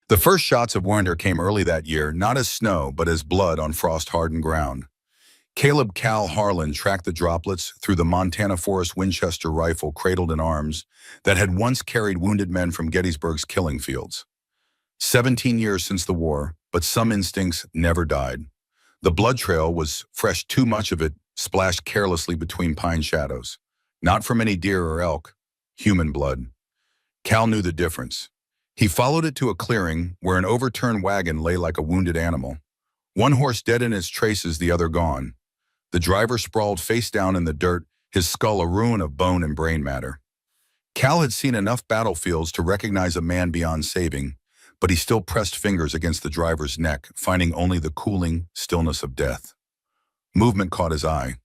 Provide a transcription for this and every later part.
The first shots of winter came early that year, not as snow, but as blood on frost-hardened ground. Caleb Cal Harlan tracked the droplets through the Montana Forest Winchester rifle cradled in arms that had once carried wounded men from Gettysburg's killing fields. 17 years since the war, but some instincts never died. The blood trail was fresh, too much of it splashed carelessly between pine shadows. Not from any deer or elk, human blood. Cal knew the difference. He followed it to a clearing where an overturned wagon lay like a wounded animal. One horse dead in its traces, the other gone. The driver sprawled face down in the dirt, his skull a ruin of bone and brain matter. Cal had seen enough battlefields to recognize a man beyond saving, but he still pressed fingers against the driver's neck, finding only the cooling stillness of death. Movement caught his eye.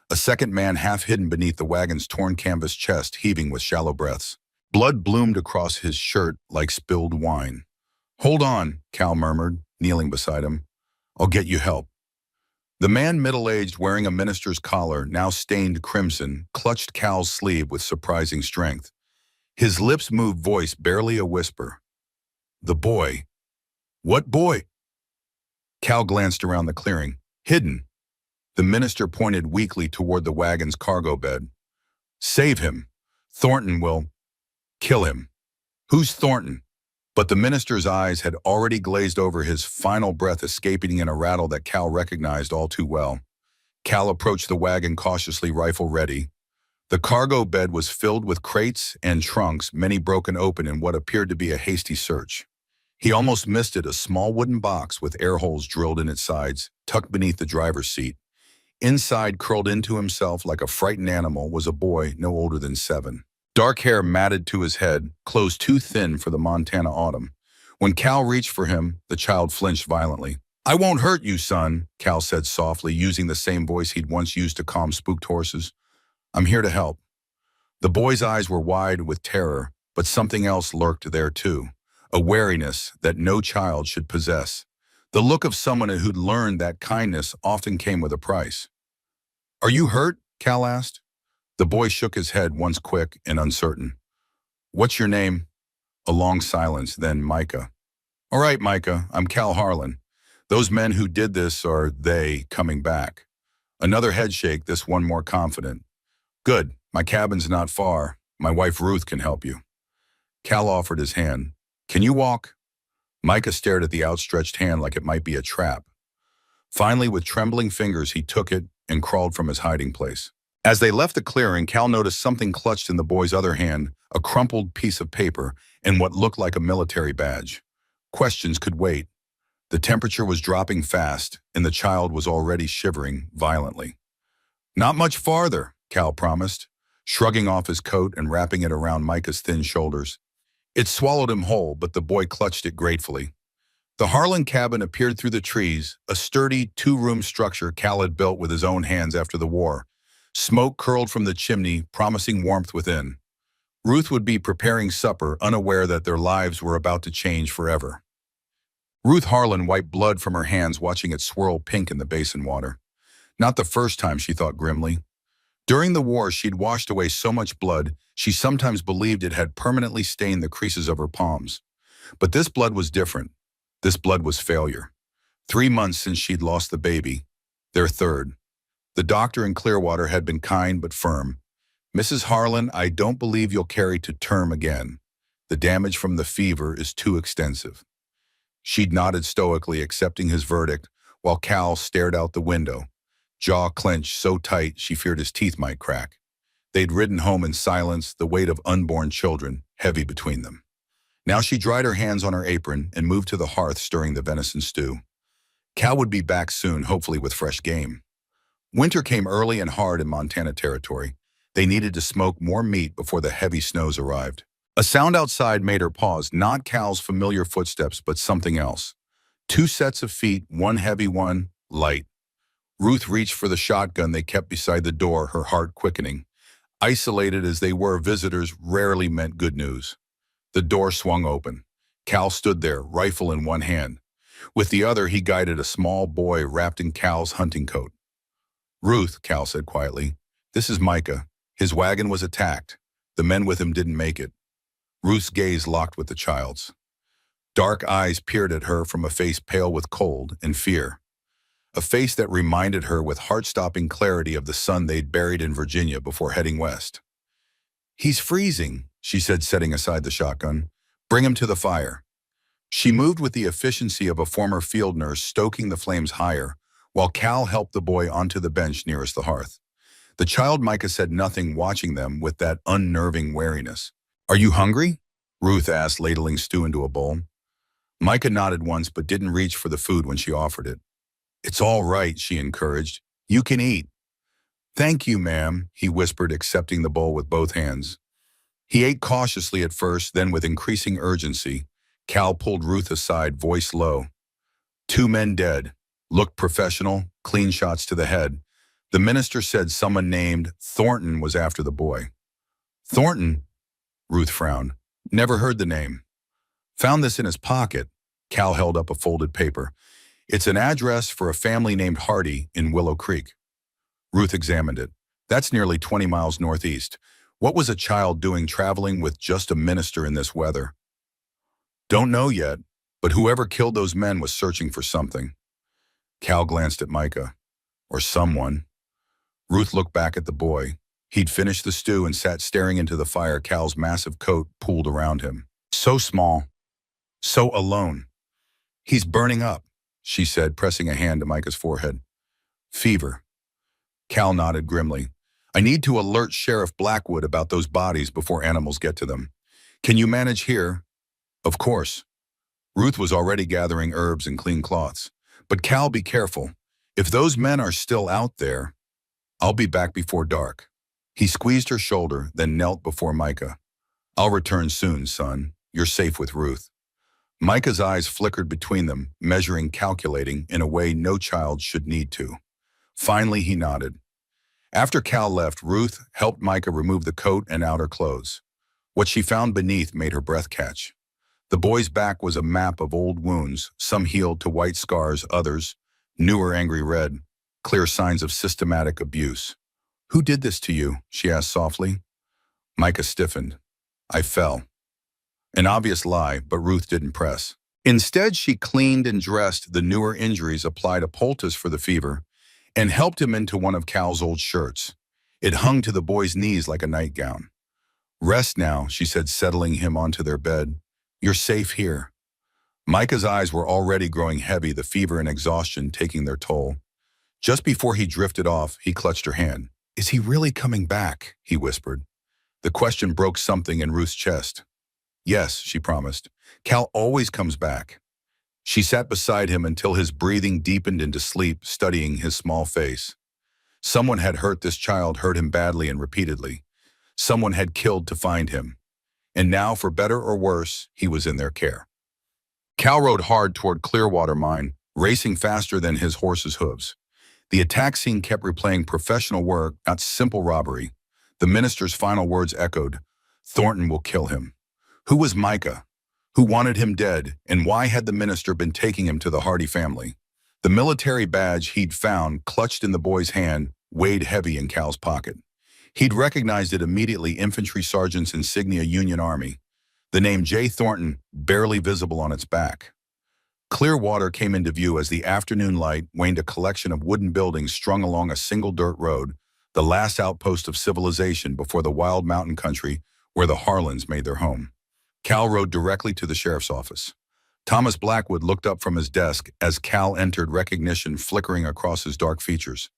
A second man half hidden beneath the wagon's torn canvas chest, heaving with shallow breaths. Blood bloomed across his shirt like spilled wine. "Hold on," Cal murmured, kneeling beside him. "I'll get you help." The man, middle-aged, wearing a minister's collar, now stained crimson, clutched Cal's sleeve with surprising strength. His lips moved, voice barely a whisper. "The boy." "What boy?" Cal glanced around the clearing. "Hidden." The minister pointed weakly toward the wagon's cargo bed. "Save him. Thornton will kill him." "Who's Thornton?" But the minister's eyes had already glazed over, his final breath escaping in a rattle that Cal recognized all too well. Cal approached the wagon cautiously, rifle ready. The cargo bed was filled with crates and trunks, many broken open in what appeared to be a hasty search. He almost missed it, a small wooden box with air holes drilled in its sides, tucked beneath the driver's seat. Inside, curled into himself like a frightened animal, was a boy no older than 7. Dark hair matted to his head, clothes too thin for the Montana autumn. When Cal reached for him, the child flinched violently. "I won't hurt you, son," Cal said softly, using the same voice he'd once used to calm spooked horses. "I'm here to help." The boy's eyes were wide with terror, but something else lurked there too, a wariness that no child should possess. The look of someone who'd learned that kindness often came with a price. "Are you hurt?" Cal asked. The boy shook his head, once quick and uncertain. "What's your name?" A long silence, then Micah. "All right, Micah, I'm Cal Harlan. Those men who did this, are they coming back?" Another head shake, this one more confident. "Good, my cabin's not far. My wife Ruth can help you." Cal offered his hand. "Can you walk?" Micah stared at the outstretched hand like it might be a trap. Finally, with trembling fingers, he took it and crawled from his hiding place. As they left the clearing, Cal noticed something clutched in the boy's other hand, a crumpled piece of paper and what looked like a military badge. Questions could wait. The temperature was dropping fast, and the child was already shivering violently. "Not much farther," Cal promised, shrugging off his coat and wrapping it around Micah's thin shoulders. It swallowed him whole, but the boy clutched it gratefully. The Harlan cabin appeared through the trees, a sturdy 2-room structure Cal had built with his own hands after the war. Smoke curled from the chimney, promising warmth within. Ruth would be preparing supper, unaware that their lives were about to change forever. Ruth Harlan wiped blood from her hands, watching it swirl pink in the basin water. Not the first time, she thought grimly. During the war, she'd washed away so much blood, she sometimes believed it had permanently stained the creases of her palms. But this blood was different. This blood was failure. 3 months since she'd lost the baby, their third. The doctor in Clearwater had been kind but firm. "Mrs. Harlan, I don't believe you'll carry to term again. The damage from the fever is too extensive." She'd nodded stoically, accepting his verdict, while Cal stared out the window, jaw clenched so tight she feared his teeth might crack. They'd ridden home in silence, the weight of unborn children heavy between them. Now she dried her hands on her apron and moved to the hearth, stirring the venison stew. Cal would be back soon, hopefully with fresh game. Winter came early and hard in Montana territory. They needed to smoke more meat before the heavy snows arrived. A sound outside made her pause, not Cal's familiar footsteps, but something else. 2 sets of feet, one heavy, one light. Ruth reached for the shotgun they kept beside the door, her heart quickening. Isolated as they were, visitors rarely meant good news. The door swung open. Cal stood there, rifle in one hand. With the other, he guided a small boy wrapped in Cal's hunting coat. "Ruth," Cal said quietly, "this is Micah. His wagon was attacked. The men with him didn't make it." Ruth's gaze locked with the child's. Dark eyes peered at her from a face pale with cold and fear. A face that reminded her with heart-stopping clarity of the son they'd buried in Virginia before heading west. "He's freezing," she said, setting aside the shotgun. "Bring him to the fire." She moved with the efficiency of a former field nurse, stoking the flames higher, while Cal helped the boy onto the bench nearest the hearth. The child Micah said nothing, watching them with that unnerving wariness. "Are you hungry?" Ruth asked, ladling stew into a bowl. Micah nodded once but didn't reach for the food when she offered it. "It's all right," she encouraged. "You can eat." "Thank you, ma'am," he whispered, accepting the bowl with both hands. He ate cautiously at first, then with increasing urgency. Cal pulled Ruth aside, voice low. "Two men dead. Looked professional, clean shots to the head. The minister said someone named Thornton was after the boy." "Thornton?" Ruth frowned. "Never heard the name." "Found this in his pocket." Cal held up a folded paper. "It's an address for a family named Hardy in Willow Creek." Ruth examined it. "That's nearly 20 miles northeast. What was a child doing traveling with just a minister in this weather?" "Don't know yet, but whoever killed those men was searching for something." Cal glanced at Micah. "Or someone." Ruth looked back at the boy. He'd finished the stew and sat staring into the fire, Cal's massive coat pooled around him. So small. So alone. "He's burning up," she said, pressing a hand to Micah's forehead. "Fever." Cal nodded grimly. "I need to alert Sheriff Blackwood about those bodies before animals get to them. Can you manage here?" "Of course." Ruth was already gathering herbs and clean cloths. "But Cal, be careful. If those men are still out there, I'll be back before dark." He squeezed her shoulder, then knelt before Micah. "I'll return soon, son. You're safe with Ruth." Micah's eyes flickered between them, measuring, calculating in a way no child should need to. Finally, he nodded. After Cal left, Ruth helped Micah remove the coat and outer clothes. What she found beneath made her breath catch. The boy's back was a map of old wounds, some healed to white scars, others, newer angry red, clear signs of systematic abuse. "Who did this to you?" she asked softly. Micah stiffened. "I fell." An obvious lie, but Ruth didn't press. Instead, she cleaned and dressed the newer injuries, applied a poultice for the fever, and helped him into one of Cal's old shirts. It hung to the boy's knees like a nightgown. "Rest now," she said, settling him onto their bed. "You're safe here." Micah's eyes were already growing heavy, the fever and exhaustion taking their toll. Just before he drifted off, he clutched her hand. "Is he really coming back?" he whispered. The question broke something in Ruth's chest. "Yes," she promised. "Cal always comes back." She sat beside him until his breathing deepened into sleep, studying his small face. Someone had hurt this child, hurt him badly and repeatedly. Someone had killed to find him. And now, for better or worse, he was in their care. Cal rode hard toward Clearwater Mine, racing faster than his horse's hooves. The attack scene kept replaying professional work, not simple robbery. The minister's final words echoed, "Thornton will kill him." Who was Micah? Who wanted him dead? And why had the minister been taking him to the Hardy family? The military badge he'd found, clutched in the boy's hand, weighed heavy in Cal's pocket. He'd recognized it immediately, infantry sergeant's insignia, Union Army. The name J. Thornton barely visible on its back. Clearwater came into view as the afternoon light waned, a collection of wooden buildings strung along a single dirt road, the last outpost of civilization before the wild mountain country where the Harlans made their home. Cal rode directly to the sheriff's office. Thomas Blackwood looked up from his desk as Cal entered, recognition flickering across his dark features.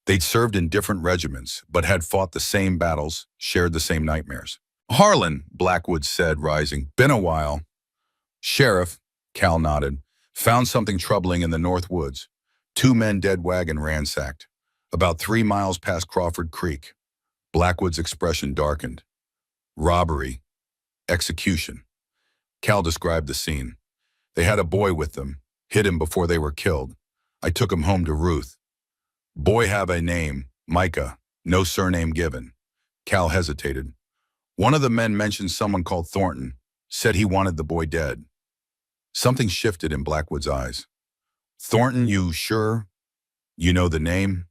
They'd served in different regiments, but had fought the same battles, shared the same nightmares. "Harlan," Blackwood said, rising. "Been a while." "Sheriff," Cal nodded, "found something troubling in the North Woods. 2 men dead, wagon ransacked. About 3 miles past Crawford Creek." Blackwood's expression darkened. "Robbery. Execution." Cal described the scene. "They had a boy with them, hid him before they were killed. I took him home to Ruth. Boy have a name, Micah, no surname given." Cal hesitated. "One of the men mentioned someone called Thornton, said he wanted the boy dead." Something shifted in Blackwood's eyes. "Thornton, you sure? You know the name?"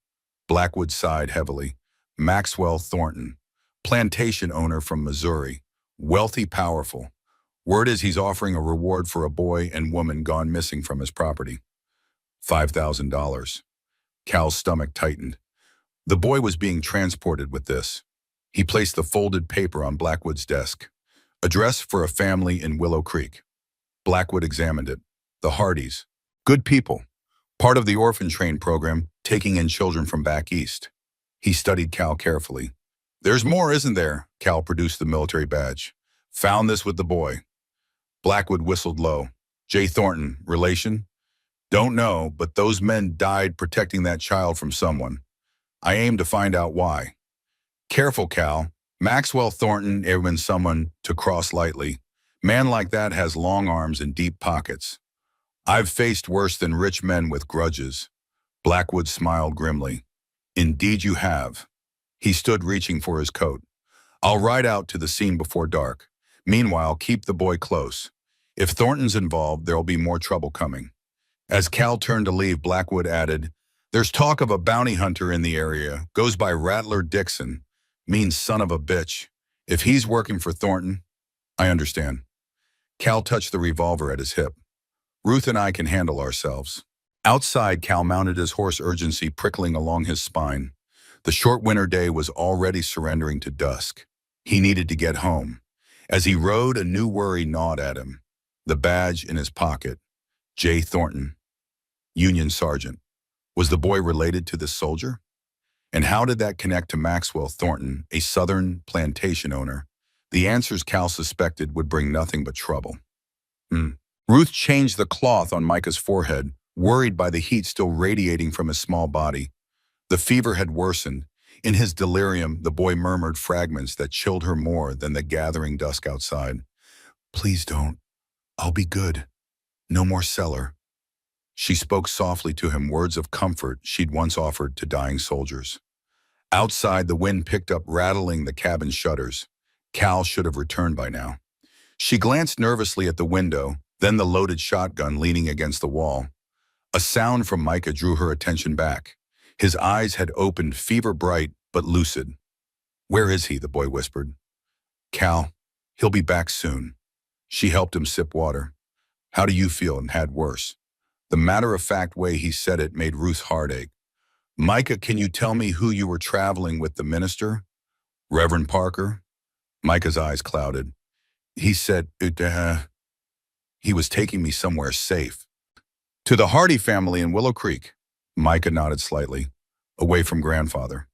Blackwood sighed heavily. "Maxwell Thornton, plantation owner from Missouri, wealthy, powerful. Word is he's offering a reward for a boy and woman gone missing from his property. $5,000. Cal's stomach tightened. The boy was being transported with this. He placed the folded paper on Blackwood's desk. Address for a family in Willow Creek. Blackwood examined it. The Hardys. Good people. Part of the orphan train program, taking in children from back east. He studied Cal carefully. There's more, isn't there? Cal produced the military badge. Found this with the boy. Blackwood whistled low. Jay Thornton, relation? Don't know, but those men died protecting that child from someone. I aim to find out why. Careful, Cal. Maxwell Thornton ain't been someone to cross lightly. Man like that has long arms and deep pockets. I've faced worse than rich men with grudges. Blackwood smiled grimly. Indeed you have. He stood reaching for his coat. I'll ride out to the scene before dark. Meanwhile, keep the boy close. If Thornton's involved, there'll be more trouble coming. As Cal turned to leave, Blackwood added, there's talk of a bounty hunter in the area. Goes by Rattler Dixon. Means son of a bitch. If he's working for Thornton, I understand. Cal touched the revolver at his hip. Ruth and I can handle ourselves. Outside, Cal mounted his horse, urgency prickling along his spine. The short winter day was already surrendering to dusk. He needed to get home. As he rode, a new worry gnawed at him. The badge in his pocket. Jay Thornton, Union Sergeant. Was the boy related to this soldier? And how did that connect to Maxwell Thornton, a southern plantation owner? The answers Cal suspected would bring nothing but trouble. Ruth changed the cloth on Micah's forehead, worried by the heat still radiating from his small body. The fever had worsened. In his delirium, the boy murmured fragments that chilled her more than the gathering dusk outside. Please don't. I'll be good. No more cellar. She spoke softly to him, words of comfort she'd once offered to dying soldiers. Outside, the wind picked up, rattling the cabin shutters. Cal should have returned by now. She glanced nervously at the window, then the loaded shotgun leaning against the wall. A sound from Micah drew her attention back. His eyes had opened, fever-bright but lucid. Where is he? The boy whispered. Cal, he'll be back soon. She helped him sip water. How do you feel? And had worse. The matter-of-fact way he said it made Ruth's heart ache. Micah, can you tell me who you were traveling with, the minister? Reverend Parker? Micah's eyes clouded. He said, he was taking me somewhere safe. To the Hardy family in Willow Creek. Micah nodded slightly. Away from grandfather.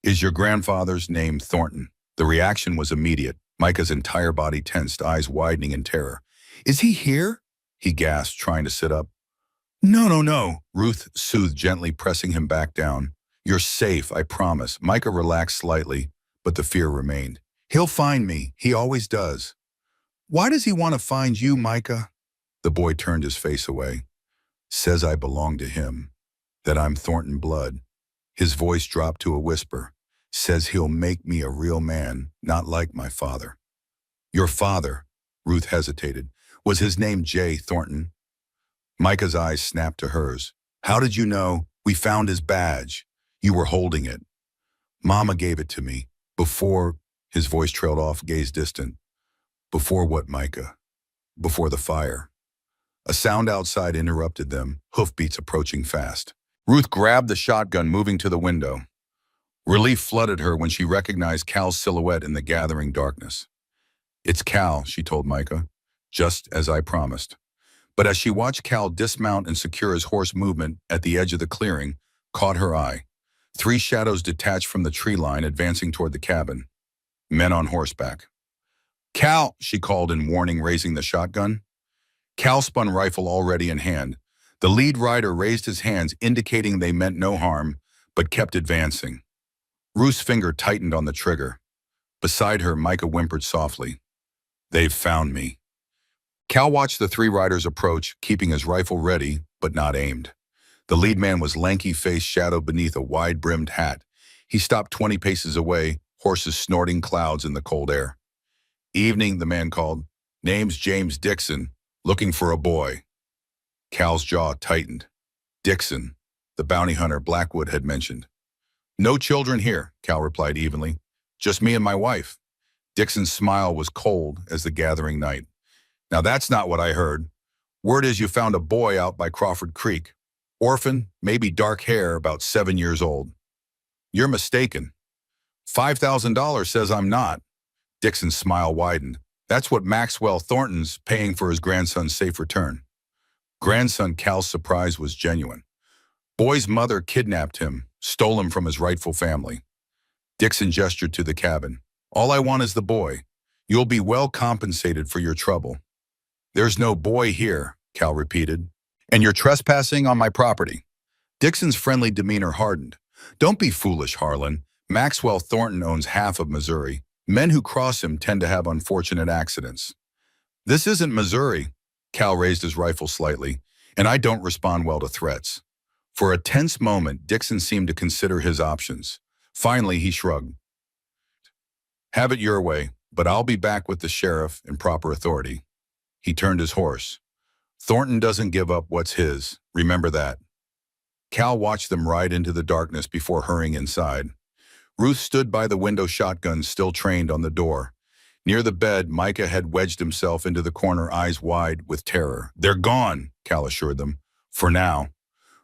Is your grandfather's name Thornton? The reaction was immediate. Micah's entire body tensed, eyes widening in terror. Is he here? He gasped, trying to sit up. No. Ruth soothed gently, pressing him back down. You're safe, I promise. Micah relaxed slightly, but the fear remained. He'll find me. He always does. Why does he want to find you, Micah? The boy turned his face away. Says I belong to him, that I'm Thornton blood. His voice dropped to a whisper. Says he'll make me a real man, not like my father. Your father, Ruth hesitated. Was his name Jay Thornton? Micah's eyes snapped to hers. How did you know? We found his badge. You were holding it. Mama gave it to me. Before, his voice trailed off, gaze distant. Before what, Micah? Before the fire. A sound outside interrupted them, hoofbeats approaching fast. Ruth grabbed the shotgun, moving to the window. Relief flooded her when she recognized Cal's silhouette in the gathering darkness. It's Cal, she told Micah, just as I promised. But as she watched Cal dismount and secure his horse, movement at the edge of the clearing caught her eye. 3 shadows detached from the tree line, advancing toward the cabin. Men on horseback. Cal, she called in warning, raising the shotgun. Cal spun, rifle already in hand. The lead rider raised his hands, indicating they meant no harm, but kept advancing. Ruth's finger tightened on the trigger. Beside her, Micah whimpered softly. They've found me. Cal watched the 3 riders approach, keeping his rifle ready, but not aimed. The lead man was lanky face shadowed beneath a wide-brimmed hat. He stopped 20 paces away, horses snorting clouds in the cold air. Evening, the man called. Name's James Dixon, looking for a boy. Cal's jaw tightened. Dixon, the bounty hunter Blackwood had mentioned. No children here, Cal replied evenly. Just me and my wife. Dixon's smile was cold as the gathering night. Now that's not what I heard. Word is you found a boy out by Crawford Creek. Orphan, maybe dark hair, about 7 years old. You're mistaken. $5,000 says I'm not. Dixon's smile widened. That's what Maxwell Thornton's paying for his grandson's safe return. Grandson Cal's surprise was genuine. Boy's mother kidnapped him, stole him from his rightful family. Dixon gestured to the cabin. All I want is the boy. You'll be well compensated for your trouble. There's no boy here, Cal repeated. And you're trespassing on my property. Dixon's friendly demeanor hardened. Don't be foolish, Harlan. Maxwell Thornton owns half of Missouri. Men who cross him tend to have unfortunate accidents. This isn't Missouri. Cal raised his rifle slightly, and I don't respond well to threats. For a tense moment, Dixon seemed to consider his options. Finally, he shrugged. Have it your way, but I'll be back with the sheriff in proper authority. He turned his horse. Thornton doesn't give up what's his. Remember that. Cal watched them ride into the darkness before hurrying inside. Ruth stood by the window, shotgun still trained on the door. Near the bed, Micah had wedged himself into the corner, eyes wide with terror. They're gone, Cal assured them. For now.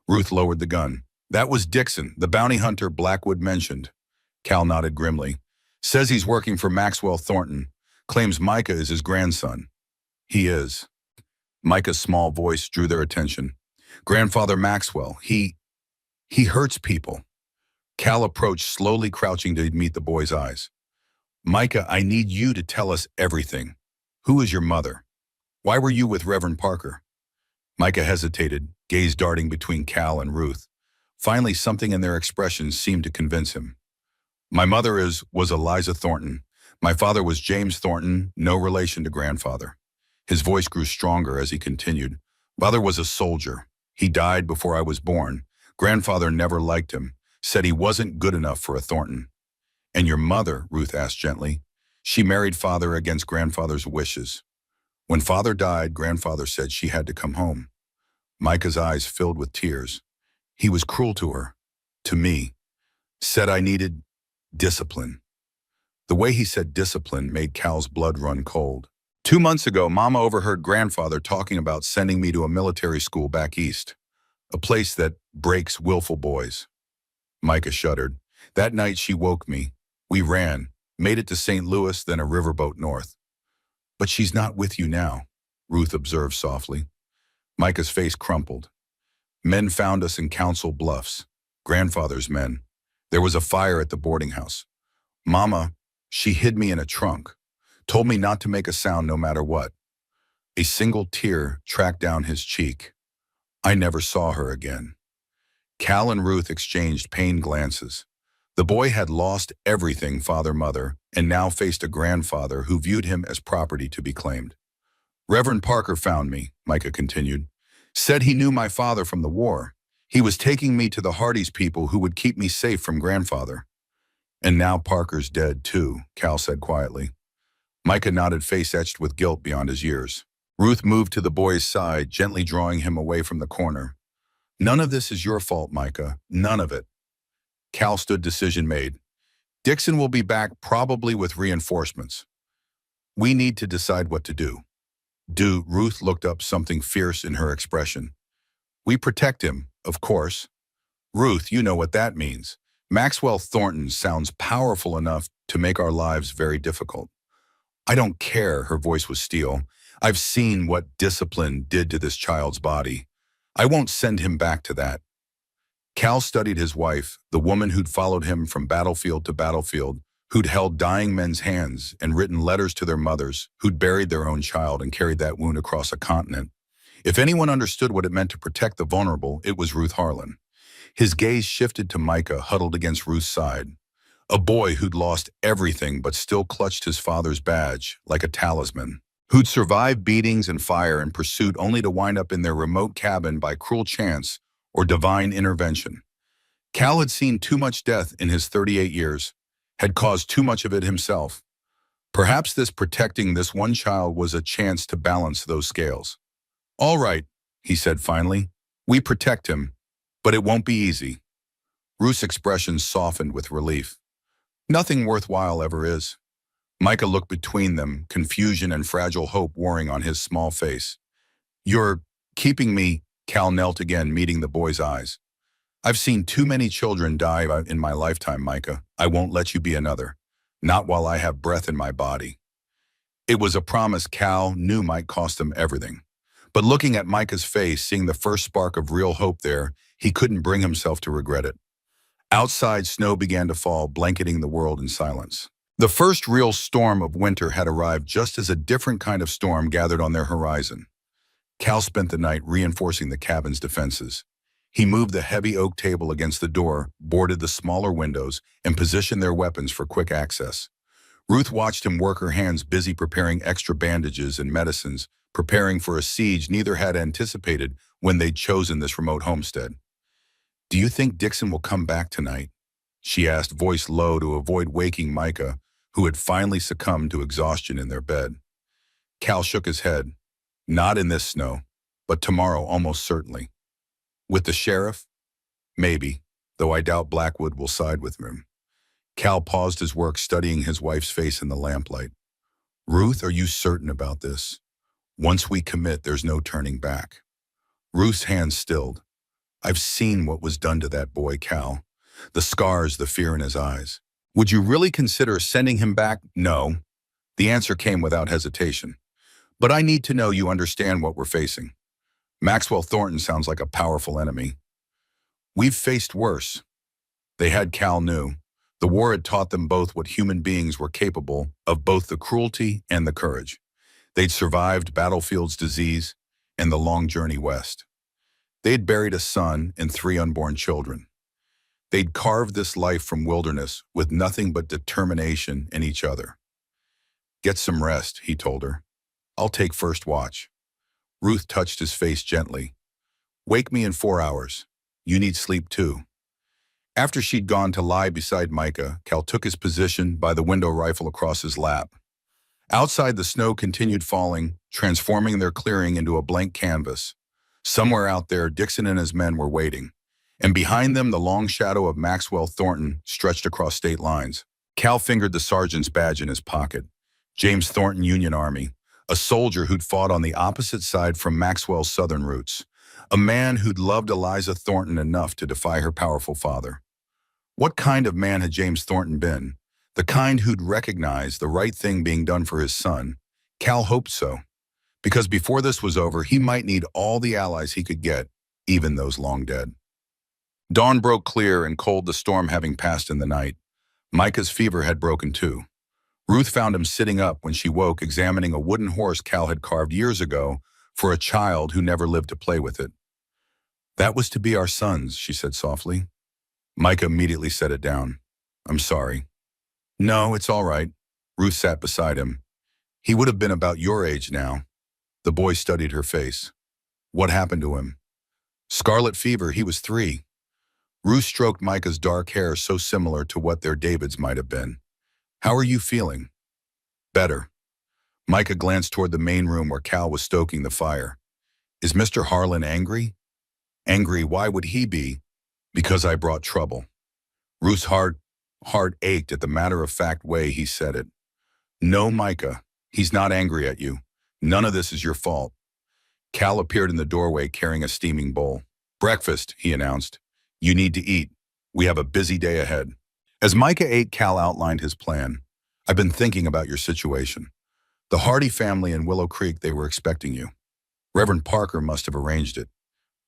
Ruth lowered the gun. That was Dixon, the bounty hunter Blackwood mentioned. Cal nodded grimly. Says he's working for Maxwell Thornton. Claims Micah is his grandson. He is. Micah's small voice drew their attention. Grandfather Maxwell, he hurts people. Cal approached, slowly crouching to meet the boy's eyes. Micah, I need you to tell us everything. Who is your mother? Why were you with Reverend Parker? Micah hesitated, gaze darting between Cal and Ruth. Finally, something in their expressions seemed to convince him. My mother was Eliza Thornton. My father was James Thornton, no relation to grandfather. His voice grew stronger as he continued. Father was a soldier. He died before I was born. Grandfather never liked him, said he wasn't good enough for a Thornton. And your mother, Ruth asked gently. She married father against grandfather's wishes. When father died, grandfather said she had to come home. Micah's eyes filled with tears. He was cruel to her, to me. Said I needed discipline. The way he said discipline made Cal's blood run cold. 2 months ago, Mama overheard grandfather talking about sending me to a military school back east, a place that breaks willful boys. Micah shuddered. That night she woke me. We ran, made it to St. Louis, then a riverboat north. But she's not with you now, Ruth observed softly. Micah's face crumpled. Men found us in Council Bluffs, grandfather's men. There was a fire at the boarding house. Mama, she hid me in a trunk, told me not to make a sound no matter what. A single tear tracked down his cheek. I never saw her again. Cal and Ruth exchanged pained glances. The boy had lost everything, father, mother, and now faced a grandfather who viewed him as property to be claimed. Reverend Parker found me, Micah continued. Said he knew my father from the war. He was taking me to the Hardy's people who would keep me safe from grandfather. And now Parker's dead too, Cal said quietly. Micah nodded, face etched with guilt beyond his years. Ruth moved to the boy's side, gently drawing him away from the corner. None of this is your fault, Micah. None of it. Cal stood, decision made. Dixon will be back, probably with reinforcements. We need to decide what to do. Ruth looked up, something fierce in her expression. We protect him, of course. Ruth, you know what that means. Maxwell Thornton sounds powerful enough to make our lives very difficult. I don't care, her voice was steel. I've seen what discipline did to this child's body. I won't send him back to that. Cal studied his wife, the woman who'd followed him from battlefield to battlefield, who'd held dying men's hands and written letters to their mothers, who'd buried their own child and carried that wound across a continent. If anyone understood what it meant to protect the vulnerable, it was Ruth Harlan. His gaze shifted to Micah, huddled against Ruth's side. A boy who'd lost everything but still clutched his father's badge like a talisman. Who'd survived beatings and fire in pursuit only to wind up in their remote cabin by cruel chance or divine intervention. Cal had seen too much death in his 38 years, had caused too much of it himself. Perhaps this protecting this one child was a chance to balance those scales. All right, he said finally, we protect him, but it won't be easy. Ruth's expression softened with relief. Nothing worthwhile ever is. Micah looked between them, confusion and fragile hope warring on his small face. You're keeping me, Cal knelt again, meeting the boy's eyes. I've seen too many children die in my lifetime, Micah. I won't let you be another. Not while I have breath in my body. It was a promise Cal knew might cost him everything. But looking at Micah's face, seeing the first spark of real hope there, he couldn't bring himself to regret it. Outside, snow began to fall, blanketing the world in silence. The first real storm of winter had arrived just as a different kind of storm gathered on their horizon. Cal spent the night reinforcing the cabin's defenses. He moved the heavy oak table against the door, boarded the smaller windows, and positioned their weapons for quick access. Ruth watched him work, her hands busy preparing extra bandages and medicines, preparing for a siege neither had anticipated when they'd chosen this remote homestead. "Do you think Dixon will come back tonight?" she asked, voice low to avoid waking Micah, who had finally succumbed to exhaustion in their bed. Cal shook his head. "Not in this snow, but tomorrow almost certainly. With the sheriff? Maybe, though I doubt Blackwood will side with him." Cal paused his work, studying his wife's face in the lamplight. "Ruth, are you certain about this? Once we commit, there's no turning back." Ruth's hands stilled. "I've seen what was done to that boy, Cal. The scars, the fear in his eyes. Would you really consider sending him back?" "No." The answer came without hesitation. "But I need to know you understand what we're facing. Maxwell Thornton sounds like a powerful enemy. We've faced worse." They had, Cal knew. The war had taught them both what human beings were capable of, both the cruelty and the courage. They'd survived battlefield's disease and the long journey west. They'd buried a son and 3 unborn children. They'd carved this life from wilderness with nothing but determination in each other. "Get some rest," he told her. "I'll take first watch." Ruth touched his face gently. "Wake me in 4 hours. You need sleep too." After she'd gone to lie beside Micah, Cal took his position by the window, rifle across his lap. Outside, the snow continued falling, transforming their clearing into a blank canvas. Somewhere out there, Dixon and his men were waiting, and behind them the long shadow of Maxwell Thornton stretched across state lines. Cal fingered the sergeant's badge in his pocket. James Thornton, Union Army, a soldier who'd fought on the opposite side from Maxwell's southern roots, a man who'd loved Eliza Thornton enough to defy her powerful father. What kind of man had James Thornton been? The kind who'd recognize the right thing being done for his son. Cal hoped so, because before this was over, he might need all the allies he could get, even those long dead. Dawn broke clear and cold, the storm having passed in the night. Micah's fever had broken too. Ruth found him sitting up when she woke, examining a wooden horse Cal had carved years ago for a child who never lived to play with it. "That was to be our son's," she said softly. Micah immediately set it down. "I'm sorry." "No, it's all right." Ruth sat beside him. "He would have been about your age now." The boy studied her face. "What happened to him?" "Scarlet fever. He was 3. Ruth stroked Micah's dark hair, so similar to what their David's might have been. "How are you feeling?" "Better." Micah glanced toward the main room where Cal was stoking the fire. "Is Mr. Harlan angry?" "Angry? Why would he be?" "Because I brought trouble." Ruth's heart ached at the matter-of-fact way he said it. "No, Micah, he's not angry at you. None of this is your fault." Cal appeared in the doorway carrying a steaming bowl. "Breakfast," he announced. "You need to eat. We have a busy day ahead." As Micah ate, Cal outlined his plan. "I've been thinking about your situation. The Hardy family in Willow Creek, they were expecting you. Reverend Parker must have arranged it.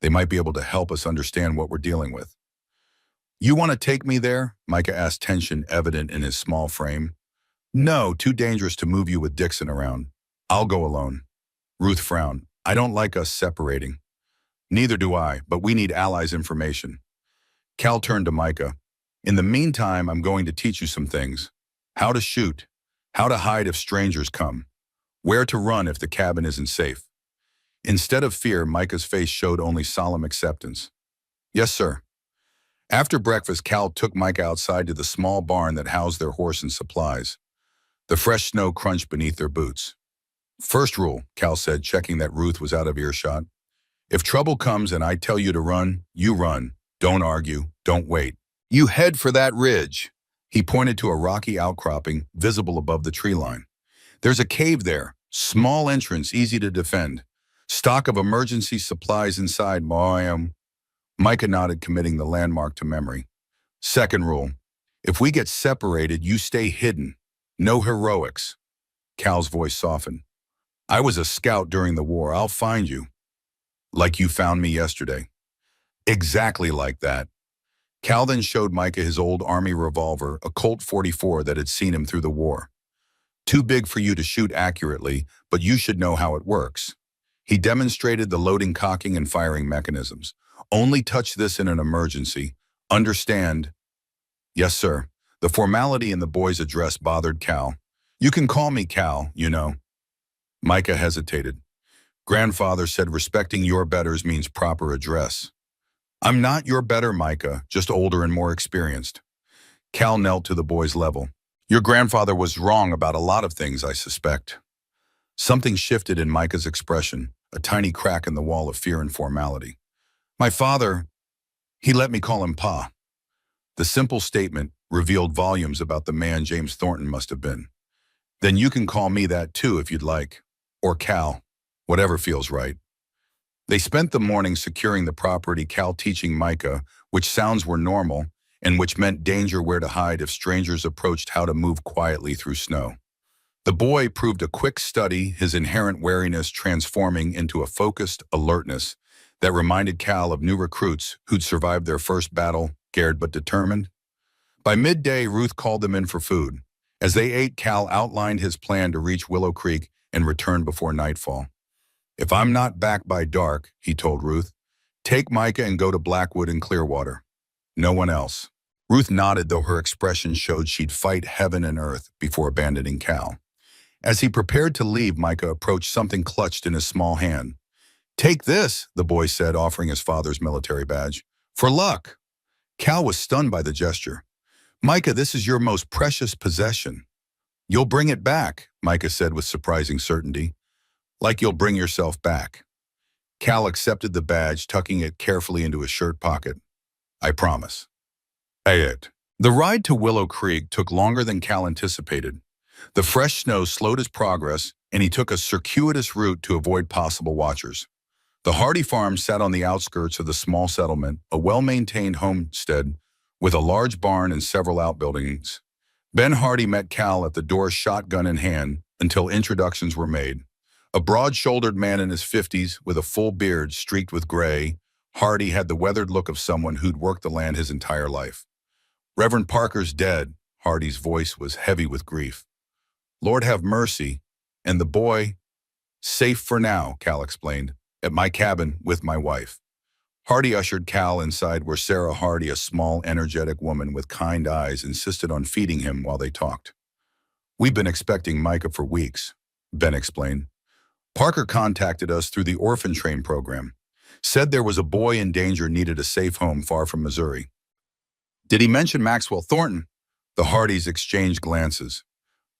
They might be able to help us understand what we're dealing with." "You want to take me there?" Micah asked, tension evident in his small frame. "No, too dangerous to move you with Dixon around. I'll go alone." Ruth frowned. "I don't like us separating." "Neither do I, but we need allies' information." Cal turned to Micah. "In the meantime, I'm going to teach you some things. How to shoot, how to hide if strangers come, where to run if the cabin isn't safe." Instead of fear, Micah's face showed only solemn acceptance. "Yes, sir." After breakfast, Cal took Micah outside to the small barn that housed their horse and supplies. The fresh snow crunched beneath their boots. "First rule," Cal said, checking that Ruth was out of earshot. "If trouble comes and I tell you to run, you run. Don't argue. Don't wait. You head for that ridge. He pointed to a rocky outcropping visible above the tree line. There's a cave there, small entrance, easy to defend. Stock of emergency supplies inside, Moyam. Micah nodded, committing the landmark to memory. Second rule, if we get separated, you stay hidden. No heroics. Cal's voice softened. I was a scout during the war. I'll find you. Like you found me yesterday. Exactly like that. Cal then showed Micah his old Army revolver, a Colt 44 that had seen him through the war. Too big for you to shoot accurately, but you should know how it works. He demonstrated the loading, cocking, and firing mechanisms. Only touch this in an emergency. Understand? Yes, sir. The formality in the boy's address bothered Cal. You can call me Cal, you know. Micah hesitated. Grandfather said respecting your betters means proper address. I'm not your better, Micah, just older and more experienced. Cal knelt to the boy's level. Your grandfather was wrong about a lot of things, I suspect. Something shifted in Micah's expression, a tiny crack in the wall of fear and formality. My father, he let me call him Pa. The simple statement revealed volumes about the man James Thornton must have been. Then you can call me that too if you'd like. Or Cal, whatever feels right. They spent the morning securing the property, Cal teaching Micah which sounds were normal and which meant danger, where to hide if strangers approached, how to move quietly through snow. The boy proved a quick study, his inherent wariness transforming into a focused alertness that reminded Cal of new recruits who'd survived their first battle, scared but determined. By midday, Ruth called them in for food. As they ate, Cal outlined his plan to reach Willow Creek and return before nightfall. If I'm not back by dark, he told Ruth, take Micah and go to Blackwood and Clearwater. No one else. Ruth nodded, though her expression showed she'd fight heaven and earth before abandoning Cal. As he prepared to leave, Micah approached something clutched in his small hand. Take this, the boy said, offering his father's military badge. For luck. Cal was stunned by the gesture. Micah, this is your most precious possession. You'll bring it back, Micah said with surprising certainty. Like you'll bring yourself back. Cal accepted the badge, tucking it carefully into his shirt pocket. I promise. The ride to Willow Creek took longer than Cal anticipated. The fresh snow slowed his progress, and he took a circuitous route to avoid possible watchers. The Hardy farm sat on the outskirts of the small settlement, a well-maintained homestead with a large barn and several outbuildings. Ben Hardy met Cal at the door, shotgun in hand, until introductions were made. A broad-shouldered man in his 50s with a full beard streaked with gray, Hardy had the weathered look of someone who'd worked the land his entire life. Reverend Parker's dead, Hardy's voice was heavy with grief. Lord have mercy, and the boy, safe for now, Cal explained, at my cabin with my wife. Hardy ushered Cal inside where Sarah Hardy, a small, energetic woman with kind eyes, insisted on feeding him while they talked. We've been expecting Micah for weeks, Ben explained. Parker contacted us through the orphan train program. Said there was a boy in danger, needed a safe home far from Missouri. Did he mention Maxwell Thornton? The Hardys exchanged glances.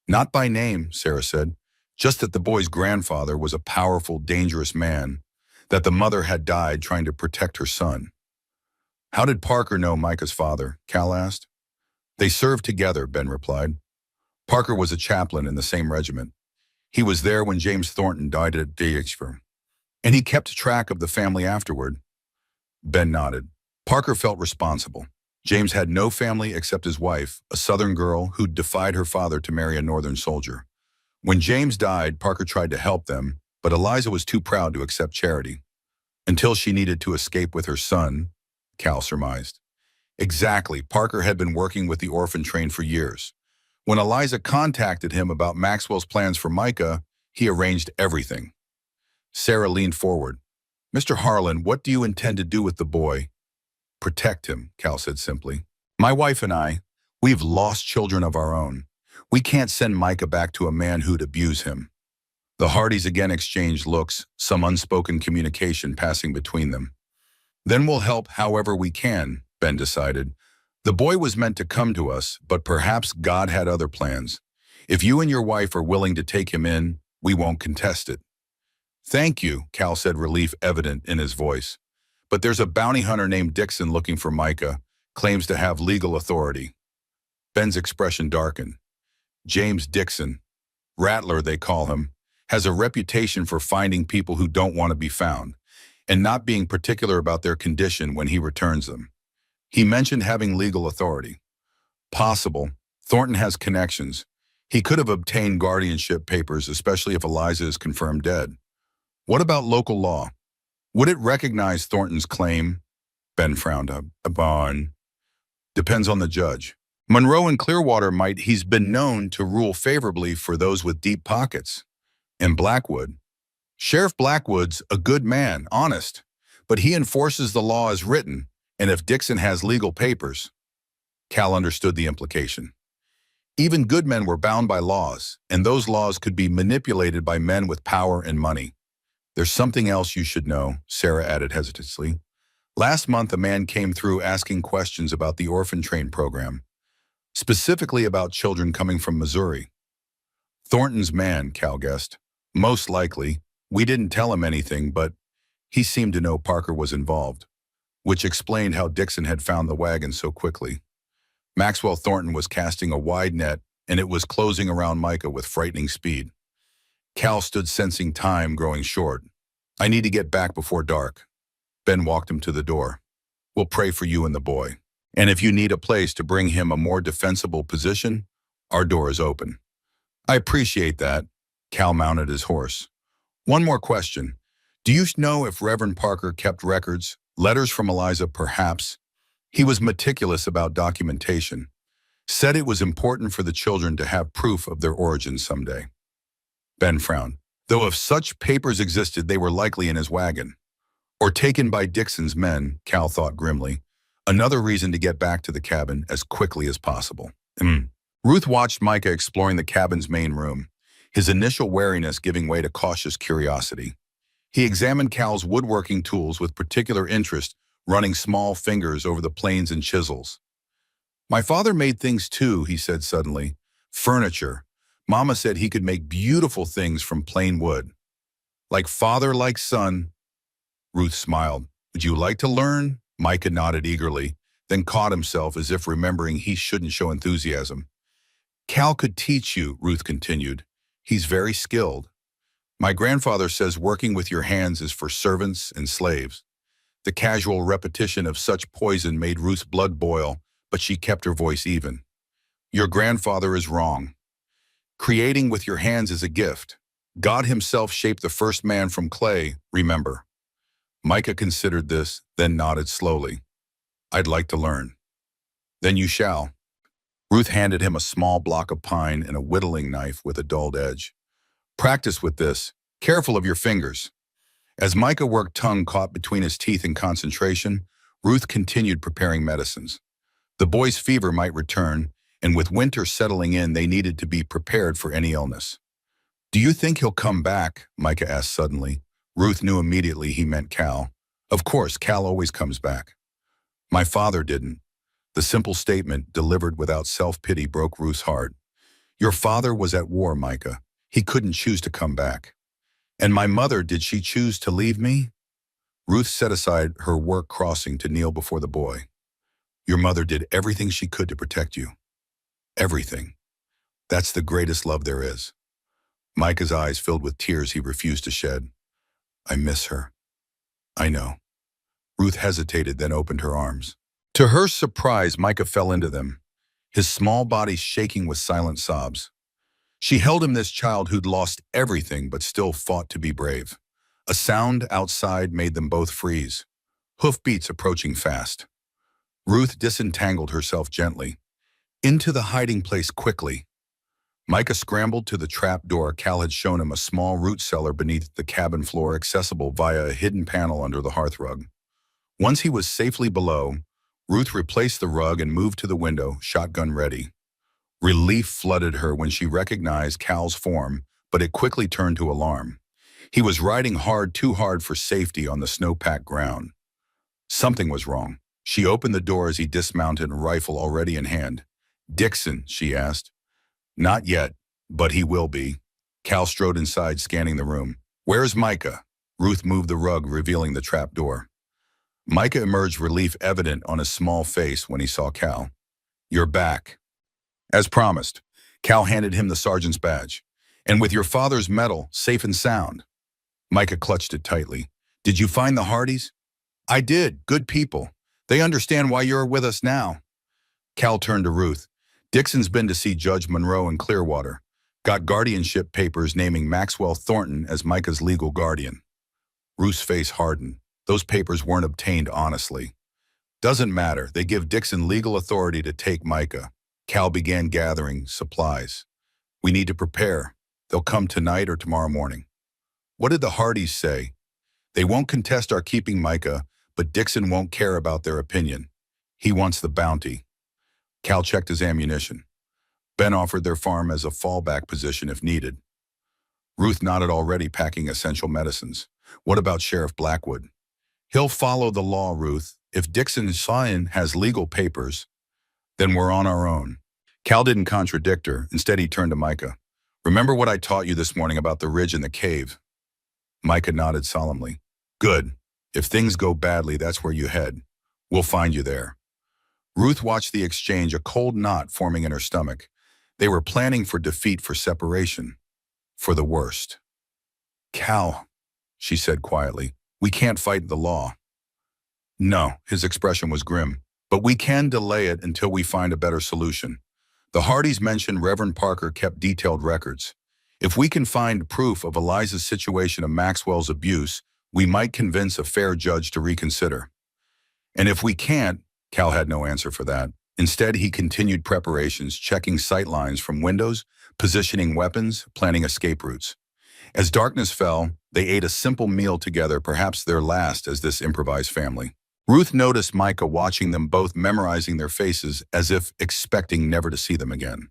Not by name, Sarah said. Just that the boy's grandfather was a powerful, dangerous man. That the mother had died trying to protect her son. How did Parker know Micah's father? Cal asked. They served together, Ben replied. Parker was a chaplain in the same regiment. He was there when James Thornton died at DHV, and he kept track of the family afterward. Ben nodded. Parker felt responsible. James had no family except his wife, a Southern girl who'd defied her father to marry a Northern soldier. When James died, Parker tried to help them, but Eliza was too proud to accept charity. Until she needed to escape with her son, Cal surmised. Exactly, Parker had been working with the orphan train for years. When Eliza contacted him about Maxwell's plans for Micah, he arranged everything. Sarah leaned forward. Mr. Harlan, what do you intend to do with the boy? Protect him, Cal said simply. My wife and I, we've lost children of our own. We can't send Micah back to a man who'd abuse him. The Hardys again exchanged looks, some unspoken communication passing between them. Then we'll help however we can, Ben decided. The boy was meant to come to us, but perhaps God had other plans. If you and your wife are willing to take him in, we won't contest it. Thank you, Cal said, relief evident in his voice. But there's a bounty hunter named Dixon looking for Micah, claims to have legal authority. Ben's expression darkened. James Dixon, Rattler they call him, has a reputation for finding people who don't want to be found, and not being particular about their condition when he returns them. He mentioned having legal authority. Possible. Thornton has connections. He could have obtained guardianship papers, especially if Eliza is confirmed dead. What about local law? Would it recognize Thornton's claim? Ben frowned up. Depends on the judge. Monroe and Clearwater might. He's been known to rule favorably for those with deep pockets. And Blackwood. Sheriff Blackwood's a good man, honest, but he enforces the law as written, and if Dixon has legal papers. Cal understood the implication. Even good men were bound by laws, and those laws could be manipulated by men with power and money. There's something else you should know, Sarah added hesitantly. Last month, a man came through asking questions about the orphan train program, specifically about children coming from Missouri. Thornton's man, Cal guessed. Most likely. We didn't tell him anything, but he seemed to know Parker was involved, which explained how Dixon had found the wagon so quickly. Maxwell Thornton was casting a wide net, and it was closing around Micah with frightening speed. Cal stood sensing time growing short. I need to get back before dark. Ben walked him to the door. We'll pray for you and the boy. And if you need a place to bring him a more defensible position, our door is open. I appreciate that. Cal mounted his horse. One more question. Do you know if Reverend Parker kept records, letters from Eliza perhaps? He was meticulous about documentation. Said it was important for the children to have proof of their origins someday. Ben frowned. Though if such papers existed, they were likely in his wagon. Or taken by Dixon's men, Cal thought grimly. Another reason to get back to the cabin as quickly as possible. Ruth watched Micah exploring the cabin's main room, his initial wariness giving way to cautious curiosity. He examined Cal's woodworking tools with particular interest, running small fingers over the planes and chisels. My father made things too, he said suddenly. Furniture. Mama said he could make beautiful things from plain wood. Like father, like son. Ruth smiled. Would you like to learn? Micah nodded eagerly, then caught himself as if remembering he shouldn't show enthusiasm. Cal could teach you, Ruth continued. He's very skilled. My grandfather says working with your hands is for servants and slaves. The casual repetition of such poison made Ruth's blood boil, but she kept her voice even. Your grandfather is wrong. Creating with your hands is a gift. God himself shaped the first man from clay, remember. Micah considered this, then nodded slowly. I'd like to learn. Then you shall. Ruth handed him a small block of pine and a whittling knife with a dulled edge. Practice with this. Careful of your fingers. As Micah worked tongue caught between his teeth in concentration, Ruth continued preparing medicines. The boy's fever might return, and with winter settling in, they needed to be prepared for any illness. Do you think he'll come back? Micah asked suddenly. Ruth knew immediately he meant Cal. Of course, Cal always comes back. My father didn't. The simple statement, delivered without self-pity, broke Ruth's heart. Your father was at war, Micah. He couldn't choose to come back. And my mother, did she choose to leave me? Ruth set aside her work crossing to kneel before the boy. Your mother did everything she could to protect you. Everything. That's the greatest love there is. Micah's eyes filled with tears he refused to shed. I miss her. I know. Ruth hesitated, then opened her arms. To her surprise, Micah fell into them, his small body shaking with silent sobs. She held him, this child who'd lost everything but still fought to be brave. A sound outside made them both freeze, hoofbeats approaching fast. Ruth disentangled herself gently. Into the hiding place quickly. Micah scrambled to the trap door. Cal had shown him a small root cellar beneath the cabin floor, accessible via a hidden panel under the hearthrug. Once he was safely below, Ruth replaced the rug and moved to the window, shotgun ready. Relief flooded her when she recognized Cal's form, but it quickly turned to alarm. He was riding hard, too hard for safety on the snow-packed ground. Something was wrong. She opened the door as he dismounted, a rifle already in hand. Dixon, she asked. Not yet, but he will be. Cal strode inside, scanning the room. Where's Micah? Ruth moved the rug, revealing the trap door. Micah emerged, relief evident on his small face when he saw Cal. You're back. As promised, Cal handed him the sergeant's badge. And with your father's medal, safe and sound. Micah clutched it tightly. Did you find the Hardys? I did. Good people. They understand why you're with us now. Cal turned to Ruth. Dixon's been to see Judge Monroe in Clearwater. Got guardianship papers naming Maxwell Thornton as Micah's legal guardian. Ruth's face hardened. Those papers weren't obtained honestly. Doesn't matter. They give Dixon legal authority to take Micah. Cal began gathering supplies. We need to prepare. They'll come tonight or tomorrow morning. What did the Hardys say? They won't contest our keeping Micah, but Dixon won't care about their opinion. He wants the bounty. Cal checked his ammunition. Ben offered their farm as a fallback position if needed. Ruth nodded, already packing essential medicines. What about Sheriff Blackwood? He'll follow the law, Ruth. If Dixon's son has legal papers, then we're on our own. Cal didn't contradict her. Instead, he turned to Micah. Remember what I taught you this morning about the ridge and the cave? Micah nodded solemnly. Good. If things go badly, that's where you head. We'll find you there. Ruth watched the exchange, a cold knot forming in her stomach. They were planning for defeat, for separation, for the worst. Cal, she said quietly, we can't fight the law. No, his expression was grim, but we can delay it until we find a better solution. The Hardys mentioned Reverend Parker kept detailed records. If we can find proof of Eliza's situation of Maxwell's abuse, we might convince a fair judge to reconsider. And if we can't, Cal had no answer for that. Instead, he continued preparations, checking sight lines from windows, positioning weapons, planning escape routes. As darkness fell, they ate a simple meal together, perhaps their last as this improvised family. Ruth noticed Micah watching them both, memorizing their faces as if expecting never to see them again.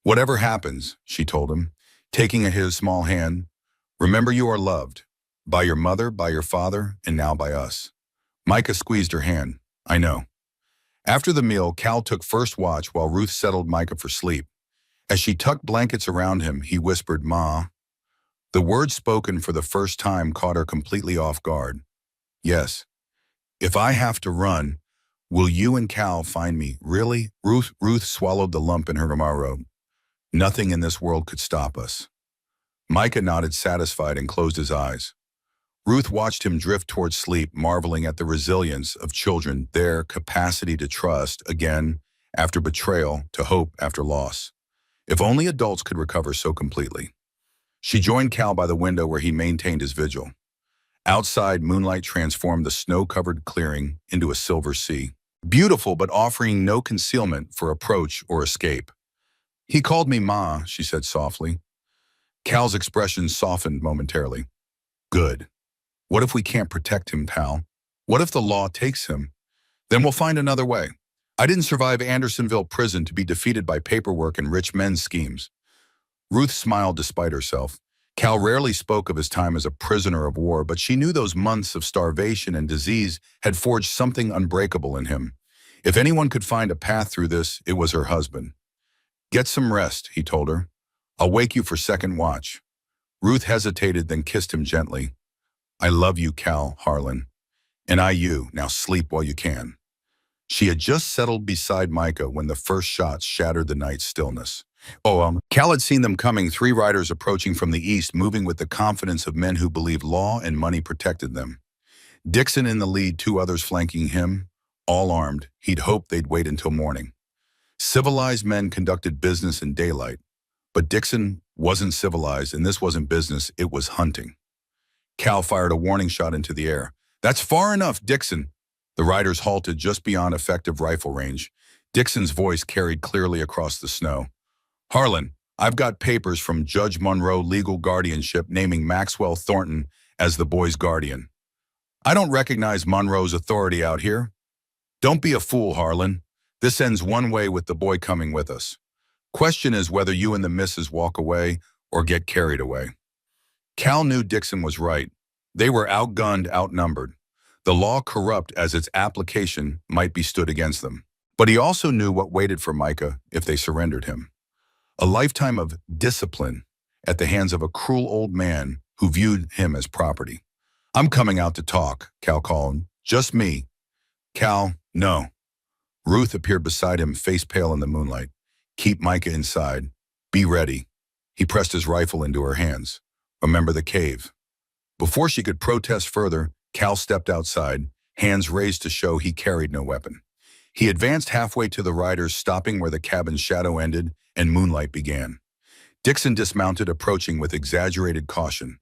Whatever happens, she told him, taking his small hand, remember you are loved, by your mother, by your father, and now by us. Micah squeezed her hand. I know. After the meal, Cal took first watch while Ruth settled Micah for sleep. As she tucked blankets around him, he whispered, Ma. The words spoken for the first time caught her completely off guard. Yes. If I have to run, will you and Cal find me? Really? Ruth swallowed the lump in her robe. Nothing in this world could stop us. Micah nodded, satisfied, and closed his eyes. Ruth watched him drift towards sleep, marveling at the resilience of children, their capacity to trust again after betrayal, to hope after loss. If only adults could recover so completely. She joined Cal by the window where he maintained his vigil. Outside, moonlight transformed the snow-covered clearing into a silver sea. Beautiful, but offering no concealment for approach or escape. He called me Ma, she said softly. Cal's expression softened momentarily. Good. What if we can't protect him, pal? What if the law takes him? Then we'll find another way. I didn't survive Andersonville prison to be defeated by paperwork and rich men's schemes. Ruth smiled despite herself. Cal rarely spoke of his time as a prisoner of war, but she knew those months of starvation and disease had forged something unbreakable in him. If anyone could find a path through this, it was her husband. Get some rest, he told her. I'll wake you for second watch. Ruth hesitated, then kissed him gently. I love you, Cal Harlan. And I you. Now sleep while you can. She had just settled beside Micah when the first shots shattered the night's stillness. Cal had seen them coming, 3 riders approaching from the east, moving with the confidence of men who believed law and money protected them. Dixon in the lead, 2 others flanking him, all armed. He'd hoped they'd wait until morning. Civilized men conducted business in daylight. But Dixon wasn't civilized, and this wasn't business, it was hunting. Cal fired a warning shot into the air. That's far enough, Dixon. The riders halted just beyond effective rifle range. Dixon's voice carried clearly across the snow. Harlan, I've got papers from Judge Monroe legal guardianship naming Maxwell Thornton as the boy's guardian. I don't recognize Monroe's authority out here. Don't be a fool, Harlan. This ends one way with the boy coming with us. Question is whether you and the missus walk away or get carried away. Cal knew Dixon was right. They were outgunned, outnumbered. The law corrupt as its application might be stood against them. But he also knew what waited for Micah if they surrendered him. A lifetime of discipline at the hands of a cruel old man who viewed him as property. I'm coming out to talk, Cal called. Just me. Cal, no. Ruth appeared beside him, face pale in the moonlight. Keep Micah inside. Be ready. He pressed his rifle into her hands. Remember the cave. Before she could protest further, Cal stepped outside, hands raised to show he carried no weapon. He advanced halfway to the riders, stopping where the cabin's shadow ended and moonlight began. Dixon dismounted, approaching with exaggerated caution.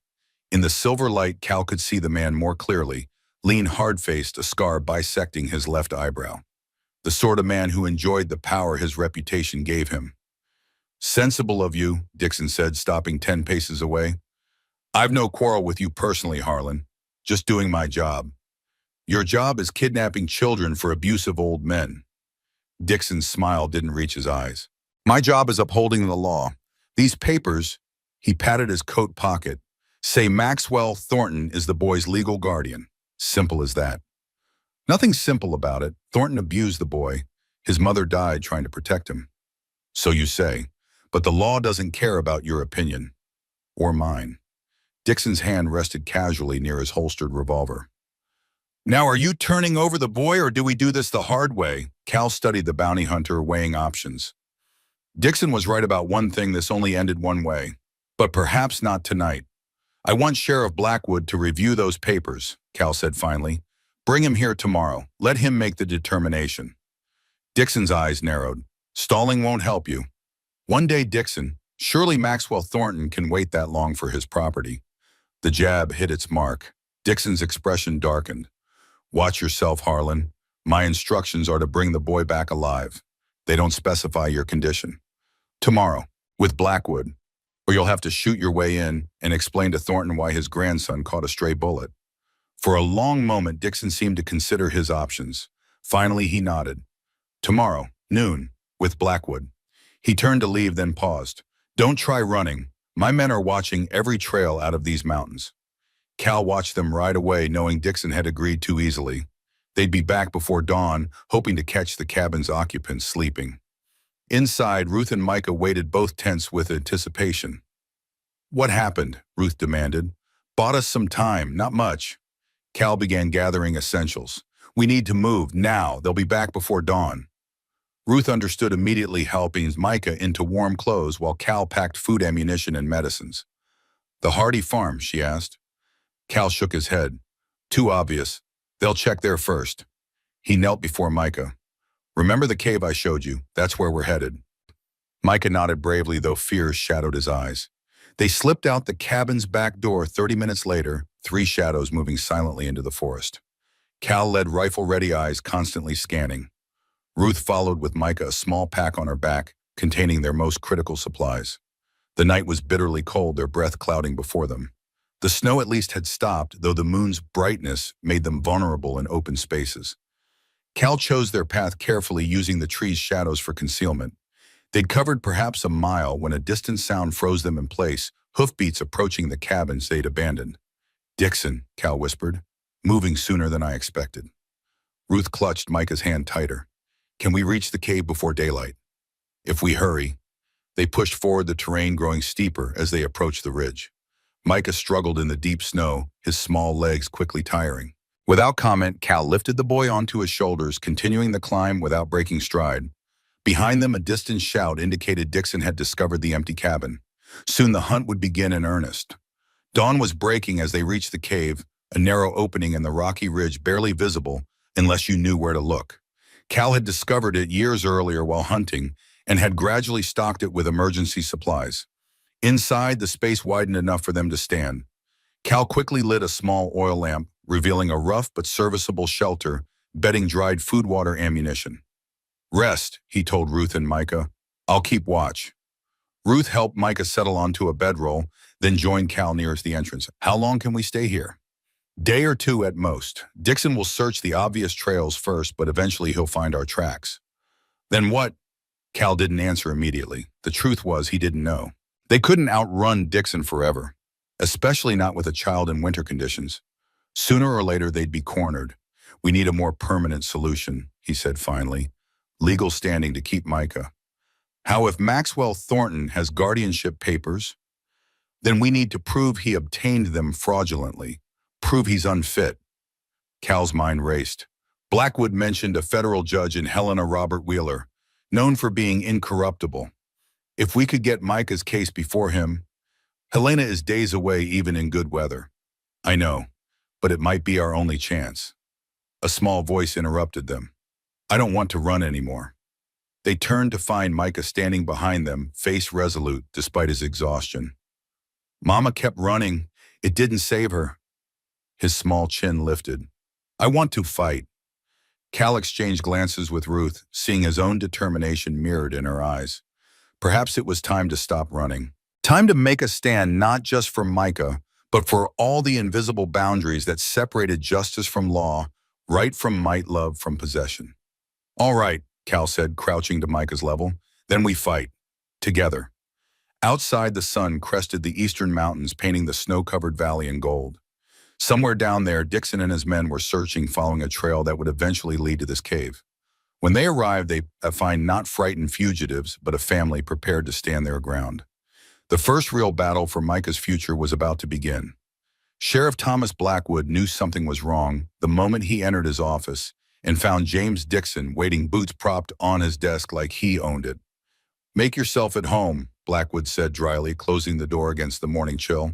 In the silver light, Cal could see the man more clearly, lean, hard-faced, a scar bisecting his left eyebrow. The sort of man who enjoyed the power his reputation gave him. "Sensible of you," Dixon said, stopping 10 paces away. "I've no quarrel with you personally, Harlan. Just doing my job. Your job is kidnapping children for abusive old men." Dixon's smile didn't reach his eyes. "My job is upholding the law. These papers," he patted his coat pocket, "say Maxwell Thornton is the boy's legal guardian. Simple as that." "Nothing simple about it. Thornton abused the boy. His mother died trying to protect him." "So you say. But the law doesn't care about your opinion. Or mine." Dixon's hand rested casually near his holstered revolver. "Now, are you turning over the boy, or do we do this the hard way?" Cal studied the bounty hunter, weighing options. Dixon was right about one thing: this only ended one way. But perhaps not tonight. "I want Sheriff Blackwood to review those papers," Cal said finally. "Bring him here tomorrow. Let him make the determination." Dixon's eyes narrowed. "Stalling won't help you." "One day, Dixon. Surely Maxwell Thornton can wait that long for his property." The jab hit its mark. Dixon's expression darkened. "Watch yourself, Harlan. My instructions are to bring the boy back alive. They don't specify your condition. Tomorrow, with Blackwood. Or you'll have to shoot your way in and explain to Thornton why his grandson caught a stray bullet." For a long moment, Dixon seemed to consider his options. Finally, he nodded. "Tomorrow, noon, with Blackwood." He turned to leave, then paused. "Don't try running. My men are watching every trail out of these mountains." Cal watched them ride away, knowing Dixon had agreed too easily. They'd be back before dawn, hoping to catch the cabin's occupants sleeping. Inside, Ruth and Micah waited, both tense with anticipation. "What happened?" Ruth demanded. "Bought us some time, not much." Cal began gathering essentials. "We need to move, now. They'll be back before dawn." Ruth understood immediately, helping Micah into warm clothes while Cal packed food, ammunition, and medicines. "The Hardy farm?" she asked. Cal shook his head. "Too obvious. They'll check there first." He knelt before Micah. "Remember the cave I showed you? That's where we're headed." Micah nodded bravely, though fear shadowed his eyes. They slipped out the cabin's back door. 30 minutes later, 3 shadows moving silently into the forest. Cal led, rifle-ready eyes constantly scanning. Ruth followed with Micah, a small pack on her back, containing their most critical supplies. The night was bitterly cold, their breath clouding before them. The snow at least had stopped, though the moon's brightness made them vulnerable in open spaces. Cal chose their path carefully, using the tree's shadows for concealment. They'd covered perhaps a mile when a distant sound froze them in place, hoofbeats approaching the cabins they'd abandoned. "Dixon," Cal whispered, "moving sooner than I expected." Ruth clutched Micah's hand tighter. "Can we reach the cave before daylight?" "If we hurry." They pushed forward, the terrain growing steeper as they approached the ridge. Micah struggled in the deep snow, his small legs quickly tiring. Without comment, Cal lifted the boy onto his shoulders, continuing the climb without breaking stride. Behind them, a distant shout indicated Dixon had discovered the empty cabin. Soon the hunt would begin in earnest. Dawn was breaking as they reached the cave, a narrow opening in the rocky ridge barely visible unless you knew where to look. Cal had discovered it years earlier while hunting and had gradually stocked it with emergency supplies. Inside, the space widened enough for them to stand. Cal quickly lit a small oil lamp, revealing a rough but serviceable shelter, bedding dried food, water, ammunition. "Rest," he told Ruth and Micah. "I'll keep watch." Ruth helped Micah settle onto a bedroll, then joined Cal nearest the entrance. "How long can we stay here?" "Day or 2 at most. Dixon will search the obvious trails first, but eventually he'll find our tracks." "Then what?" Cal didn't answer immediately. The truth was, he didn't know. They couldn't outrun Dixon forever, especially not with a child in winter conditions. Sooner or later, they'd be cornered. "We need a more permanent solution," he said finally. "Legal standing to keep Micah." "How if Maxwell Thornton has guardianship papers?" "Then we need to prove he obtained them fraudulently. Prove he's unfit." Cal's mind raced. Blackwood mentioned a federal judge in Helena, Robert Wheeler. known for being incorruptible. If we could get Micah's case before him, Helena is days away even in good weather. I know, but it might be our only chance. A small voice interrupted them. I don't want to run anymore. They turned to find Micah standing behind them, face resolute despite his exhaustion. Mama kept running. It didn't save her. His small chin lifted. I want to fight. Cal exchanged glances with Ruth, seeing his own determination mirrored in her eyes. Perhaps it was time to stop running. Time to make a stand not just for Micah, but for all the invisible boundaries that separated justice from law, right from might, love from possession. All right, Cal said, crouching to Micah's level. Then we fight. Together. Outside, the sun crested the eastern mountains, painting the snow-covered valley in gold. Somewhere down there, Dixon and his men were searching, following a trail that would eventually lead to this cave. When they arrived, they find not frightened fugitives, but a family prepared to stand their ground. The first real battle for Micah's future was about to begin. Sheriff Thomas Blackwood knew something was wrong the moment he entered his office and found James Dixon waiting, boots propped on his desk like he owned it. Make yourself at home, Blackwood said dryly, closing the door against the morning chill.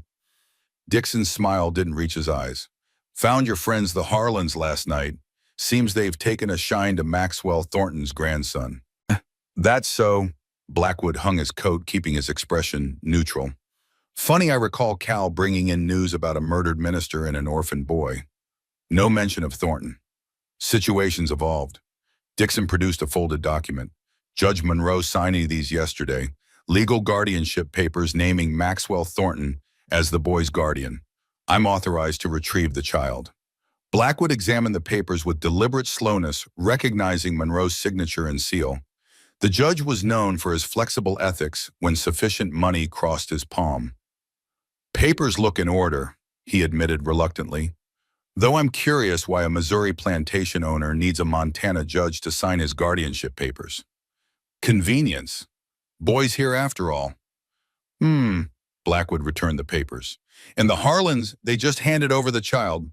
Dixon's smile didn't reach his eyes. Found your friends the Harlans last night. Seems they've taken a shine to Maxwell Thornton's grandson. That's so. Blackwood hung his coat, keeping his expression neutral. Funny, I recall Cal bringing in news about a murdered minister and an orphaned boy. No mention of Thornton. Situations evolved. Dixon produced a folded document. Judge Monroe signing these yesterday. Legal guardianship papers naming Maxwell Thornton as the boy's guardian. I'm authorized to retrieve the child. Blackwood examined the papers with deliberate slowness, recognizing Monroe's signature and seal. The judge was known for his flexible ethics when sufficient money crossed his palm. Papers look in order, he admitted reluctantly. Though I'm curious why a Missouri plantation owner needs a Montana judge to sign his guardianship papers. Convenience. Boys here after all. Blackwood returned the papers. And the Harlans, they just handed over the child.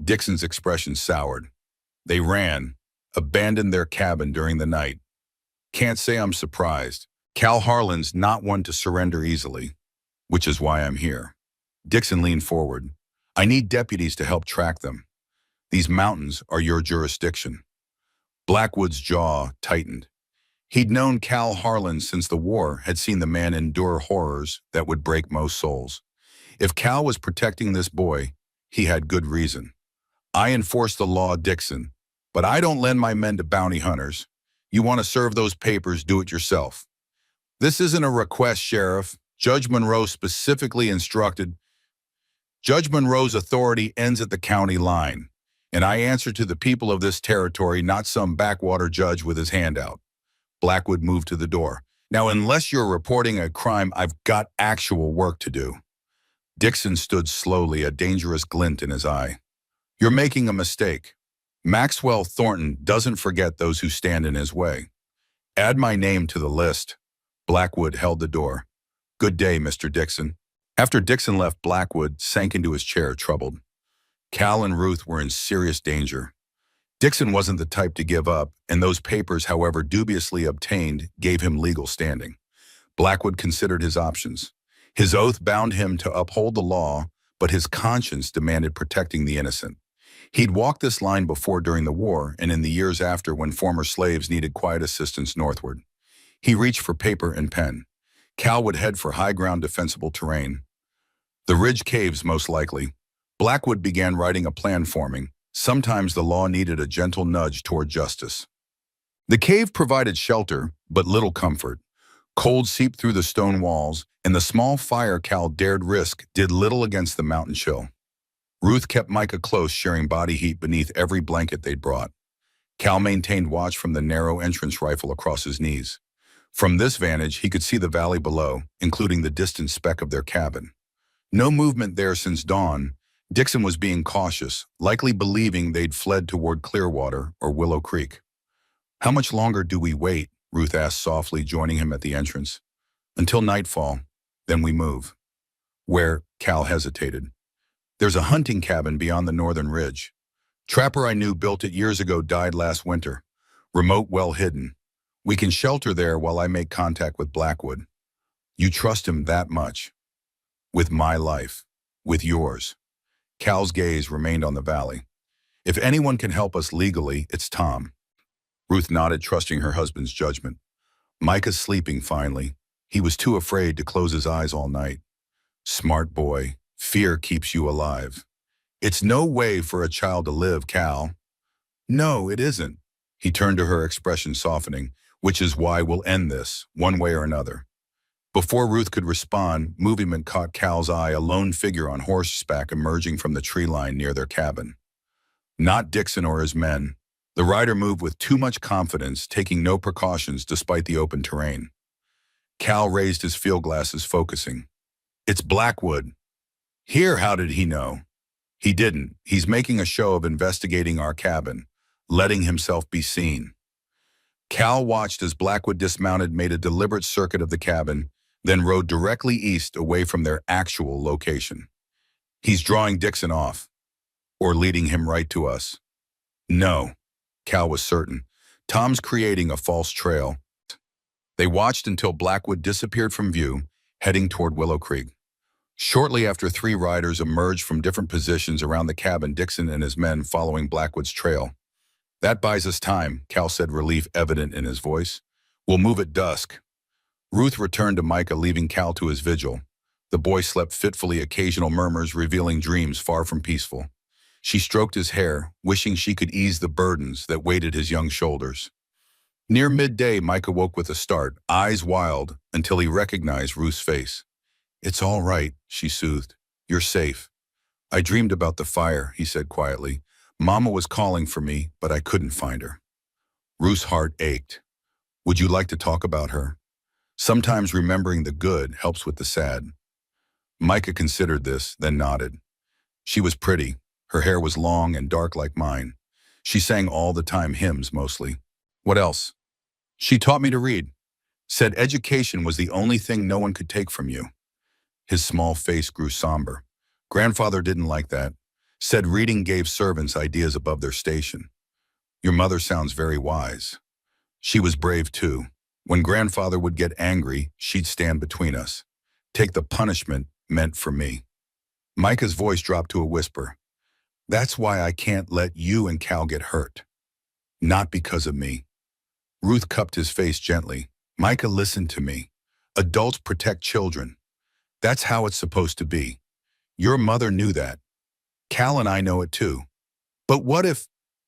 Dixon's expression soured. They ran, abandoned their cabin during the night. Can't say I'm surprised. Cal Harlan's not one to surrender easily, which is why I'm here. Dixon leaned forward. I need deputies to help track them. These mountains are your jurisdiction. Blackwood's jaw tightened. He'd known Cal Harlan since the war, had seen the man endure horrors that would break most souls. If Cal was protecting this boy, he had good reason. I enforce the law, Dixon, but I don't lend my men to bounty hunters. You want to serve those papers, do it yourself. This isn't a request, Sheriff. Judge Monroe specifically instructed. Judge Monroe's authority ends at the county line, and I answer to the people of this territory, not some backwater judge with his hand out. Blackwood moved to the door. Now, unless you're reporting a crime, I've got actual work to do. Dixon stood slowly, a dangerous glint in his eye. You're making a mistake. Maxwell Thornton doesn't forget those who stand in his way. Add my name to the list. Blackwood held the door. Good day, Mr. Dixon. After Dixon left, Blackwood sank into his chair, troubled. Cal and Ruth were in serious danger. Dixon wasn't the type to give up, and those papers, however dubiously obtained, gave him legal standing. Blackwood considered his options. His oath bound him to uphold the law, but his conscience demanded protecting the innocent. He'd walked this line before during the war and in the years after when former slaves needed quiet assistance northward. He reached for paper and pen. Cal would head for high ground defensible terrain. The ridge caves, most likely. Blackwood began writing a plan forming. Sometimes the law needed a gentle nudge toward justice. The cave provided shelter, but little comfort. Cold seeped through the stone walls, and the small fire Cal dared risk did little against the mountain chill. Ruth kept Micah close, sharing body heat beneath every blanket they'd brought. Cal maintained watch from the narrow entrance rifle across his knees. From this vantage, he could see the valley below, including the distant speck of their cabin. No movement there since dawn. Dixon was being cautious, likely believing they'd fled toward Clearwater or Willow Creek. How much longer do we wait? Ruth asked softly, joining him at the entrance. Until nightfall, then we move. Where? Cal hesitated. There's a hunting cabin beyond the northern ridge. Trapper I knew built it years ago died last winter. Remote, well hidden. We can shelter there while I make contact with Blackwood. You trust him that much. With my life. With yours. Cal's gaze remained on the valley. If anyone can help us legally, it's Tom. Ruth nodded, trusting her husband's judgment. Micah's sleeping finally. He was too afraid to close his eyes all night. Smart boy. Fear keeps you alive. It's no way for a child to live, Cal. No, it isn't. He turned to her, expression softening, which is why we'll end this, one way or another. Before Ruth could respond, movement caught Cal's eye, a lone figure on horseback emerging from the tree line near their cabin. Not Dixon or his men. The rider moved with too much confidence, taking no precautions despite the open terrain. Cal raised his field glasses, focusing. It's Blackwood. Here, how did he know? He didn't. He's making a show of investigating our cabin, letting himself be seen. Cal watched as Blackwood dismounted, made a deliberate circuit of the cabin, then rode directly east away from their actual location. He's drawing Dixon off, or leading him right to us. No, Cal was certain. Tom's creating a false trail. They watched until Blackwood disappeared from view, heading toward Willow Creek. Shortly after, three riders emerged from different positions around the cabin, Dixon and his men following Blackwood's trail. That buys us time, Cal said, relief evident in his voice. We'll move at dusk. Ruth returned to Micah, leaving Cal to his vigil. The boy slept fitfully, occasional murmurs revealing dreams far from peaceful. She stroked his hair, wishing she could ease the burdens that weighted his young shoulders. Near midday, Micah woke with a start, eyes wild, until he recognized Ruth's face. It's all right, she soothed. You're safe. I dreamed about the fire, he said quietly. Mama was calling for me, but I couldn't find her. Ruth's heart ached. Would you like to talk about her? Sometimes remembering the good helps with the sad. Micah considered this, then nodded. She was pretty. Her hair was long and dark like mine. She sang all the time, hymns mostly. What else? She taught me to read. Said education was the only thing no one could take from you. His small face grew somber. Grandfather didn't like that. Said reading gave servants ideas above their station. Your mother sounds very wise. She was brave too. When grandfather would get angry, she'd stand between us. Take the punishment meant for me. Micah's voice dropped to a whisper. That's why I can't let you and Cal get hurt. Not because of me. Ruth cupped his face gently. Micah, listen to me. Adults protect children. That's how it's supposed to be. Your mother knew that. Cal and I know it too. But what if?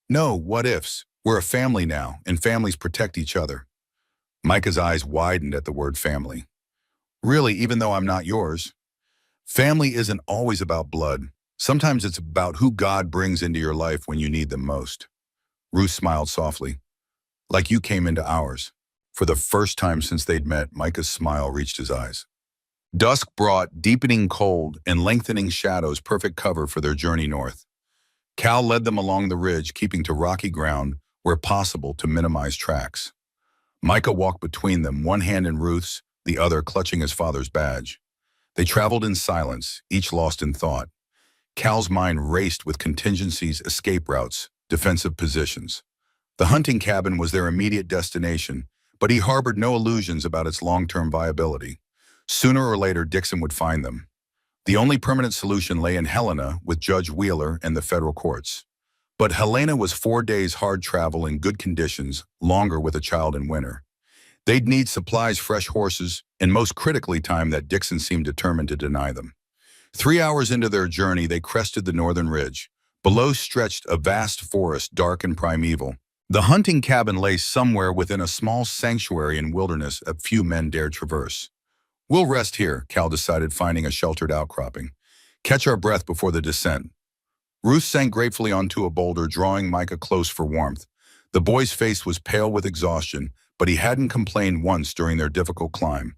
No, what ifs? We're a family now, and families protect each other. Micah's eyes widened at the word family. Really, even though I'm not yours? Family isn't always about blood. Sometimes it's about who God brings into your life when you need them most. Ruth smiled softly. Like you came into ours. For the first time since they'd met, Micah's smile reached his eyes. Dusk brought deepening cold and lengthening shadows, perfect cover for their journey north. Cal led them along the ridge, keeping to rocky ground where possible to minimize tracks. Micah walked between them, one hand in Ruth's, the other clutching his father's badge. They traveled in silence, each lost in thought. Cal's mind raced with contingencies, escape routes, defensive positions. The hunting cabin was their immediate destination, but he harbored no illusions about its long-term viability. Sooner or later, Dixon would find them. The only permanent solution lay in Helena with Judge Wheeler and the federal courts. But Helena was 4 days hard travel in good conditions, longer with a child in winter. They'd need supplies, fresh horses, and most critically time that Dixon seemed determined to deny them. 3 hours into their journey, they crested the northern ridge. Below stretched a vast forest, dark and primeval. The hunting cabin lay somewhere within a small sanctuary and wilderness a few men dared traverse. We'll rest here, Cal decided, finding a sheltered outcropping. Catch our breath before the descent. Ruth sank gratefully onto a boulder, drawing Micah close for warmth. The boy's face was pale with exhaustion, but he hadn't complained once during their difficult climb.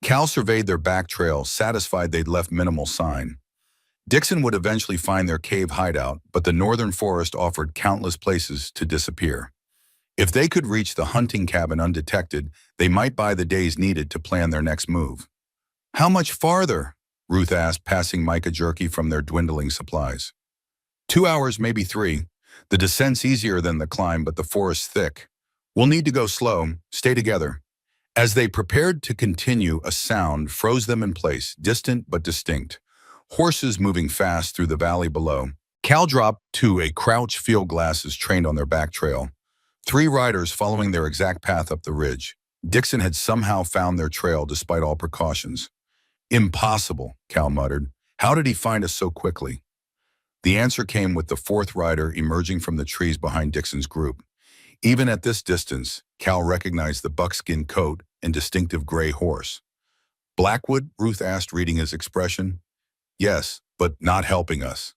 Cal surveyed their back trail, satisfied they'd left minimal sign. Dixon would eventually find their cave hideout, but the northern forest offered countless places to disappear. If they could reach the hunting cabin undetected, they might buy the days needed to plan their next move. How much farther? Ruth asked, passing Micah jerky from their dwindling supplies. 2 hours, maybe 3. The descent's easier than the climb, but the forest's thick. We'll need to go slow. Stay together. As they prepared to continue, a sound froze them in place, distant but distinct. Horses moving fast through the valley below. Cal dropped to a crouch, field glasses trained on their back trail. Three riders following their exact path up the ridge. Dixon had somehow found their trail despite all precautions. Impossible, Cal muttered. How did he find us so quickly? The answer came with the fourth rider emerging from the trees behind Dixon's group. Even at this distance, Cal recognized the buckskin coat and distinctive gray horse. Blackwood? Ruth asked, reading his expression. Yes, but not helping us.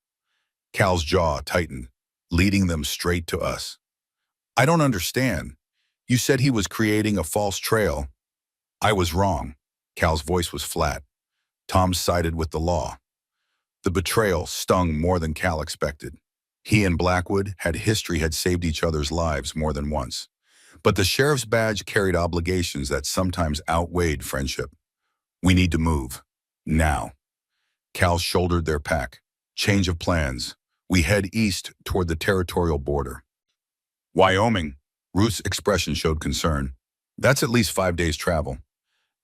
Cal's jaw tightened, leading them straight to us. I don't understand. You said he was creating a false trail. I was wrong. Cal's voice was flat. Tom sided with the law. The betrayal stung more than Cal expected. He and Blackwood had saved each other's lives more than once. But the sheriff's badge carried obligations that sometimes outweighed friendship. We need to move. Now. Cal shouldered their pack. Change of plans. We head east toward the territorial border. Wyoming. Ruth's expression showed concern. That's at least 5 days' travel.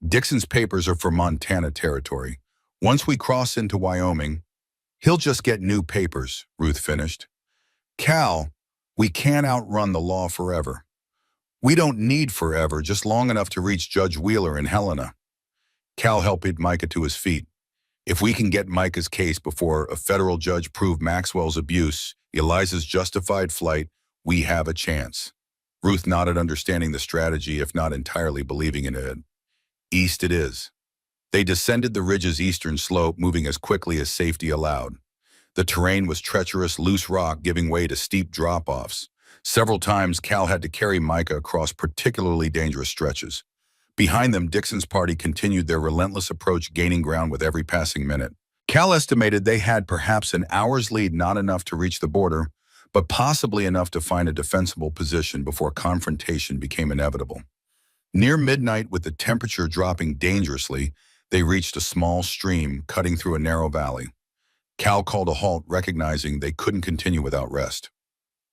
Dixon's papers are for Montana territory. Once we cross into Wyoming, he'll just get new papers, Ruth finished. Cal, we can't outrun the law forever. We don't need forever, just long enough to reach Judge Wheeler and Helena. Cal helped Micah to his feet. If we can get Micah's case before a federal judge proved Maxwell's abuse, Eliza's justified flight, we have a chance. Ruth nodded, understanding the strategy, if not entirely believing in it. East it is. They descended the ridge's eastern slope, moving as quickly as safety allowed. The terrain was treacherous, loose rock giving way to steep drop-offs. Several times, Cal had to carry Micah across particularly dangerous stretches. Behind them, Dixon's party continued their relentless approach, gaining ground with every passing minute. Cal estimated they had perhaps an hour's lead, not enough to reach the border, but possibly enough to find a defensible position before confrontation became inevitable. Near midnight, with the temperature dropping dangerously, they reached a small stream cutting through a narrow valley. Cal called a halt, recognizing they couldn't continue without rest.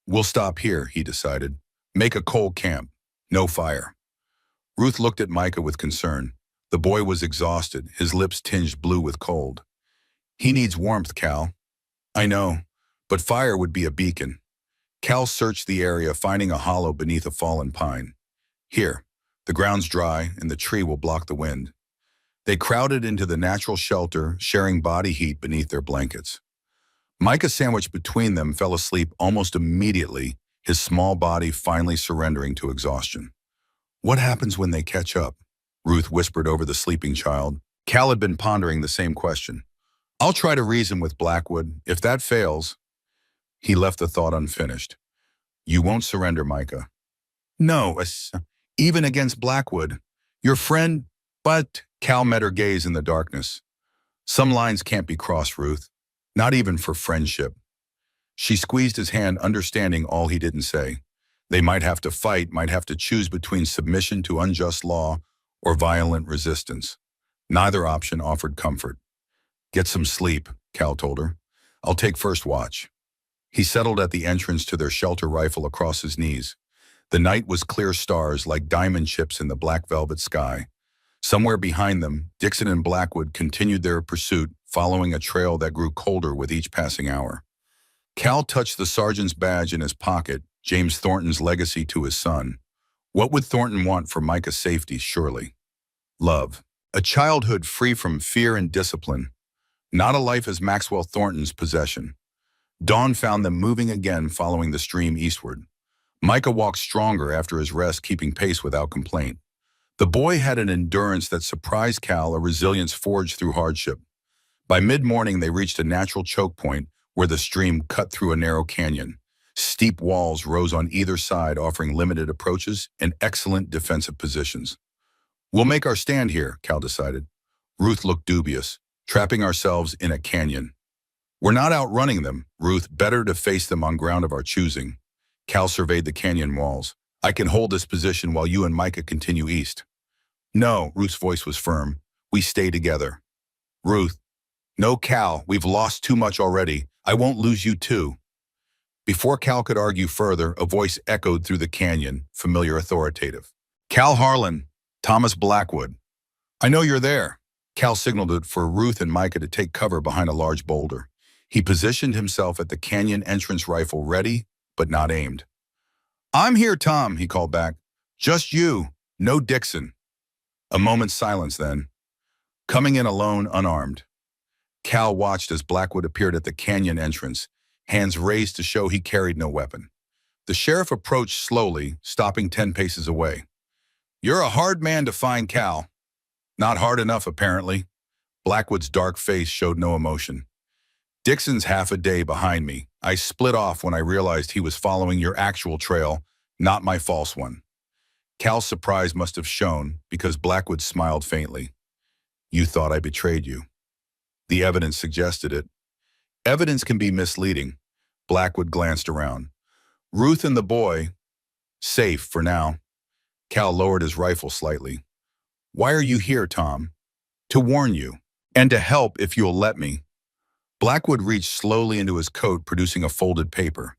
We'll stop here, he decided. Make a cold camp. No fire. Ruth looked at Micah with concern. The boy was exhausted, his lips tinged blue with cold. He needs warmth, Cal. I know, but fire would be a beacon. Cal searched the area, finding a hollow beneath a fallen pine. Here, the ground's dry and the tree will block the wind. They crowded into the natural shelter, sharing body heat beneath their blankets. Micah, sandwiched between them, fell asleep almost immediately, his small body finally surrendering to exhaustion. What happens when they catch up? Ruth whispered over the sleeping child. Cal had been pondering the same question. I'll try to reason with Blackwood. If that fails, he left the thought unfinished. You won't surrender, Micah. No, even against Blackwood. Your friend, but Cal met her gaze in the darkness. Some lines can't be crossed, Ruth. Not even for friendship. She squeezed his hand, understanding all he didn't say. They might have to fight, might have to choose between submission to unjust law or violent resistance. Neither option offered comfort. Get some sleep, Cal told her. I'll take first watch. He settled at the entrance to their shelter, rifle across his knees. The night was clear stars like diamond chips in the black velvet sky. Somewhere behind them, Dixon and Blackwood continued their pursuit, following a trail that grew colder with each passing hour. Cal touched the sergeant's badge in his pocket, James Thornton's legacy to his son. What would Thornton want for Micah's safety, surely? Love. A childhood free from fear and discipline. Not a life as Maxwell Thornton's possession. Dawn found them moving again, following the stream eastward. Micah walked stronger after his rest, keeping pace without complaint. The boy had an endurance that surprised Cal, a resilience forged through hardship. By mid-morning, they reached a natural choke point where the stream cut through a narrow canyon. Steep walls rose on either side, offering limited approaches and excellent defensive positions. We'll make our stand here, Cal decided. Ruth looked dubious. Trapping ourselves in a canyon. We're not outrunning them, Ruth. Better to face them on ground of our choosing. Cal surveyed the canyon walls. I can hold this position while you and Micah continue east. No, Ruth's voice was firm. We stay together. Ruth. No, Cal, we've lost too much already. I won't lose you too. Before Cal could argue further, a voice echoed through the canyon, familiar, authoritative. Cal Harlan, Thomas Blackwood. I know you're there. Cal signaled it for Ruth and Micah to take cover behind a large boulder. He positioned himself at the canyon entrance, rifle ready, but not aimed. I'm here, Tom, he called back. Just you, no Dixon. A moment's silence then. Coming in alone, unarmed. Cal watched as Blackwood appeared at the canyon entrance, hands raised to show he carried no weapon. The sheriff approached slowly, stopping 10 paces away. You're a hard man to find, Cal. Not hard enough, apparently. Blackwood's dark face showed no emotion. Dixon's half a day behind me. I split off when I realized he was following your actual trail, not my false one. Cal's surprise must have shown because Blackwood smiled faintly. You thought I betrayed you. The evidence suggested it. Evidence can be misleading. Blackwood glanced around. Ruth and the boy, safe for now. Cal lowered his rifle slightly. Why are you here, Tom? To warn you, and to help if you'll let me. Blackwood reached slowly into his coat, producing a folded paper.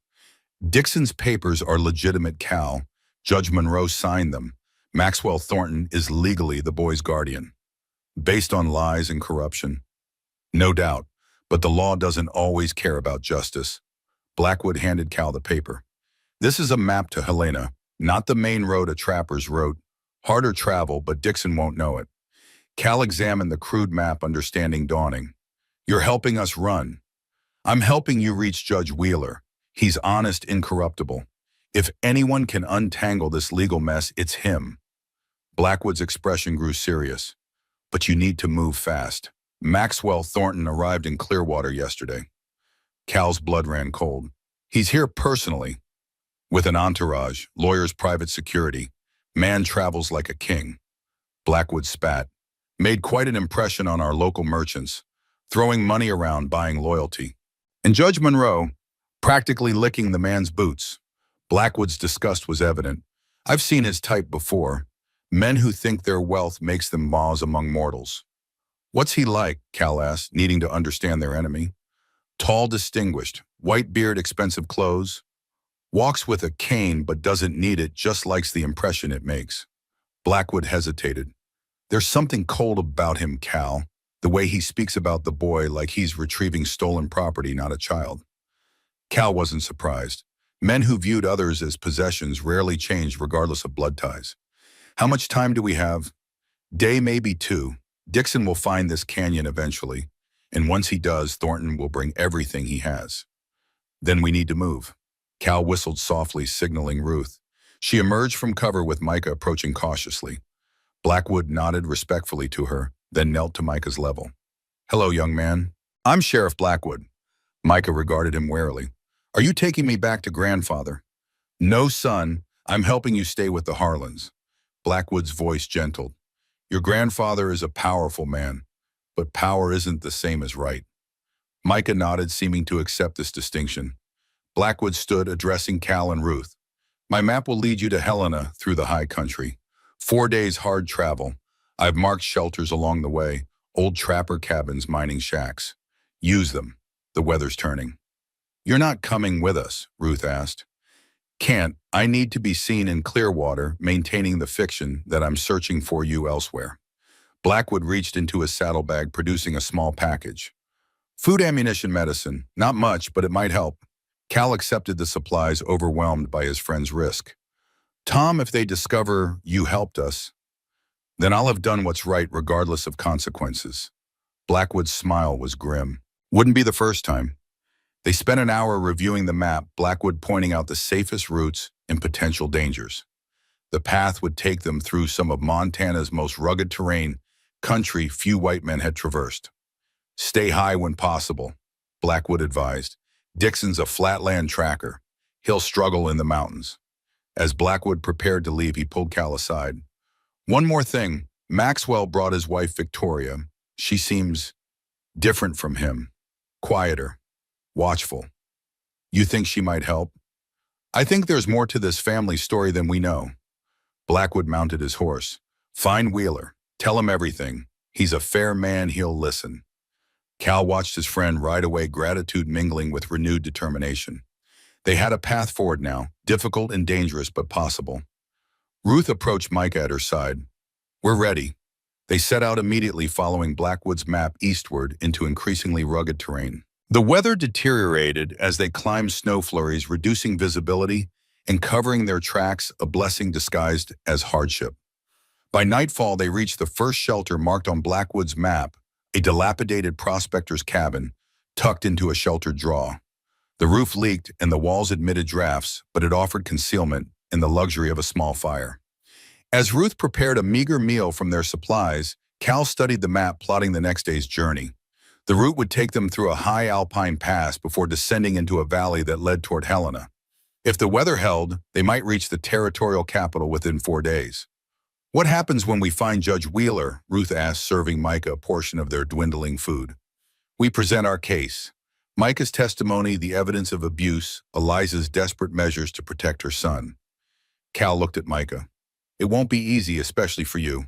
Dixon's papers are legitimate, Cal. Judge Monroe signed them. Maxwell Thornton is legally the boy's guardian. Based on lies and corruption. No doubt, but the law doesn't always care about justice. Blackwood handed Cal the paper. This is a map to Helena, not the main road a trapper's wrote. Harder travel, but Dixon won't know it. Cal examined the crude map, understanding dawning. You're helping us run. I'm helping you reach Judge Wheeler. He's honest, incorruptible. If anyone can untangle this legal mess, it's him. Blackwood's expression grew serious. But you need to move fast. Maxwell Thornton arrived in Clearwater yesterday. Cal's blood ran cold. He's here personally. With an entourage, lawyers, private security. Man travels like a king. Blackwood spat. Made quite an impression on our local merchants, throwing money around, buying loyalty. And Judge Monroe, practically licking the man's boots. Blackwood's disgust was evident. I've seen his type before. Men who think their wealth makes them moths among mortals. What's he like? Cal asked, needing to understand their enemy. Tall, distinguished, white beard, expensive clothes. Walks with a cane but doesn't need it, just likes the impression it makes. Blackwood hesitated. There's something cold about him, Cal. The way he speaks about the boy like he's retrieving stolen property, not a child. Cal wasn't surprised. Men who viewed others as possessions rarely changed regardless of blood ties. How much time do we have? Day, maybe two. Dixon will find this canyon eventually, and once he does, Thornton will bring everything he has. Then we need to move. Cal whistled softly, signaling Ruth. She emerged from cover with Micah approaching cautiously. Blackwood nodded respectfully to her, then knelt to Micah's level. Hello, young man. I'm Sheriff Blackwood. Micah regarded him warily. Are you taking me back to grandfather? No, son. I'm helping you stay with the Harlans. Blackwood's voice gentled. Your grandfather is a powerful man, but power isn't the same as right. Micah nodded, seeming to accept this distinction. Blackwood stood, addressing Cal and Ruth. My map will lead you to Helena through the high country. 4 days hard travel. I've marked shelters along the way, old trapper cabins, mining shacks. Use them. The weather's turning. You're not coming with us, Ruth asked. Can't. I need to be seen in Clearwater, maintaining the fiction that I'm searching for you elsewhere. Blackwood reached into his saddlebag, producing a small package. Food, ammunition, medicine. Not much, but it might help. Cal accepted the supplies, overwhelmed by his friend's risk. Tom, if they discover you helped us, then I'll have done what's right regardless of consequences. Blackwood's smile was grim. Wouldn't be the first time. They spent an hour reviewing the map, Blackwood pointing out the safest routes and potential dangers. The path would take them through some of Montana's most rugged terrain, country few white men had traversed. Stay high when possible, Blackwood advised. Dixon's a flatland tracker. He'll struggle in the mountains. As Blackwood prepared to leave, he pulled Cal aside. One more thing. Maxwell brought his wife Victoria. She seems different from him. Quieter. Watchful. You think she might help? I think there's more to this family story than we know. Blackwood mounted his horse. Find Wheeler. Tell him everything. He's a fair man, he'll listen. Cal watched his friend ride away, gratitude mingling with renewed determination. They had a path forward now, difficult and dangerous but possible. Ruth approached Micah at her side. "We're ready." They set out immediately following Blackwood's map eastward into increasingly rugged terrain. The weather deteriorated as they climbed snow flurries, reducing visibility and covering their tracks, a blessing disguised as hardship. By nightfall, they reached the first shelter marked on Blackwood's map, a dilapidated prospector's cabin tucked into a sheltered draw. The roof leaked and the walls admitted drafts, but it offered concealment and the luxury of a small fire. As Ruth prepared a meager meal from their supplies, Cal studied the map, plotting the next day's journey. The route would take them through a high alpine pass before descending into a valley that led toward Helena. If the weather held, they might reach the territorial capital within 4 days. "What happens when we find Judge Wheeler?" Ruth asked, serving Micah a portion of their dwindling food. "We present our case. Micah's testimony, the evidence of abuse, Eliza's desperate measures to protect her son." Cal looked at Micah. "It won't be easy, especially for you.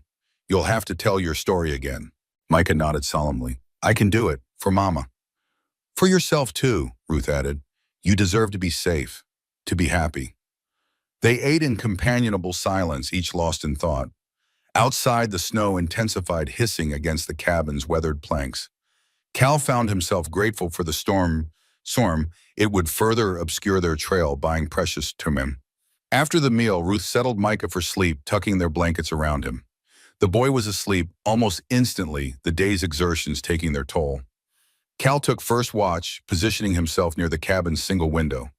You'll have to tell your story again." Micah nodded solemnly. "I can do it, for Mama." "For yourself, too," Ruth added. "You deserve to be safe, to be happy." They ate in companionable silence, each lost in thought. Outside, the snow intensified, hissing against the cabin's weathered planks. Cal found himself grateful for the storm. It would further obscure their trail, buying precious to him. After the meal, Ruth settled Micah for sleep, tucking their blankets around him. The boy was asleep almost instantly, the day's exertions taking their toll. Cal took first watch, positioning himself near the cabin's single window.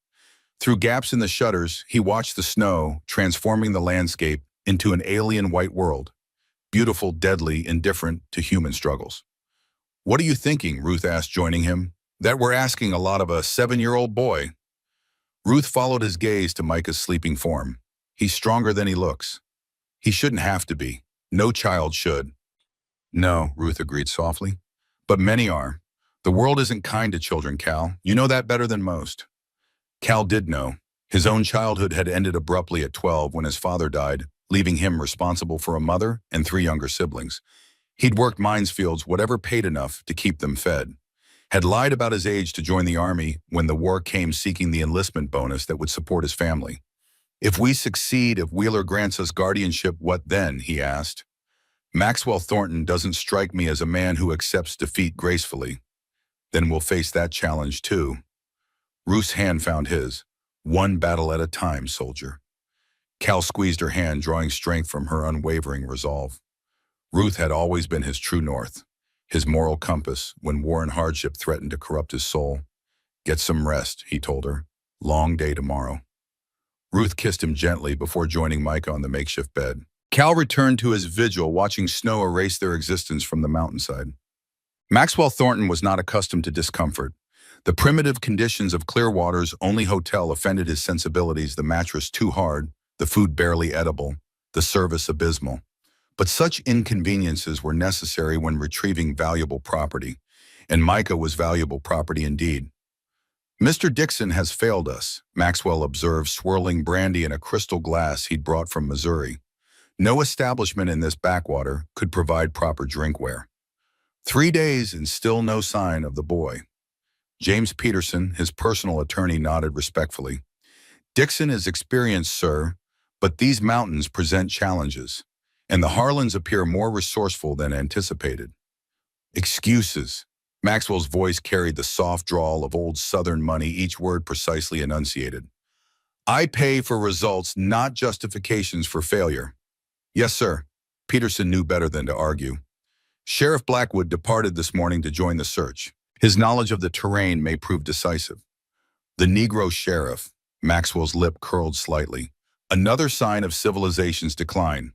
Through gaps in the shutters, he watched the snow, transforming the landscape into an alien white world, beautiful, deadly, indifferent to human struggles. "What are you thinking?" Ruth asked, joining him. "That we're asking a lot of a 7-year-old boy." Ruth followed his gaze to Micah's sleeping form. "He's stronger than he looks. He shouldn't have to be. No child should." "No," Ruth agreed softly. "But many are. The world isn't kind to children, Cal. You know that better than most." Cal did know. His own childhood had ended abruptly at 12 when his father died, leaving him responsible for a mother and 3 younger siblings. He'd worked mines fields, whatever paid enough to keep them fed. Had lied about his age to join the army when the war came, seeking the enlistment bonus that would support his family. "If we succeed, if Wheeler grants us guardianship, what then?" he asked. "Maxwell Thornton doesn't strike me as a man who accepts defeat gracefully." "Then we'll face that challenge too." Ruth's hand found his. "One battle at a time, soldier." Cal squeezed her hand, drawing strength from her unwavering resolve. Ruth had always been his true north, his moral compass when war and hardship threatened to corrupt his soul. "Get some rest," he told her. "Long day tomorrow." Ruth kissed him gently before joining Micah on the makeshift bed. Cal returned to his vigil, watching snow erase their existence from the mountainside. Maxwell Thornton was not accustomed to discomfort. The primitive conditions of Clearwater's only hotel offended his sensibilities, the mattress too hard, the food barely edible, the service abysmal. But such inconveniences were necessary when retrieving valuable property, and Micah was valuable property indeed. "Mr. Dixon has failed us," Maxwell observed, swirling brandy in a crystal glass he'd brought from Missouri. No establishment in this backwater could provide proper drinkware. 3 days and still no sign of the boy. James Peterson, his personal attorney, nodded respectfully. "Dixon is experienced, sir, but these mountains present challenges, and the Harlans appear more resourceful than anticipated." "Excuses." Maxwell's voice carried the soft drawl of old Southern money, each word precisely enunciated. "I pay for results, not justifications for failure." "Yes, sir." Peterson knew better than to argue. "Sheriff Blackwood departed this morning to join the search. His knowledge of the terrain may prove decisive." The Negro sheriff. Maxwell's lip curled slightly. "Another sign of civilization's decline.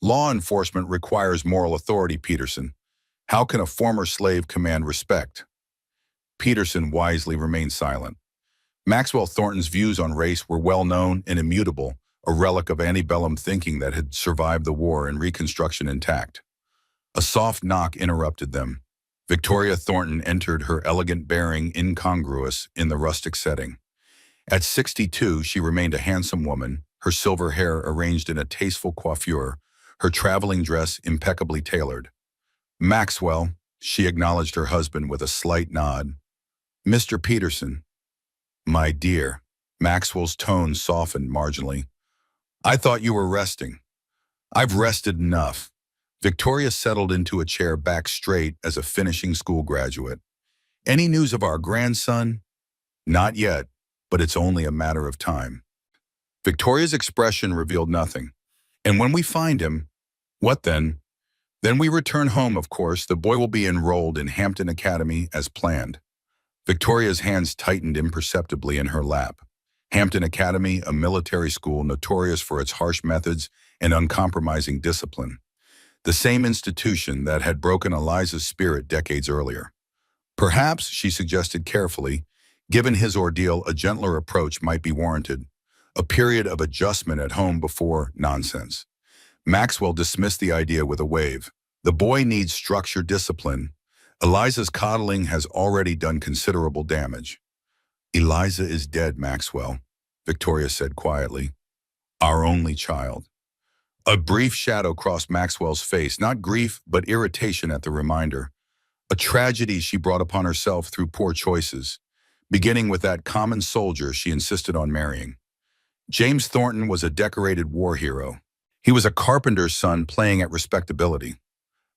Law enforcement requires moral authority, Peterson. How can a former slave command respect?" Peterson wisely remained silent. Maxwell Thornton's views on race were well known and immutable, a relic of antebellum thinking that had survived the war and Reconstruction intact. A soft knock interrupted them. Victoria Thornton entered, her elegant bearing incongruous in the rustic setting. At 62, she remained a handsome woman, her silver hair arranged in a tasteful coiffure, her traveling dress impeccably tailored. "Maxwell," she acknowledged her husband with a slight nod. "Mr. Peterson." "My dear." Maxwell's tone softened marginally. I thought you were resting. I've rested enough. Victoria settled into a chair back straight as a finishing school graduate. Any news of our grandson? Not yet, but it's only a matter of time. Victoria's expression revealed nothing. And when we find him, what then? Then we return home, of course. The boy will be enrolled in Hampton Academy as planned. Victoria's hands tightened imperceptibly in her lap. Hampton Academy, a military school notorious for its harsh methods and uncompromising discipline. The same institution that had broken Eliza's spirit decades earlier. Perhaps, she suggested carefully, given his ordeal, a gentler approach might be warranted. A period of adjustment at home before nonsense. Maxwell dismissed the idea with a wave. The boy needs structured discipline. Eliza's coddling has already done considerable damage. Eliza is dead, Maxwell, Victoria said quietly. Our only child. A brief shadow crossed Maxwell's face, not grief, but irritation at the reminder. A tragedy she brought upon herself through poor choices, beginning with that common soldier she insisted on marrying. James Thornton was a decorated war hero. He was a carpenter's son playing at respectability.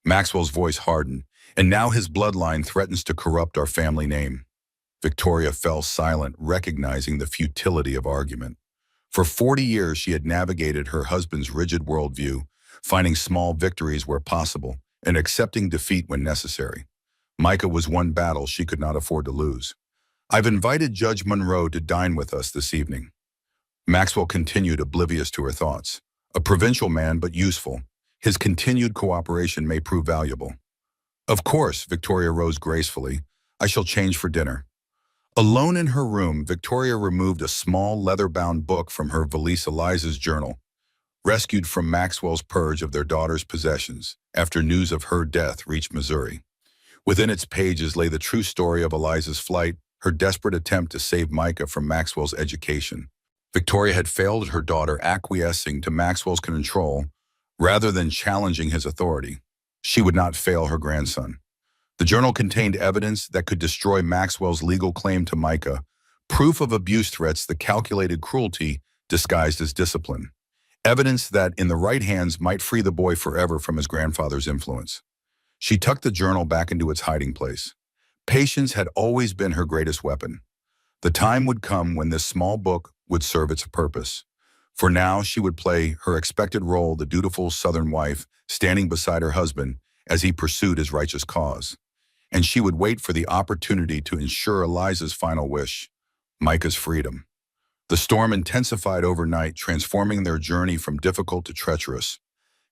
Maxwell's voice hardened, and now his bloodline threatens to corrupt our family name. Victoria fell silent, recognizing the futility of argument. For 40 years, she had navigated her husband's rigid worldview, finding small victories where possible and accepting defeat when necessary. Micah was one battle she could not afford to lose. I've invited Judge Monroe to dine with us this evening. Maxwell continued, oblivious to her thoughts. A provincial man, but useful. His continued cooperation may prove valuable. Of course, Victoria rose gracefully. I shall change for dinner. Alone in her room, Victoria removed a small leather-bound book from her valise, Eliza's journal, rescued from Maxwell's purge of their daughter's possessions after news of her death reached Missouri. Within its pages lay the true story of Eliza's flight, her desperate attempt to save Micah from Maxwell's education. Victoria had failed her daughter, acquiescing to Maxwell's control rather than challenging his authority. She would not fail her grandson. The journal contained evidence that could destroy Maxwell's legal claim to Micah, proof of abuse threats, the calculated cruelty disguised as discipline. Evidence that, in the right hands, might free the boy forever from his grandfather's influence. She tucked the journal back into its hiding place. Patience had always been her greatest weapon. The time would come when this small book would serve its purpose. For now, she would play her expected role, the dutiful Southern wife, standing beside her husband as he pursued his righteous cause. And she would wait for the opportunity to ensure Eliza's final wish, Micah's freedom. The storm intensified overnight, transforming their journey from difficult to treacherous.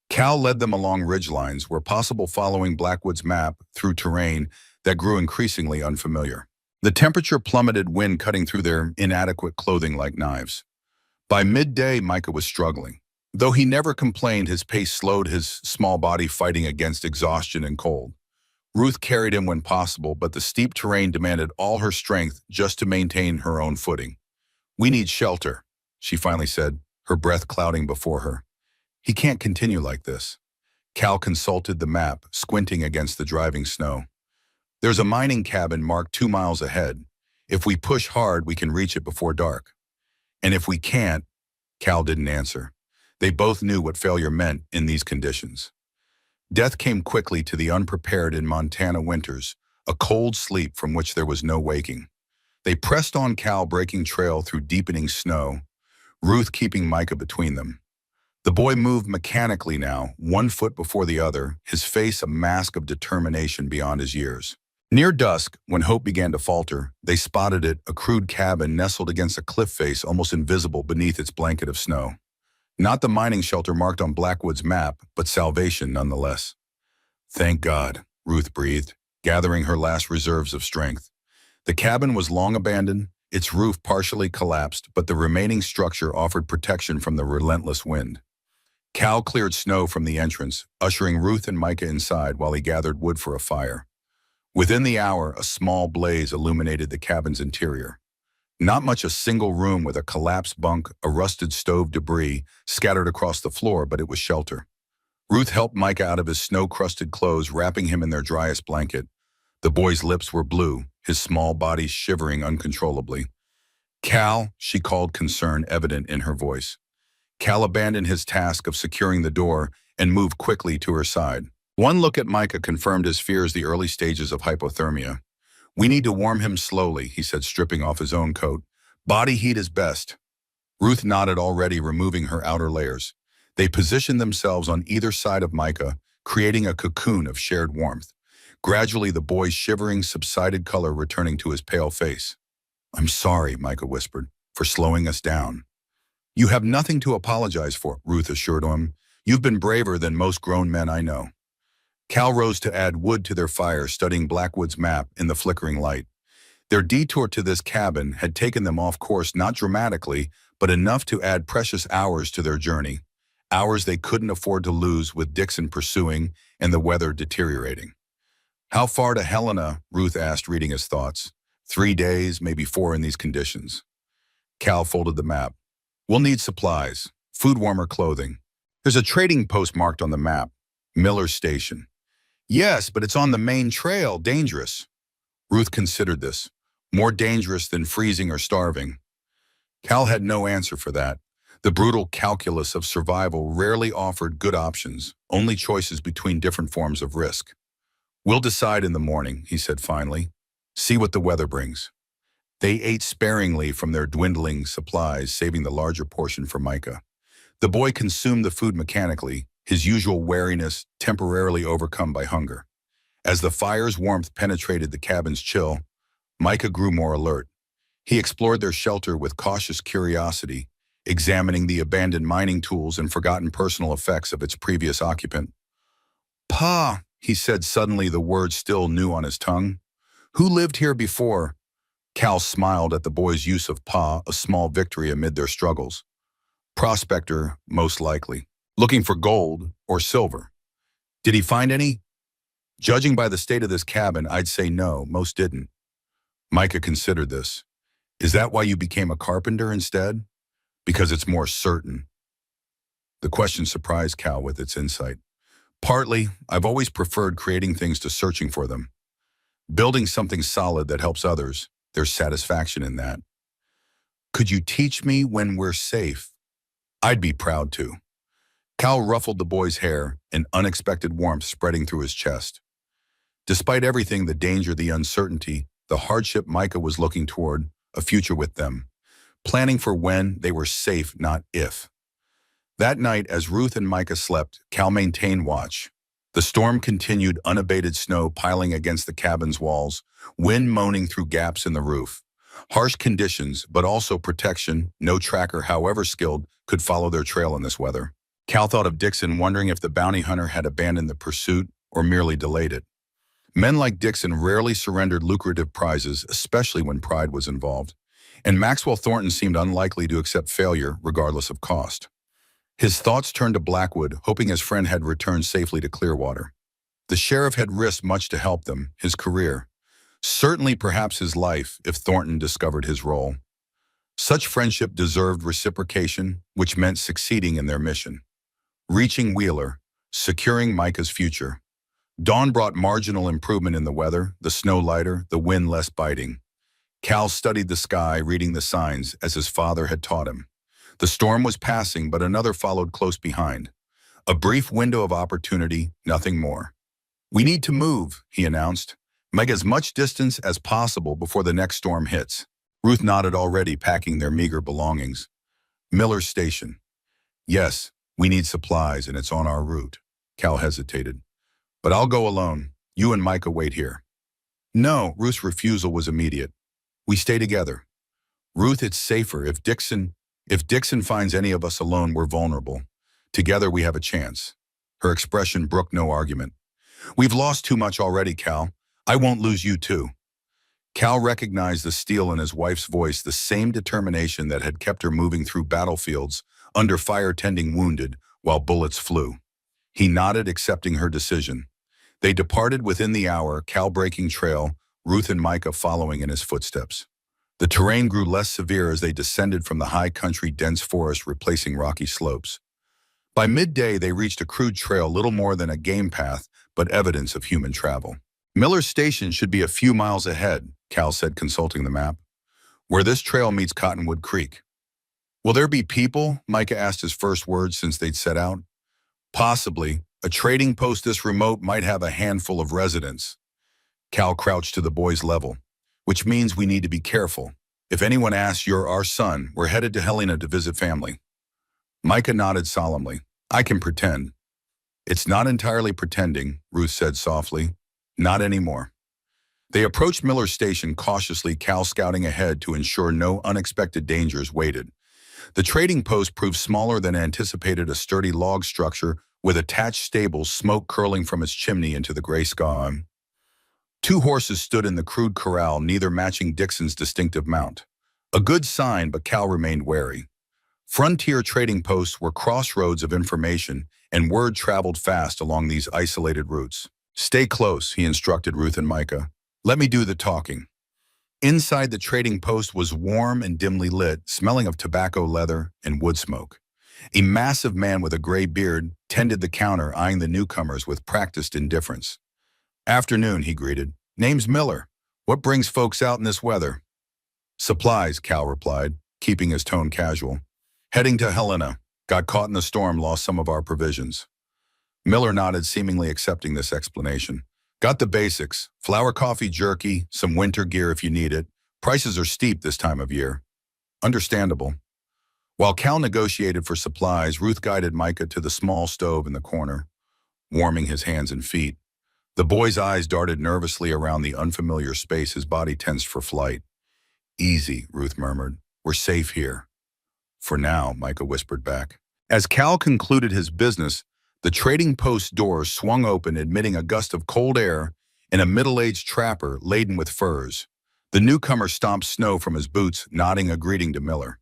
Cal led them along ridgelines, where possible, following Blackwood's map through terrain that grew increasingly unfamiliar. The temperature plummeted, wind cutting through their inadequate clothing like knives. By midday, Micah was struggling. Though he never complained, his pace slowed, his small body fighting against exhaustion and cold. Ruth carried him when possible, but the steep terrain demanded all her strength just to maintain her own footing. We need shelter, she finally said, her breath clouding before her. He can't continue like this. Cal consulted the map, squinting against the driving snow. There's a mining cabin marked 2 miles ahead. If we push hard, we can reach it before dark. And if we can't, Cal didn't answer. They both knew what failure meant in these conditions. Death came quickly to the unprepared in Montana winters, a cold sleep from which there was no waking. They pressed on, Cal breaking trail through deepening snow, Ruth keeping Micah between them. The boy moved mechanically now, one foot before the other, his face a mask of determination beyond his years. Near dusk, when hope began to falter, they spotted it, a crude cabin nestled against a cliff face, almost invisible beneath its blanket of snow. Not the mining shelter marked on Blackwood's map, but salvation nonetheless. Thank God, Ruth breathed, gathering her last reserves of strength. The cabin was long abandoned, its roof partially collapsed, but the remaining structure offered protection from the relentless wind. Cal cleared snow from the entrance, ushering Ruth and Micah inside while he gathered wood for a fire. Within the hour, a small blaze illuminated the cabin's interior. Not much, a single room with a collapsed bunk, a rusted stove debris scattered across the floor, but it was shelter. Ruth helped Micah out of his snow-crusted clothes, wrapping him in their driest blanket. The boy's lips were blue, his small body shivering uncontrollably. Cal, she called, concern evident in her voice. Cal abandoned his task of securing the door and moved quickly to her side. One look at Micah confirmed his fears, the early stages of hypothermia. We need to warm him slowly, he said, stripping off his own coat. Body heat is best. Ruth nodded, already removing her outer layers. They positioned themselves on either side of Micah, creating a cocoon of shared warmth. Gradually, the boy's shivering subsided, color returning to his pale face. I'm sorry, Micah whispered, for slowing us down. You have nothing to apologize for, Ruth assured him. You've been braver than most grown men I know. Cal rose to add wood to their fire, studying Blackwood's map in the flickering light. Their detour to this cabin had taken them off course, not dramatically, but enough to add precious hours to their journey. Hours they couldn't afford to lose with Dixon pursuing and the weather deteriorating. How far to Helena? Ruth asked, reading his thoughts. 3 days, maybe 4 in these conditions. Cal folded the map. We'll need supplies, food, warmer clothing. There's a trading post marked on the map. Miller's Station. Yes, but it's on the main trail. Dangerous. Ruth considered this. More dangerous than freezing or starving. Cal had no answer for that. The brutal calculus of survival rarely offered good options, only choices between different forms of risk. We'll decide in the morning, he said finally. See what the weather brings. They ate sparingly from their dwindling supplies, saving the larger portion for Micah. The boy consumed the food mechanically, his usual wariness temporarily overcome by hunger. As the fire's warmth penetrated the cabin's chill, Micah grew more alert. He explored their shelter with cautious curiosity, examining the abandoned mining tools and forgotten personal effects of its previous occupant. Pa, he said suddenly, the word still new on his tongue. Who lived here before? Cal smiled at the boy's use of pa, a small victory amid their struggles. Prospector, most likely. Looking for gold or silver. Did he find any? Judging by the state of this cabin, I'd say no, most didn't. Micah considered this. Is that why you became a carpenter instead? Because it's more certain. The question surprised Cal with its insight. Partly, I've always preferred creating things to searching for them. Building something solid that helps others, there's satisfaction in that. Could you teach me when we're safe? I'd be proud to. Cal ruffled the boy's hair, an unexpected warmth spreading through his chest. Despite everything, the danger, the uncertainty, the hardship, Micah was looking toward a future with them, planning for when they were safe, not if. That night, as Ruth and Micah slept, Cal maintained watch. The storm continued, unabated snow piling against the cabin's walls, wind moaning through gaps in the roof. Harsh conditions, but also protection. No tracker, however skilled, could follow their trail in this weather. Cal thought of Dixon, wondering if the bounty hunter had abandoned the pursuit or merely delayed it. Men like Dixon rarely surrendered lucrative prizes, especially when pride was involved. And Maxwell Thornton seemed unlikely to accept failure, regardless of cost. His thoughts turned to Blackwood, hoping his friend had returned safely to Clearwater. The sheriff had risked much to help them, his career. Certainly perhaps his life, if Thornton discovered his role. Such friendship deserved reciprocation, which meant succeeding in their mission. Reaching Wheeler, securing Micah's future. Dawn brought marginal improvement in the weather, the snow lighter, the wind less biting. Cal studied the sky, reading the signs, as his father had taught him. The storm was passing, but another followed close behind. A brief window of opportunity, nothing more. We need to move, he announced. Make as much distance as possible before the next storm hits. Ruth nodded, already packing their meager belongings. Miller's Station. Yes, we need supplies, and it's on our route. Cal hesitated. But I'll go alone. You and Micah wait here. No, Ruth's refusal was immediate. We stay together. Ruth, it's safer. If Dixon finds any of us alone, we're vulnerable. Together we have a chance. Her expression brooked no argument. We've lost too much already, Cal. I won't lose you too. Cal recognized the steel in his wife's voice, the same determination that had kept her moving through battlefields, under fire, tending wounded, while bullets flew. He nodded, accepting her decision. They departed within the hour, Cal breaking trail, Ruth and Micah following in his footsteps. The terrain grew less severe as they descended from the high country, dense forest replacing rocky slopes. By midday, they reached a crude trail, little more than a game path, but evidence of human travel. Miller's Station should be a few miles ahead, Cal said, consulting the map. where this trail meets Cottonwood Creek. Will there be people? Micah asked his first words since they'd set out. Possibly. A trading post this remote might have a handful of residents. Cal crouched to the boy's level, which means we need to be careful. If anyone asks, you're our son, we're headed to Helena to visit family. Micah nodded solemnly. I can pretend. It's not entirely pretending, Ruth said softly. Not anymore. They approached Miller's station cautiously, Cal scouting ahead to ensure no unexpected dangers waited. The trading post proved smaller than anticipated, a sturdy log structure with attached stables, smoke curling from its chimney into the gray sky. Two horses stood in the crude corral, neither matching Dixon's distinctive mount. A good sign, but Cal remained wary. Frontier trading posts were crossroads of information, and word traveled fast along these isolated routes. Stay close, he instructed Ruth and Micah. Let me do the talking. Inside the trading post was warm and dimly lit, smelling of tobacco, leather, and wood smoke. A massive man with a gray beard tended the counter, eyeing the newcomers with practiced indifference. Afternoon, he greeted. Name's Miller. What brings folks out in this weather? Supplies, Cal replied, keeping his tone casual. Heading to Helena. Got caught in the storm, lost some of our provisions. Miller nodded, seemingly accepting this explanation. Got the basics. Flour, coffee, jerky, some winter gear if you need it. Prices are steep this time of year. Understandable. While Cal negotiated for supplies, Ruth guided Micah to the small stove in the corner, warming his hands and feet. The boy's eyes darted nervously around the unfamiliar space, his body tensed for flight. Easy, Ruth murmured. We're safe here. For now, Micah whispered back. As Cal concluded his business, the trading post door swung open, admitting a gust of cold air and a middle-aged trapper laden with furs. The newcomer stomped snow from his boots, nodding a greeting to Miller.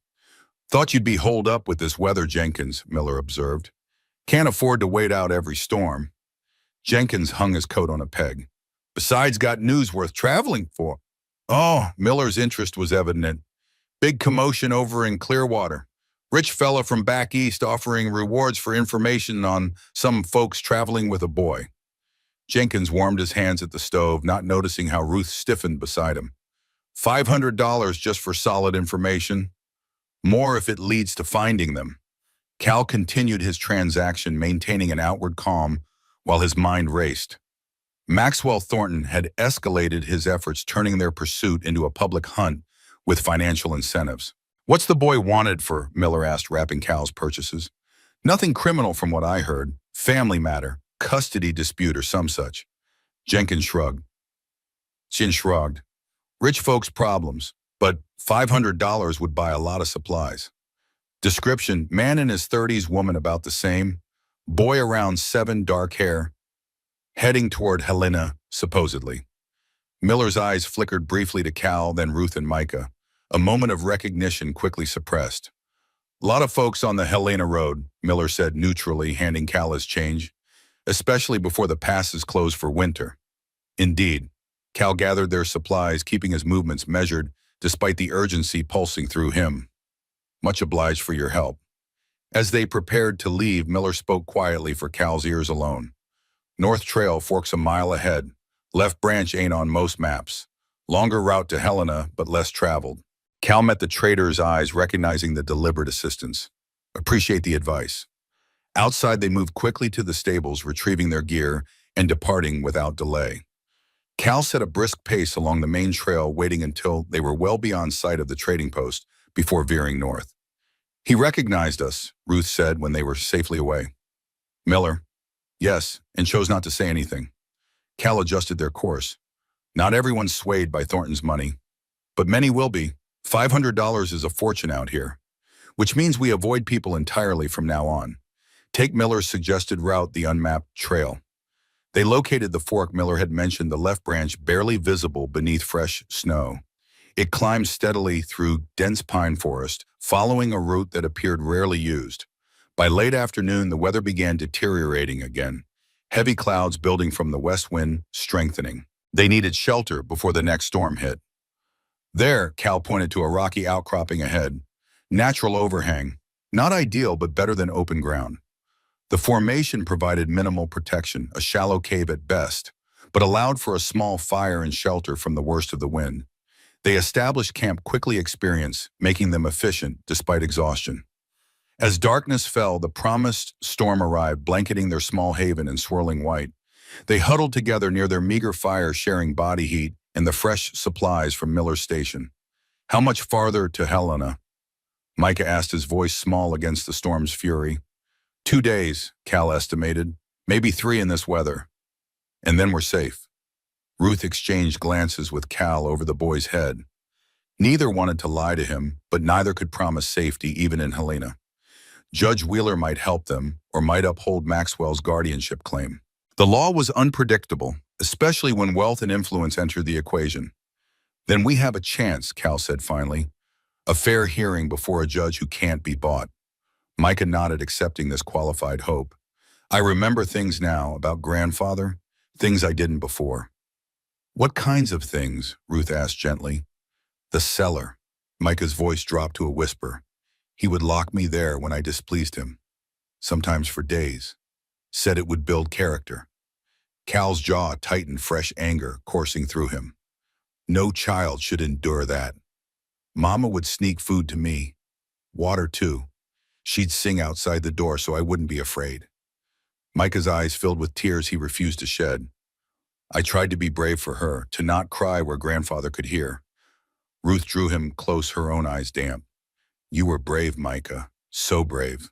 Thought you'd be holed up with this weather, Jenkins, Miller observed. Can't afford to wait out every storm. Jenkins hung his coat on a peg. Besides, got news worth traveling for. Oh, Miller's interest was evident. Big commotion over in Clearwater. Rich fella from back east offering rewards for information on some folks traveling with a boy. Jenkins warmed his hands at the stove, not noticing how Ruth stiffened beside him. $500 just for solid information. More if it leads to finding them. Cal continued his transaction, maintaining an outward calm while his mind raced. Maxwell Thornton had escalated his efforts, turning their pursuit into a public hunt with financial incentives. What's the boy wanted for? Miller asked, wrapping Cal's purchases. Nothing criminal from what I heard. Family matter, custody dispute or some such. Jenkins shrugged. Chin shrugged. Rich folks' problems, but $500 would buy a lot of supplies. Description, man in his 30s, woman about the same. Boy around 7, dark hair. Heading toward Helena, supposedly. Miller's eyes flickered briefly to Cal, then Ruth and Micah. A moment of recognition quickly suppressed. A lot of folks on the Helena Road, Miller said neutrally, handing Cal his change, especially before the passes close for winter. Indeed, Cal gathered their supplies, keeping his movements measured despite the urgency pulsing through him. Much obliged for your help. As they prepared to leave, Miller spoke quietly for Cal's ears alone. North Trail forks a mile ahead. Left branch ain't on most maps. Longer route to Helena, but less traveled. Cal met the trader's eyes, recognizing the deliberate assistance. Appreciate the advice. Outside, they moved quickly to the stables, retrieving their gear and departing without delay. Cal set a brisk pace along the main trail, waiting until they were well beyond sight of the trading post before veering north. He recognized us, Ruth said when they were safely away. Miller. Yes, and chose not to say anything. Cal adjusted their course. Not everyone's swayed by Thornton's money, but many will be. $500 is a fortune out here, which means we avoid people entirely from now on. Take Miller's suggested route, the unmapped trail. They located the fork Miller had mentioned, the left branch barely visible beneath fresh snow. It climbed steadily through dense pine forest, following a route that appeared rarely used. By late afternoon, the weather began deteriorating again, heavy clouds building from the west wind, strengthening. They needed shelter before the next storm hit. There, Cal pointed to a rocky outcropping ahead. Natural overhang. Not ideal, but better than open ground. The formation provided minimal protection, a shallow cave at best, but allowed for a small fire and shelter from the worst of the wind. They established camp quickly experience, making them efficient despite exhaustion. As darkness fell, the promised storm arrived, blanketing their small haven in swirling white. They huddled together near their meager fire, sharing body heat and the fresh supplies from Miller's station. How much farther to Helena? Micah asked, his voice small against the storm's fury. 2 days, Cal estimated. Maybe 3 in this weather. And then we're safe. Ruth exchanged glances with Cal over the boy's head. Neither wanted to lie to him, but neither could promise safety even in Helena. Judge Wheeler might help them, or might uphold Maxwell's guardianship claim. The law was unpredictable, especially when wealth and influence entered the equation. Then we have a chance, Cal said finally. A fair hearing before a judge who can't be bought. Micah nodded, accepting this qualified hope. I remember things now about grandfather, things I didn't before. What kinds of things? Ruth asked gently. The cellar. Micah's voice dropped to a whisper. He would lock me there when I displeased him, sometimes for days. Said it would build character. Cal's jaw tightened, fresh anger coursing through him. No child should endure that. Mama would sneak food to me. Water, too. She'd sing outside the door so I wouldn't be afraid. Micah's eyes filled with tears he refused to shed. I tried to be brave for her, to not cry where grandfather could hear. Ruth drew him close, her own eyes damp. You were brave, Micah. So brave.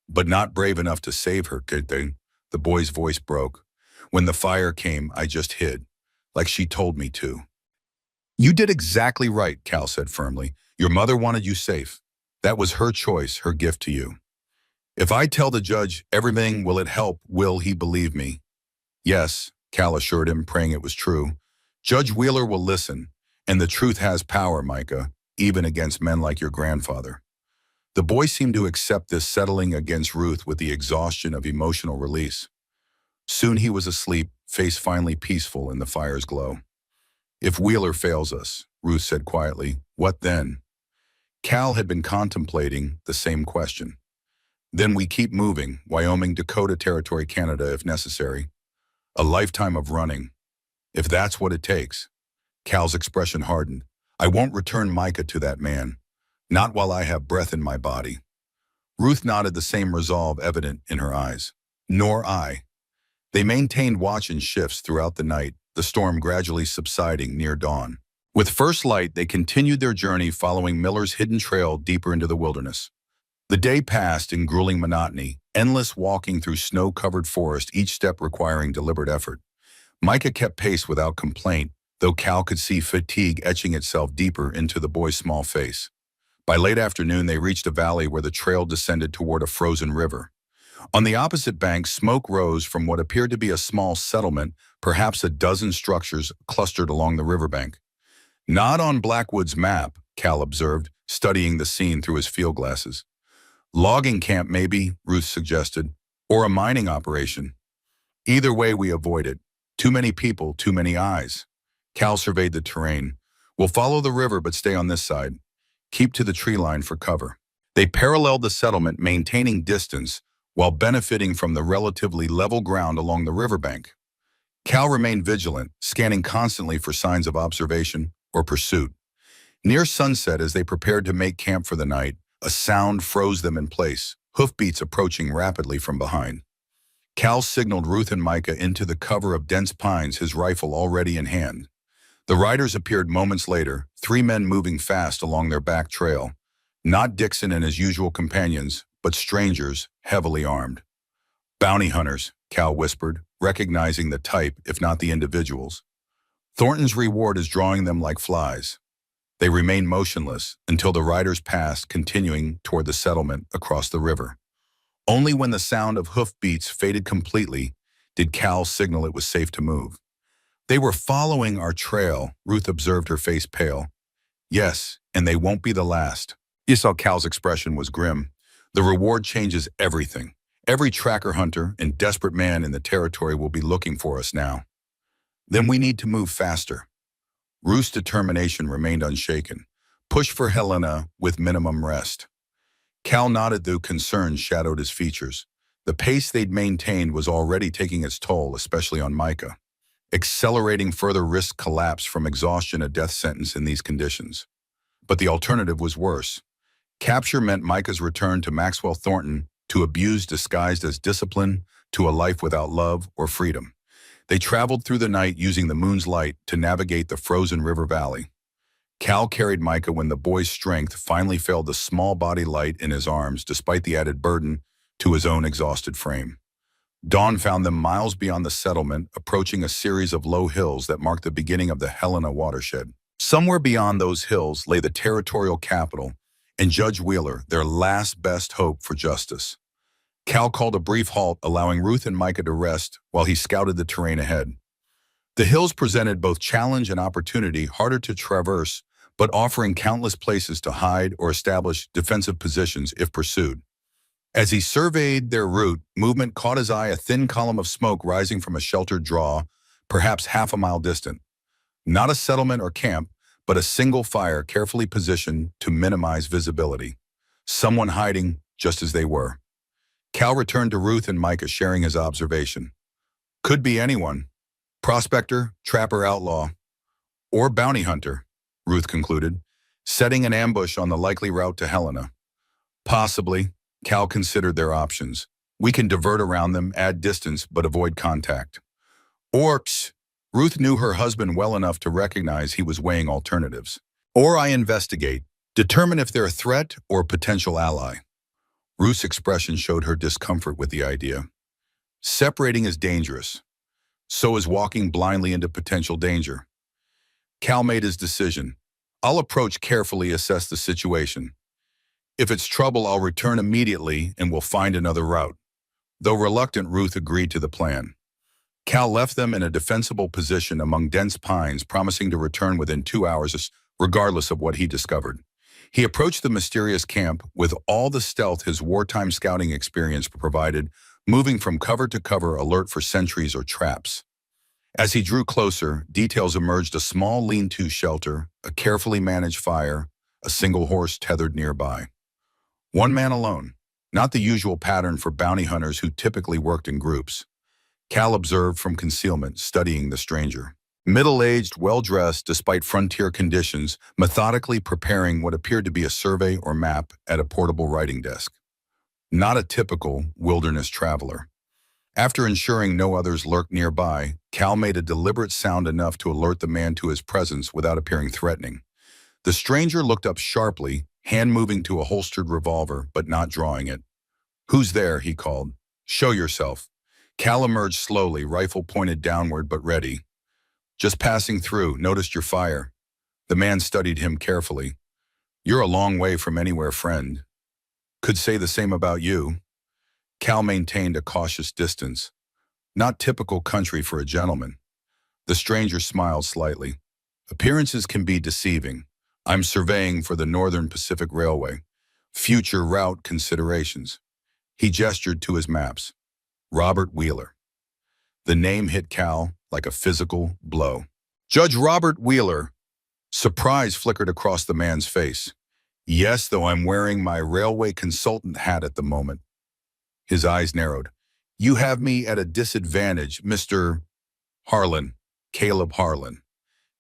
But not brave enough to save her, could they? The boy's voice broke. When the fire came, I just hid, like she told me to. You did exactly right, Cal said firmly. Your mother wanted you safe. That was her choice, her gift to you. If I tell the judge everything, will it help? Will he believe me? Yes, Cal assured him, praying it was true. Judge Wheeler will listen, and the truth has power, Micah, even against men like your grandfather. The boy seemed to accept this, settling against Ruth with the exhaustion of emotional release. Soon he was asleep, face finally peaceful in the fire's glow. If Wheeler fails us, Ruth said quietly, what then? Cal had been contemplating the same question. Then we keep moving, Wyoming, Dakota Territory, Canada if necessary. A lifetime of running. If that's what it takes. Cal's expression hardened. I won't return Micah to that man. Not while I have breath in my body. Ruth nodded, the same resolve evident in her eyes. Nor I. They maintained watch and shifts throughout the night, the storm gradually subsiding near dawn. With first light, they continued their journey, following Miller's hidden trail deeper into the wilderness. The day passed in grueling monotony, endless walking through snow-covered forest, each step requiring deliberate effort. Micah kept pace without complaint, though Cal could see fatigue etching itself deeper into the boy's small face. By late afternoon, they reached a valley where the trail descended toward a frozen river. On the opposite bank, smoke rose from what appeared to be a small settlement, perhaps a dozen structures clustered along the riverbank. Not on Blackwood's map, Cal observed, studying the scene through his field glasses. Logging camp, maybe, Ruth suggested, or a mining operation. Either way, we avoid it. Too many people, too many eyes. Cal surveyed the terrain. We'll follow the river, but stay on this side. Keep to the tree line for cover. They paralleled the settlement, maintaining distance, while benefiting from the relatively level ground along the riverbank. Cal remained vigilant, scanning constantly for signs of observation or pursuit. Near sunset, as they prepared to make camp for the night, a sound froze them in place, hoofbeats approaching rapidly from behind. Cal signaled Ruth and Micah into the cover of dense pines, his rifle already in hand. The riders appeared moments later, 3 men moving fast along their back trail. Not Dixon and his usual companions, but strangers, heavily armed. Bounty hunters, Cal whispered, recognizing the type, if not the individuals. Thornton's reward is drawing them like flies. They remained motionless until the riders passed, continuing toward the settlement across the river. Only when the sound of hoofbeats faded completely did Cal signal it was safe to move. They were following our trail, Ruth observed, her face pale. Yes, and they won't be the last. You saw Cal's expression was grim. The reward changes everything. Every tracker hunter and desperate man in the territory will be looking for us now. Then we need to move faster. Ruth's determination remained unshaken. Push for Helena with minimum rest. Cal nodded, though concern shadowed his features. The pace they'd maintained was already taking its toll, especially on Micah. accelerating further risk collapse from exhaustion, a death sentence in these conditions. But the alternative was worse. Capture meant Micah's return to Maxwell Thornton, to abuse disguised as discipline, to a life without love or freedom. They traveled through the night using the moon's light to navigate the frozen river valley. Cal carried Micah when the boy's strength finally failed the small body light in his arms, despite the added burden to his own exhausted frame. Dawn found them miles beyond the settlement, approaching a series of low hills that marked the beginning of the Helena watershed. Somewhere beyond those hills lay the territorial capital, and Judge Wheeler, their last best hope for justice. Cal called a brief halt, allowing Ruth and Micah to rest while he scouted the terrain ahead. The hills presented both challenge and opportunity, harder to traverse, but offering countless places to hide or establish defensive positions if pursued. As he surveyed their route, movement caught his eye, a thin column of smoke rising from a sheltered draw, perhaps half a mile distant. Not a settlement or camp, but a single fire carefully positioned to minimize visibility. Someone hiding just as they were. Cal returned to Ruth and Micah, sharing his observation. Could be anyone. Prospector, trapper, outlaw, or bounty hunter, Ruth concluded, setting an ambush on the likely route to Helena. Possibly, Cal considered their options. We can divert around them, add distance, but avoid contact. Or, Ruth knew her husband well enough to recognize he was weighing alternatives. Or I investigate, determine if they're a threat or potential ally. Ruth's expression showed her discomfort with the idea. Separating is dangerous. So is walking blindly into potential danger. Cal made his decision. I'll approach carefully, assess the situation. If it's trouble, I'll return immediately and we'll find another route. Though reluctant, Ruth agreed to the plan. Cal left them in a defensible position among dense pines, promising to return within 2 hours, regardless of what he discovered. He approached the mysterious camp with all the stealth his wartime scouting experience provided, moving from cover to cover, alert for sentries or traps. As he drew closer, details emerged: a small lean-to shelter, a carefully managed fire, a single horse tethered nearby. One man alone, not the usual pattern for bounty hunters who typically worked in groups. Cal observed from concealment, studying the stranger. Middle-aged, well-dressed, despite frontier conditions, methodically preparing what appeared to be a survey or map at a portable writing desk. Not a typical wilderness traveler. After ensuring no others lurked nearby, Cal made a deliberate sound enough to alert the man to his presence without appearing threatening. The stranger looked up sharply, hand moving to a holstered revolver, but not drawing it. "Who's there?" he called. "Show yourself." Cal emerged slowly, rifle pointed downward but ready. "Just passing through, noticed your fire." The man studied him carefully. "You're a long way from anywhere, friend." "Could say the same about you." Cal maintained a cautious distance. Not typical country for a gentleman. The stranger smiled slightly. "Appearances can be deceiving. I'm surveying for the Northern Pacific Railway. Future route considerations." He gestured to his maps. Robert Wheeler. The name hit Cal like a physical blow. "Judge Robert Wheeler." Surprise flickered across the man's face. "Yes, though I'm wearing my railway consultant hat at the moment." His eyes narrowed. "You have me at a disadvantage, Mr. Harlan, Caleb Harlan."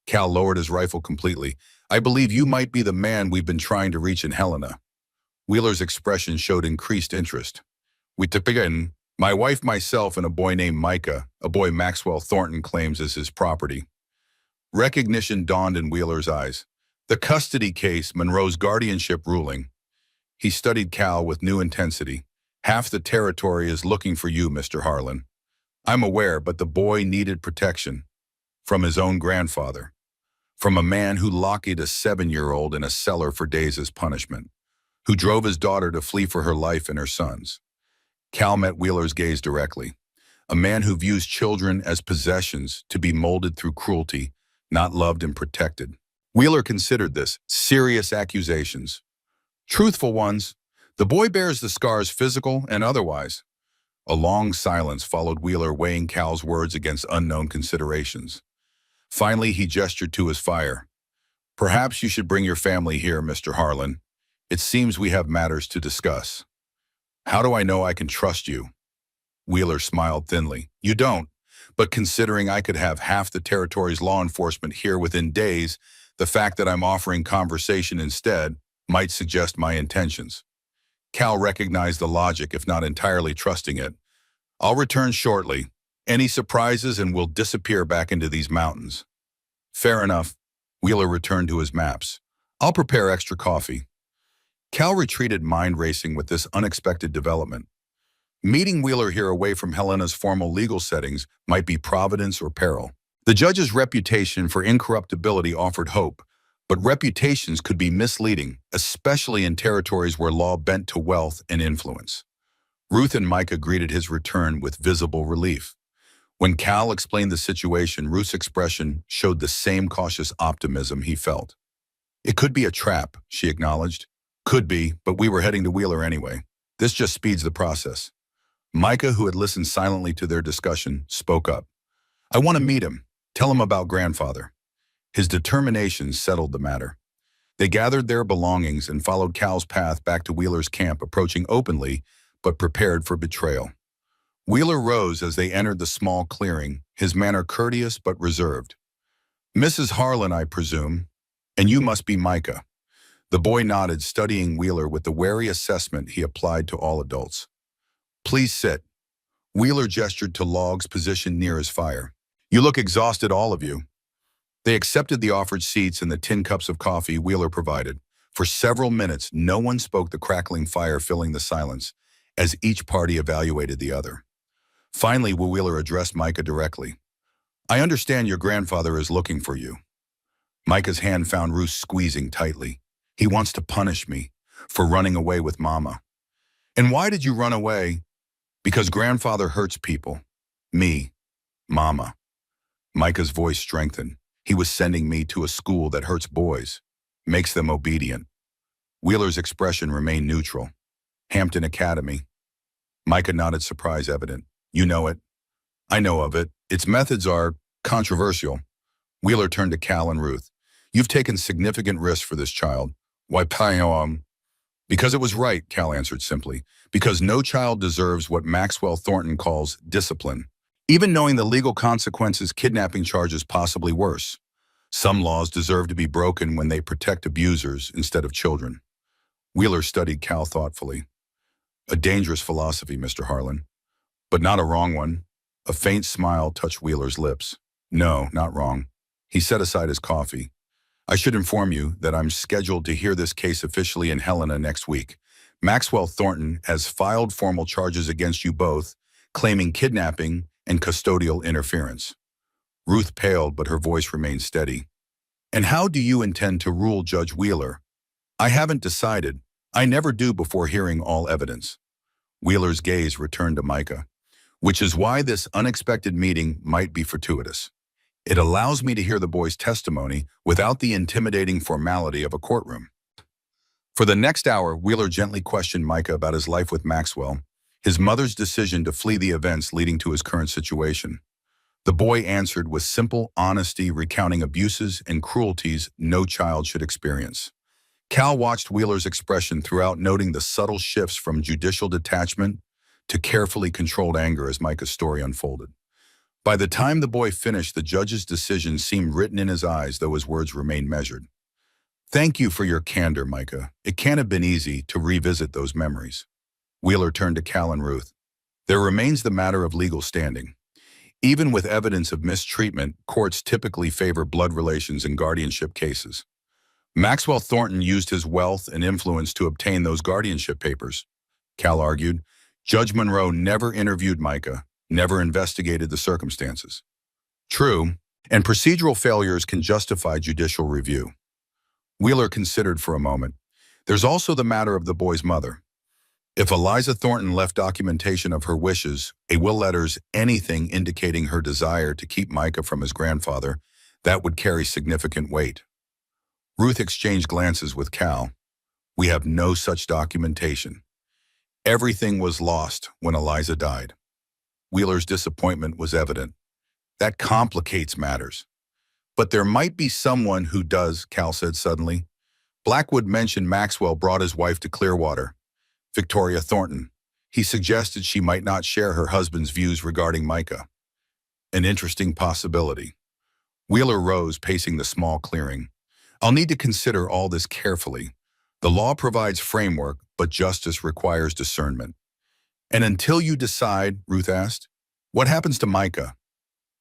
Cal lowered his rifle completely. "I believe you might be the man we've been trying to reach in Helena." Wheeler's expression showed increased interest. "We begin. My wife, myself, and a boy named Micah, a boy Maxwell Thornton claims as his property." Recognition dawned in Wheeler's eyes. The custody case, Monroe's guardianship ruling. He studied Cal with new intensity. "Half the territory is looking for you, Mr. Harlan. I'm aware, but the boy needed protection. From his own grandfather. From a man who locked a 7-year-old in a cellar for days as punishment. Who drove his daughter to flee for her life and her son's." Cal met Wheeler's gaze directly. A man who views children as possessions to be molded through cruelty, not loved and protected. Wheeler considered this serious accusations. Truthful ones. The boy bears the scars, physical and otherwise. A long silence followed Wheeler, weighing Cal's words against unknown considerations. Finally, he gestured to his fire. "Perhaps you should bring your family here, Mr. Harlan. It seems we have matters to discuss." "How do I know I can trust you?" Wheeler smiled thinly. "You don't, But considering I could have half the territory's law enforcement here within days, the fact that I'm offering conversation instead might suggest my intentions. Cal recognized the logic, if not entirely trusting it. I'll return shortly. Any surprises and we'll disappear back into these mountains. Fair enough. Wheeler returned to his maps. I'll prepare extra coffee. Cal retreated, mind racing with this unexpected development. Meeting Wheeler here away from Helena's formal legal settings might be providence or peril. The judge's reputation for incorruptibility offered hope, but reputations could be misleading, especially in territories where law bent to wealth and influence. Ruth and Micah greeted his return with visible relief. When Cal explained the situation, Ruth's expression showed the same cautious optimism he felt. It could be a trap, she acknowledged. Could be, but we were heading to Wheeler anyway. This just speeds the process. Micah, who had listened silently to their discussion, spoke up. I want to meet him. Tell him about grandfather. His determination settled the matter. They gathered their belongings and followed Cal's path back to Wheeler's camp, approaching openly, but prepared for betrayal. Wheeler rose as they entered the small clearing, his manner courteous but reserved. Mrs. Harlan, I presume, and you must be Micah. The boy nodded, studying Wheeler with the wary assessment he applied to all adults. Please sit. Wheeler gestured to logs positioned near his fire. You look exhausted, all of you. They accepted the offered seats and the tin cups of coffee Wheeler provided. For several minutes, no one spoke, the crackling fire filling the silence, as each party evaluated the other. Finally, Wheeler addressed Micah directly. I understand your grandfather is looking for you. Micah's hand found Ruth squeezing tightly. He wants to punish me for running away with Mama. And why did you run away? Because grandfather hurts people. Me. Mama. Micah's voice strengthened. He was sending me to a school that hurts boys, makes them obedient. Wheeler's expression remained neutral. Hampton Academy. Micah nodded, surprise evident. You know it. I know of it. Its methods are controversial. Wheeler turned to Cal and Ruth. You've taken significant risks for this child. Why, because it was right, Cal answered simply. Because no child deserves what Maxwell Thornton calls discipline. Even knowing the legal consequences, kidnapping charges possibly worse. Some laws deserve to be broken when they protect abusers instead of children. Wheeler studied Cal thoughtfully. A dangerous philosophy, Mr. Harlan. But not a wrong one. A faint smile touched Wheeler's lips. No, not wrong. He set aside his coffee. I should inform you that I'm scheduled to hear this case officially in Helena next week. Maxwell Thornton has filed formal charges against you both, claiming kidnapping and custodial interference. Ruth paled, but her voice remained steady. And how do you intend to rule Judge Wheeler? I haven't decided. I never do before hearing all evidence. Wheeler's gaze returned to Micah. Which is why this unexpected meeting might be fortuitous. It allows me to hear the boy's testimony without the intimidating formality of a courtroom. For the next hour, Wheeler gently questioned Micah about his life with Maxwell, his mother's decision to flee the events leading to his current situation. The boy answered with simple honesty, recounting abuses and cruelties no child should experience. Cal watched Wheeler's expression throughout, noting the subtle shifts from judicial detachment to carefully controlled anger as Micah's story unfolded. By the time the boy finished, the judge's decision seemed written in his eyes, though his words remained measured. Thank you for your candor, Micah. It can't have been easy to revisit those memories. Wheeler turned to Cal and Ruth. There remains the matter of legal standing. Even with evidence of mistreatment, courts typically favor blood relations in guardianship cases. Maxwell Thornton used his wealth and influence to obtain those guardianship papers, Cal argued. Judge Monroe never interviewed Micah, never investigated the circumstances. True, and procedural failures can justify judicial review. Wheeler considered for a moment. There's also the matter of the boy's mother. If Eliza Thornton left documentation of her wishes, a will letters, anything indicating her desire to keep Micah from his grandfather, that would carry significant weight. Ruth exchanged glances with Cal. We have no such documentation. Everything was lost when Eliza died. Wheeler's disappointment was evident. That complicates matters. But there might be someone who does, Cal said suddenly. Blackwood mentioned Maxwell brought his wife to Clearwater, Victoria Thornton. He suggested she might not share her husband's views regarding Micah. An interesting possibility. Wheeler rose, pacing the small clearing. I'll need to consider all this carefully. The law provides framework, but justice requires discernment. And until you decide, Ruth asked, what happens to Micah?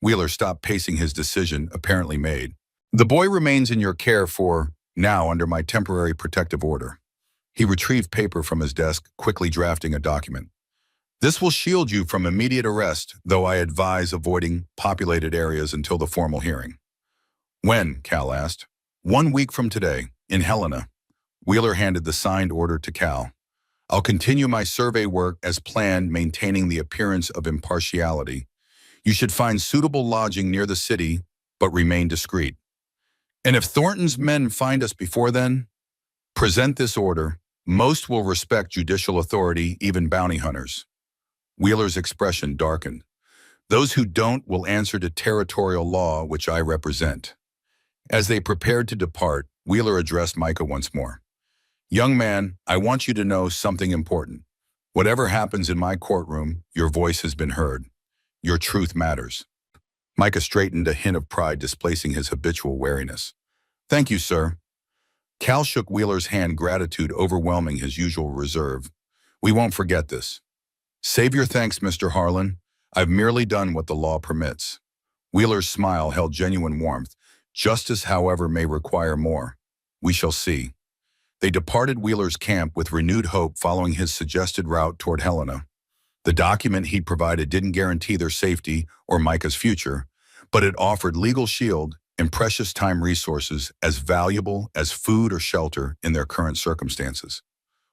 Wheeler stopped pacing, his decision apparently made. The boy remains in your care for, now under my temporary protective order. He retrieved paper from his desk, quickly drafting a document. This will shield you from immediate arrest, though I advise avoiding populated areas until the formal hearing. When? Cal asked. 1 week from today, in Helena. Wheeler handed the signed order to Cal. I'll continue my survey work as planned, maintaining the appearance of impartiality. You should find suitable lodging near the city, but remain discreet. And if Thornton's men find us before then, present this order. Most will respect judicial authority, even bounty hunters. Wheeler's expression darkened. Those who don't will answer to territorial law, which I represent. As they prepared to depart, Wheeler addressed Micah once more. Young man, I want you to know something important. Whatever happens in my courtroom, your voice has been heard. Your truth matters. Micah straightened, a hint of pride displacing his habitual wariness. Thank you, sir. Cal shook Wheeler's hand, gratitude overwhelming his usual reserve. We won't forget this. Save your thanks, Mr. Harlan. I've merely done what the law permits. Wheeler's smile held genuine warmth. Justice, however, may require more. We shall see. They departed Wheeler's camp with renewed hope, following his suggested route toward Helena. The document he'd provided didn't guarantee their safety or Micah's future, but it offered legal shield and precious time resources as valuable as food or shelter in their current circumstances.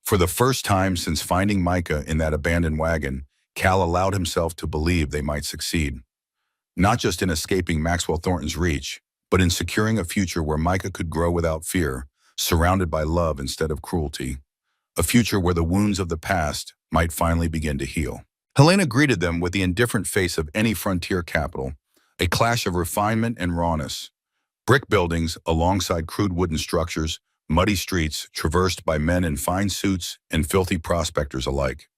For the first time since finding Micah in that abandoned wagon, Cal allowed himself to believe they might succeed. Not just in escaping Maxwell Thornton's reach, but in securing a future where Micah could grow without fear, surrounded by love instead of cruelty. A future where the wounds of the past might finally begin to heal. Helena greeted them with the indifferent face of any frontier capital, a clash of refinement and rawness. Brick buildings alongside crude wooden structures, muddy streets traversed by men in fine suits and filthy prospectors alike.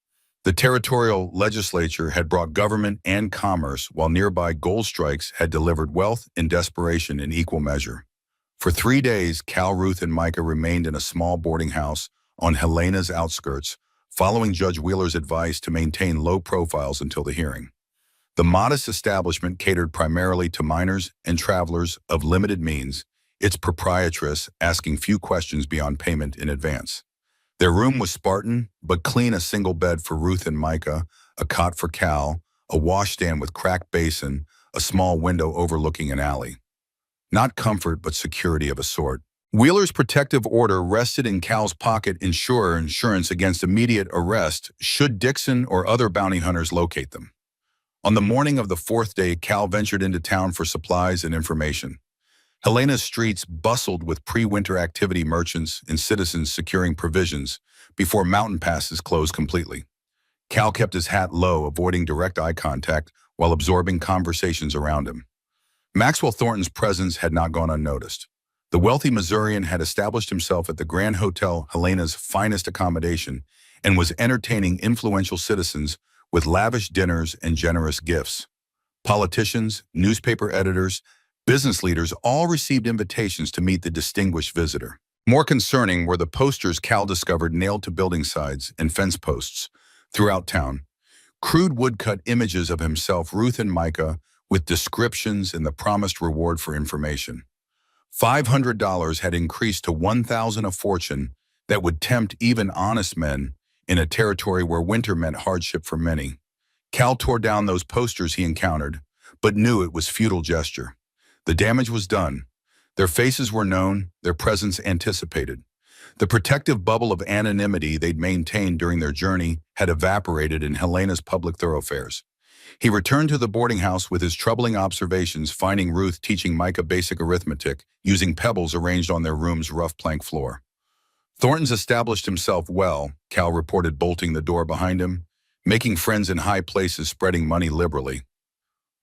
The territorial legislature had brought government and commerce, while nearby gold strikes had delivered wealth and desperation in equal measure. For 3 days, Cal, Ruth, and Micah remained in a small boarding house on Helena's outskirts, following Judge Wheeler's advice to maintain low profiles until the hearing. The modest establishment catered primarily to minors and travelers of limited means, its proprietress asking few questions beyond payment in advance. Their room was Spartan, but clean: a single bed for Ruth and Micah, a cot for Cal, a washstand with cracked basin, a small window overlooking an alley. Not comfort, but security of a sort. Wheeler's protective order rested in Cal's pocket, insurance against immediate arrest should Dixon or other bounty hunters locate them. On the morning of the 4th day, Cal ventured into town for supplies and information. Helena's streets bustled with pre-winter activity, merchants and citizens securing provisions before mountain passes closed completely. Cal kept his hat low, avoiding direct eye contact while absorbing conversations around him. Maxwell Thornton's presence had not gone unnoticed. The wealthy Missourian had established himself at the Grand Hotel, Helena's finest accommodation, and was entertaining influential citizens with lavish dinners and generous gifts. Politicians, newspaper editors, business leaders all received invitations to meet the distinguished visitor. More concerning were the posters Cal discovered nailed to building sides and fence posts throughout town. Crude woodcut images of himself, Ruth, and Micah, with descriptions and the promised reward for information. $500 had increased to $1,000, a fortune that would tempt even honest men in a territory where winter meant hardship for many. Cal tore down those posters he encountered, but knew it was futile gesture. The damage was done. Their faces were known, their presence anticipated. The protective bubble of anonymity they'd maintained during their journey had evaporated in Helena's public thoroughfares. He returned to the boarding house with his troubling observations, finding Ruth teaching Micah basic arithmetic using pebbles arranged on their room's rough plank floor. Thornton's established himself well, Cal reported, bolting the door behind him, making friends in high places, spreading money liberally.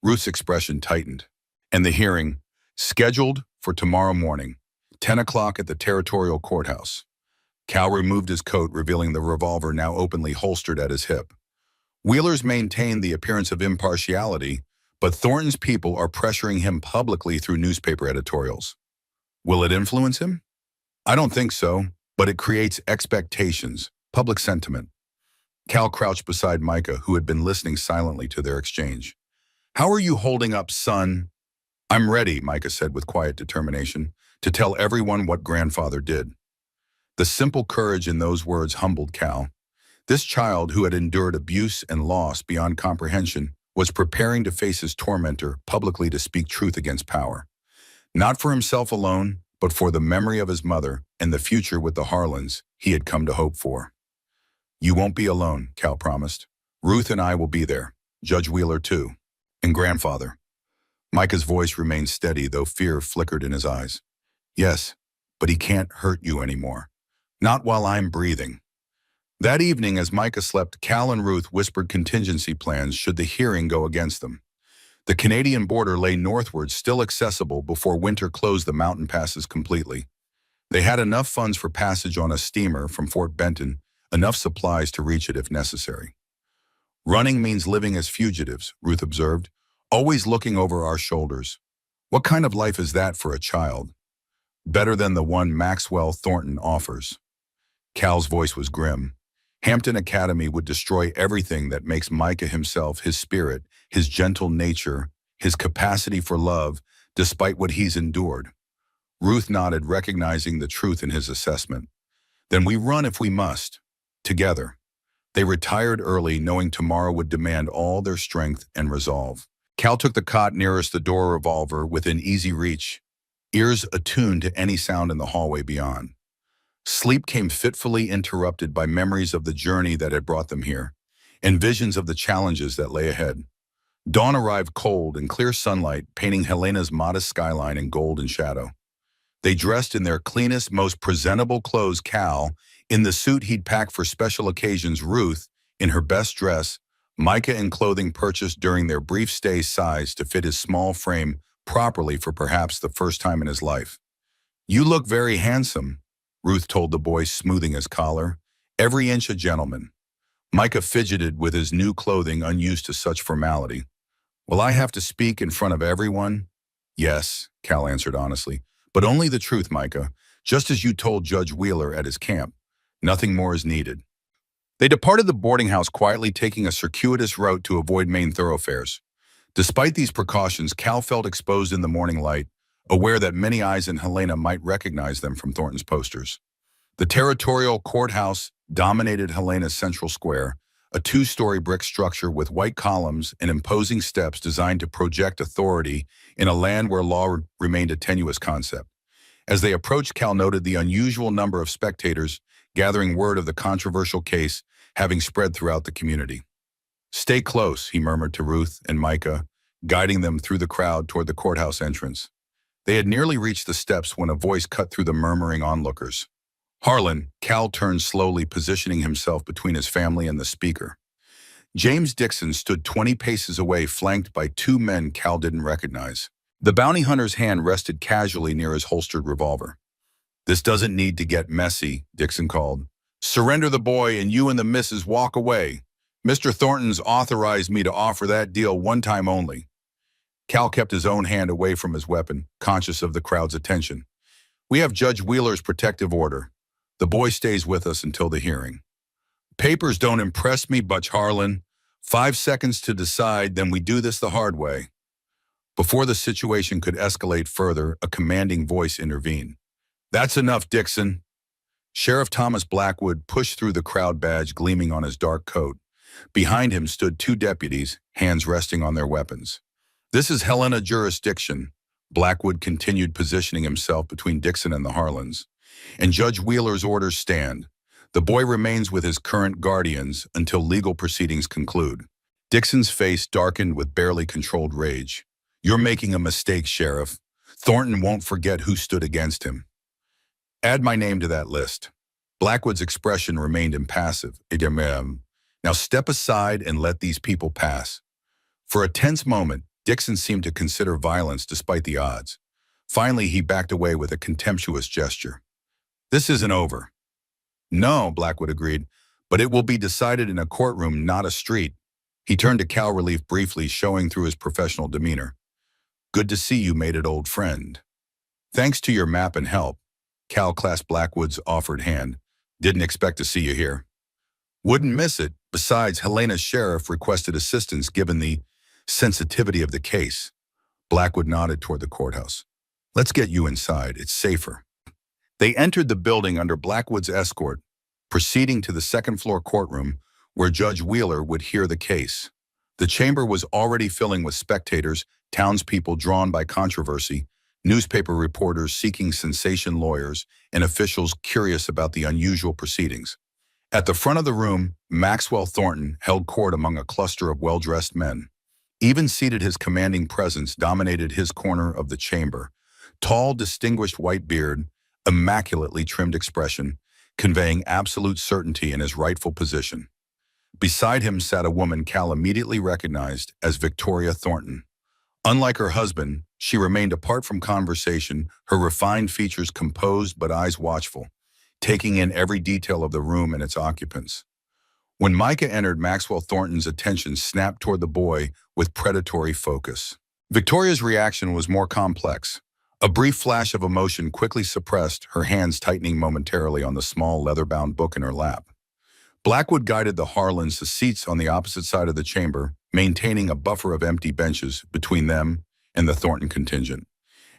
Ruth's expression tightened. And the hearing, scheduled for tomorrow morning, 10 o'clock at the territorial courthouse. Cal removed his coat, revealing the revolver now openly holstered at his hip. Wheeler's maintained the appearance of impartiality, But Thornton's people are pressuring him publicly through newspaper editorials. Will it influence him? I don't think so, but it creates expectations, public sentiment. Cal crouched beside Micah, who had been listening silently to their exchange. How are you holding up, son? I'm ready, Micah said with quiet determination, to tell everyone what grandfather did. The simple courage in those words humbled Cal. This child, who had endured abuse and loss beyond comprehension, was preparing to face his tormentor publicly to speak truth against power. Not for himself alone, but for the memory of his mother and the future with the Harlans he had come to hope for. You won't be alone, Cal promised. Ruth and I will be there. Judge Wheeler, too. And grandfather. Micah's voice remained steady, though fear flickered in his eyes. Yes, but he can't hurt you anymore. Not while I'm breathing. That evening, as Micah slept, Cal and Ruth whispered contingency plans should the hearing go against them. The Canadian border lay northward, still accessible before winter closed the mountain passes completely. They had enough funds for passage on a steamer from Fort Benton, enough supplies to reach it if necessary. Running means living as fugitives, Ruth observed, always looking over our shoulders. What kind of life is that for a child? Better than the one Maxwell Thornton offers. Cal's voice was grim. Hampton Academy would destroy everything that makes Micah himself, his spirit, his gentle nature, his capacity for love, despite what he's endured. Ruth nodded, recognizing the truth in his assessment. Then we run if we must. Together. They retired early, knowing tomorrow would demand all their strength and resolve. Cal took the cot nearest the door revolver within easy reach, ears attuned to any sound in the hallway beyond. Sleep came fitfully interrupted by memories of the journey that had brought them here, and visions of the challenges that lay ahead. Dawn arrived cold and clear sunlight, painting Helena's modest skyline in gold and shadow. They dressed in their cleanest, most presentable clothes, Cal, in the suit he'd packed for special occasions, Ruth, in her best dress, Micah in clothing purchased during their brief stay sized to fit his small frame properly for perhaps the first time in his life. You look very handsome, Ruth told the boy, smoothing his collar. Every inch a gentleman. Micah fidgeted with his new clothing, unused to such formality. Will I have to speak in front of everyone? Yes, Cal answered honestly, but only the truth, Micah, just as you told Judge Wheeler at his camp. Nothing more is needed. They departed the boarding house quietly, taking a circuitous route to avoid main thoroughfares. Despite these precautions, Cal felt exposed in the morning light, aware that many eyes in Helena might recognize them from Thornton's posters. The territorial courthouse dominated Helena's central square, a two-story brick structure with white columns and imposing steps designed to project authority in a land where law remained a tenuous concept. As they approached, Cal noted the unusual number of spectators gathering word of the controversial case having spread throughout the community. Stay close, he murmured to Ruth and Micah, guiding them through the crowd toward the courthouse entrance. They had nearly reached the steps when a voice cut through the murmuring onlookers. Harlan, Cal turned slowly, positioning himself between his family and the speaker. James Dixon stood 20 paces away, flanked by two men Cal didn't recognize. The bounty hunter's hand rested casually near his holstered revolver. This doesn't need to get messy, Dixon called. Surrender the boy and you and the missus walk away. Mr. Thornton's authorized me to offer that deal one time only. Cal kept his own hand away from his weapon, conscious of the crowd's attention. We have Judge Wheeler's protective order. The boy stays with us until the hearing. Papers don't impress me, Butch Harlan. 5 seconds to decide, then we do this the hard way. Before the situation could escalate further, a commanding voice intervened. That's enough, Dixon. Sheriff Thomas Blackwood pushed through the crowd, badge gleaming on his dark coat. Behind him stood two deputies, hands resting on their weapons. This is Helena jurisdiction, Blackwood continued, positioning himself between Dixon and the Harlans. And Judge Wheeler's orders stand. The boy remains with his current guardians until legal proceedings conclude. Dixon's face darkened with barely controlled rage. You're making a mistake, Sheriff. Thornton won't forget who stood against him. Add my name to that list. Blackwood's expression remained impassive. Now step aside and let these people pass. For a tense moment, Dixon seemed to consider violence despite the odds. Finally, he backed away with a contemptuous gesture. This isn't over. No, Blackwood agreed, but it will be decided in a courtroom, not a street. He turned to Cal Relief briefly, showing through his professional demeanor. Good to see you made it, old friend. Thanks to your map and help. Cal clasped Blackwood's offered hand. Didn't expect to see you here. Wouldn't miss it. Besides, Helena's sheriff requested assistance given the sensitivity of the case. Blackwood nodded toward the courthouse. Let's get you inside. It's safer. They entered the building under Blackwood's escort, proceeding to the second-floor courtroom where Judge Wheeler would hear the case. The chamber was already filling with spectators, townspeople drawn by controversy, newspaper reporters seeking sensation lawyers, and officials curious about the unusual proceedings. At the front of the room, Maxwell Thornton held court among a cluster of well-dressed men. Even seated, his commanding presence dominated his corner of the chamber. Tall, distinguished white beard, immaculately trimmed expression, conveying absolute certainty in his rightful position. Beside him sat a woman Cal immediately recognized as Victoria Thornton. Unlike her husband, she remained apart from conversation, her refined features composed but eyes watchful, taking in every detail of the room and its occupants. When Micah entered, Maxwell Thornton's attention snapped toward the boy with predatory focus. Victoria's reaction was more complex. A brief flash of emotion quickly suppressed, her hands tightening momentarily on the small leather-bound book in her lap. Blackwood guided the Harlans to seats on the opposite side of the chamber, maintaining a buffer of empty benches between them and the Thornton contingent.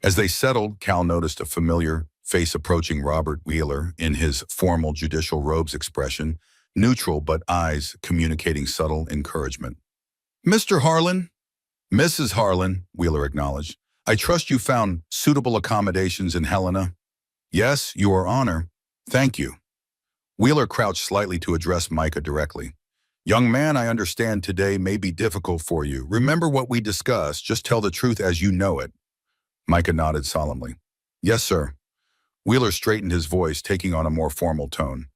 As they settled, Cal noticed a familiar face approaching Robert Wheeler in his formal judicial robes expression, neutral but eyes communicating subtle encouragement. Mr. Harlan? Mrs. Harlan, Wheeler acknowledged. I trust you found suitable accommodations in Helena? Yes, Your Honor. Thank you. Wheeler crouched slightly to address Micah directly. Young man, I understand today may be difficult for you. Remember what we discussed. Just tell the truth as you know it. Micah nodded solemnly. Yes, sir. Wheeler straightened his voice, taking on a more formal tone.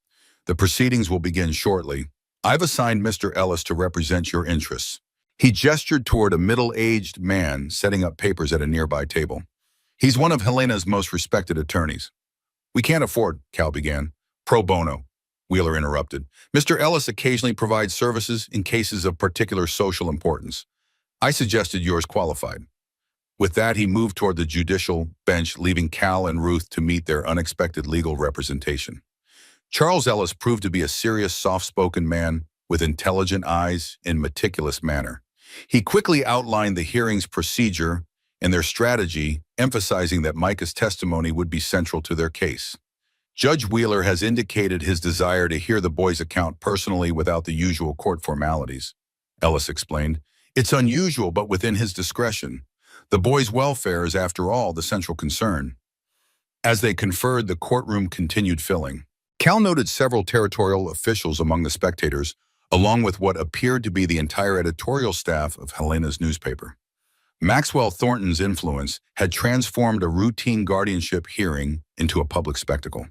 The proceedings will begin shortly. I've assigned Mr. Ellis to represent your interests. He gestured toward a middle-aged man setting up papers at a nearby table. He's one of Helena's most respected attorneys. We can't afford, Cal began. Pro bono, Wheeler interrupted. Mr. Ellis occasionally provides services in cases of particular social importance. I suggested yours qualified. With that, he moved toward the judicial bench, leaving Cal and Ruth to meet their unexpected legal representation. Charles Ellis proved to be a serious, soft-spoken man with intelligent eyes and meticulous manner. He quickly outlined the hearing's procedure and their strategy, emphasizing that Micah's testimony would be central to their case. Judge Wheeler has indicated his desire to hear the boy's account personally without the usual court formalities, Ellis explained. It's unusual, but within his discretion. The boy's welfare is, after all, the central concern. As they conferred, the courtroom continued filling. Cal noted several territorial officials among the spectators, along with what appeared to be the entire editorial staff of Helena's newspaper. Maxwell Thornton's influence had transformed a routine guardianship hearing into a public spectacle.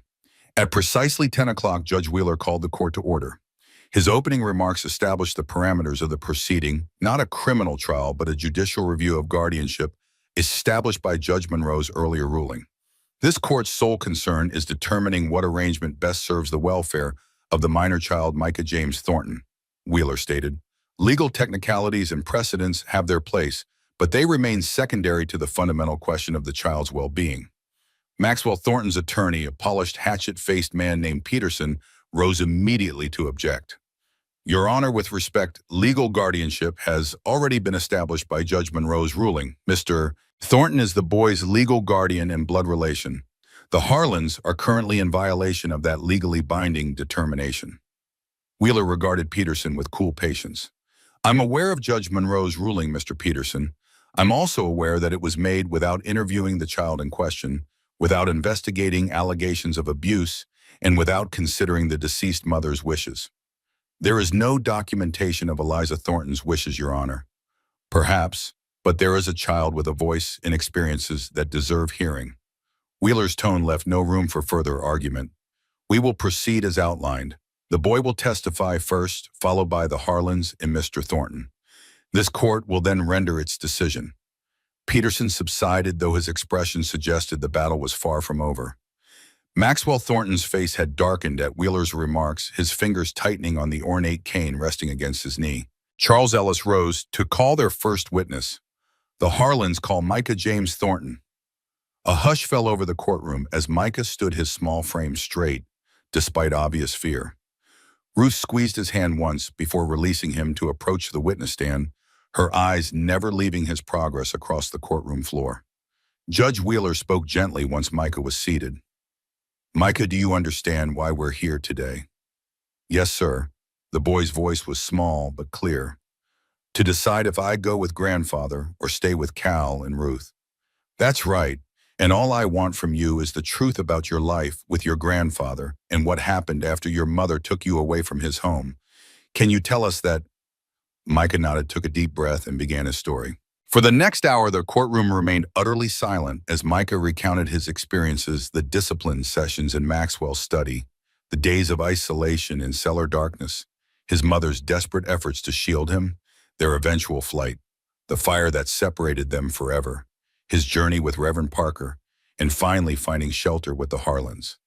At precisely 10 o'clock, Judge Wheeler called the court to order. His opening remarks established the parameters of the proceeding, not a criminal trial, but a judicial review of guardianship established by Judge Monroe's earlier ruling. This court's sole concern is determining what arrangement best serves the welfare of the minor child Micah James Thornton, Wheeler stated. Legal technicalities and precedents have their place, but they remain secondary to the fundamental question of the child's well-being. Maxwell Thornton's attorney, a polished, hatchet-faced man named Peterson, rose immediately to object. Your Honor, with respect, legal guardianship has already been established by Judge Monroe's ruling. Mr. Thornton is the boy's legal guardian and blood relation. The Harlans are currently in violation of that legally binding determination. Wheeler regarded Peterson with cool patience. I'm aware of Judge Monroe's ruling, Mr. Peterson. I'm also aware that it was made without interviewing the child in question, without investigating allegations of abuse, and without considering the deceased mother's wishes. There is no documentation of Eliza Thornton's wishes, Your Honor. Perhaps, but there is a child with a voice and experiences that deserve hearing. Wheeler's tone left no room for further argument. We will proceed as outlined. The boy will testify first, followed by the Harlans and Mr. Thornton. This court will then render its decision. Peterson subsided, though his expression suggested the battle was far from over. Maxwell Thornton's face had darkened at Wheeler's remarks, his fingers tightening on the ornate cane resting against his knee. Charles Ellis rose to call their first witness. The Harlans call Micah James Thornton. A hush fell over the courtroom as Micah stood his small frame straight, despite obvious fear. Ruth squeezed his hand once before releasing him to approach the witness stand, her eyes never leaving his progress across the courtroom floor. Judge Wheeler spoke gently once Micah was seated. "Micah, do you understand why we're here today?" "Yes, sir." The boy's voice was small but clear. "To decide if I go with grandfather or stay with Cal and Ruth." "That's right. And all I want from you is the truth about your life with your grandfather and what happened after your mother took you away from his home. Can you tell us that?" Micah nodded, took a deep breath, and began his story. For the next hour, the courtroom remained utterly silent as Micah recounted his experiences, the discipline sessions in Maxwell's study, the days of isolation in cellar darkness, his mother's desperate efforts to shield him, their eventual flight, the fire that separated them forever, his journey with Reverend Parker, and finally finding shelter with the Harlans.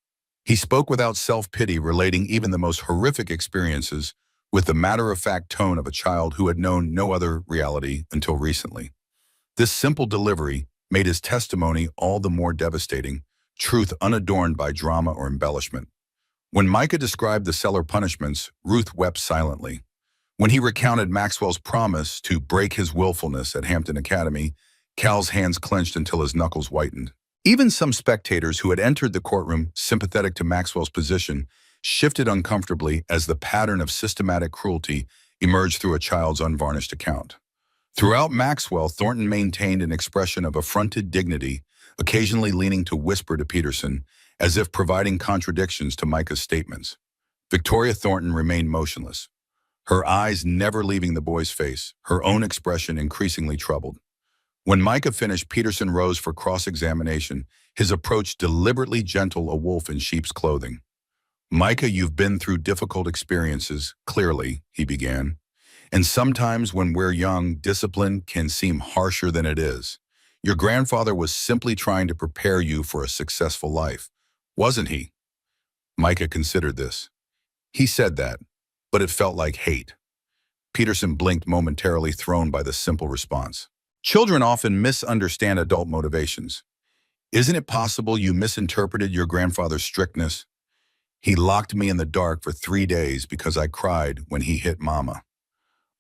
He spoke without self-pity, relating even the most horrific experiences with the matter-of-fact tone of a child who had known no other reality until recently. This simple delivery made his testimony all the more devastating, truth unadorned by drama or embellishment. When Micah described the cellar punishments, Ruth wept silently. When he recounted Maxwell's promise to break his willfulness at Hampton Academy, Cal's hands clenched until his knuckles whitened. Even some spectators who had entered the courtroom sympathetic to Maxwell's position shifted uncomfortably as the pattern of systematic cruelty emerged through a child's unvarnished account. Throughout Maxwell, Thornton maintained an expression of affronted dignity, occasionally leaning to whisper to Peterson, as if providing contradictions to Micah's statements. Victoria Thornton remained motionless, her eyes never leaving the boy's face, her own expression increasingly troubled. When Micah finished, Peterson rose for cross-examination, his approach deliberately gentle, a wolf in sheep's clothing. "Micah, you've been through difficult experiences, clearly," he began. "And sometimes when we're young, discipline can seem harsher than it is. Your grandfather was simply trying to prepare you for a successful life, wasn't he?" Micah considered this. He said that, but it felt like hate. Peterson blinked, momentarily thrown by the simple response. "Children often misunderstand adult motivations. Isn't it possible you misinterpreted your grandfather's strictness? He locked me in the dark for 3 days because I cried when he hit Mama."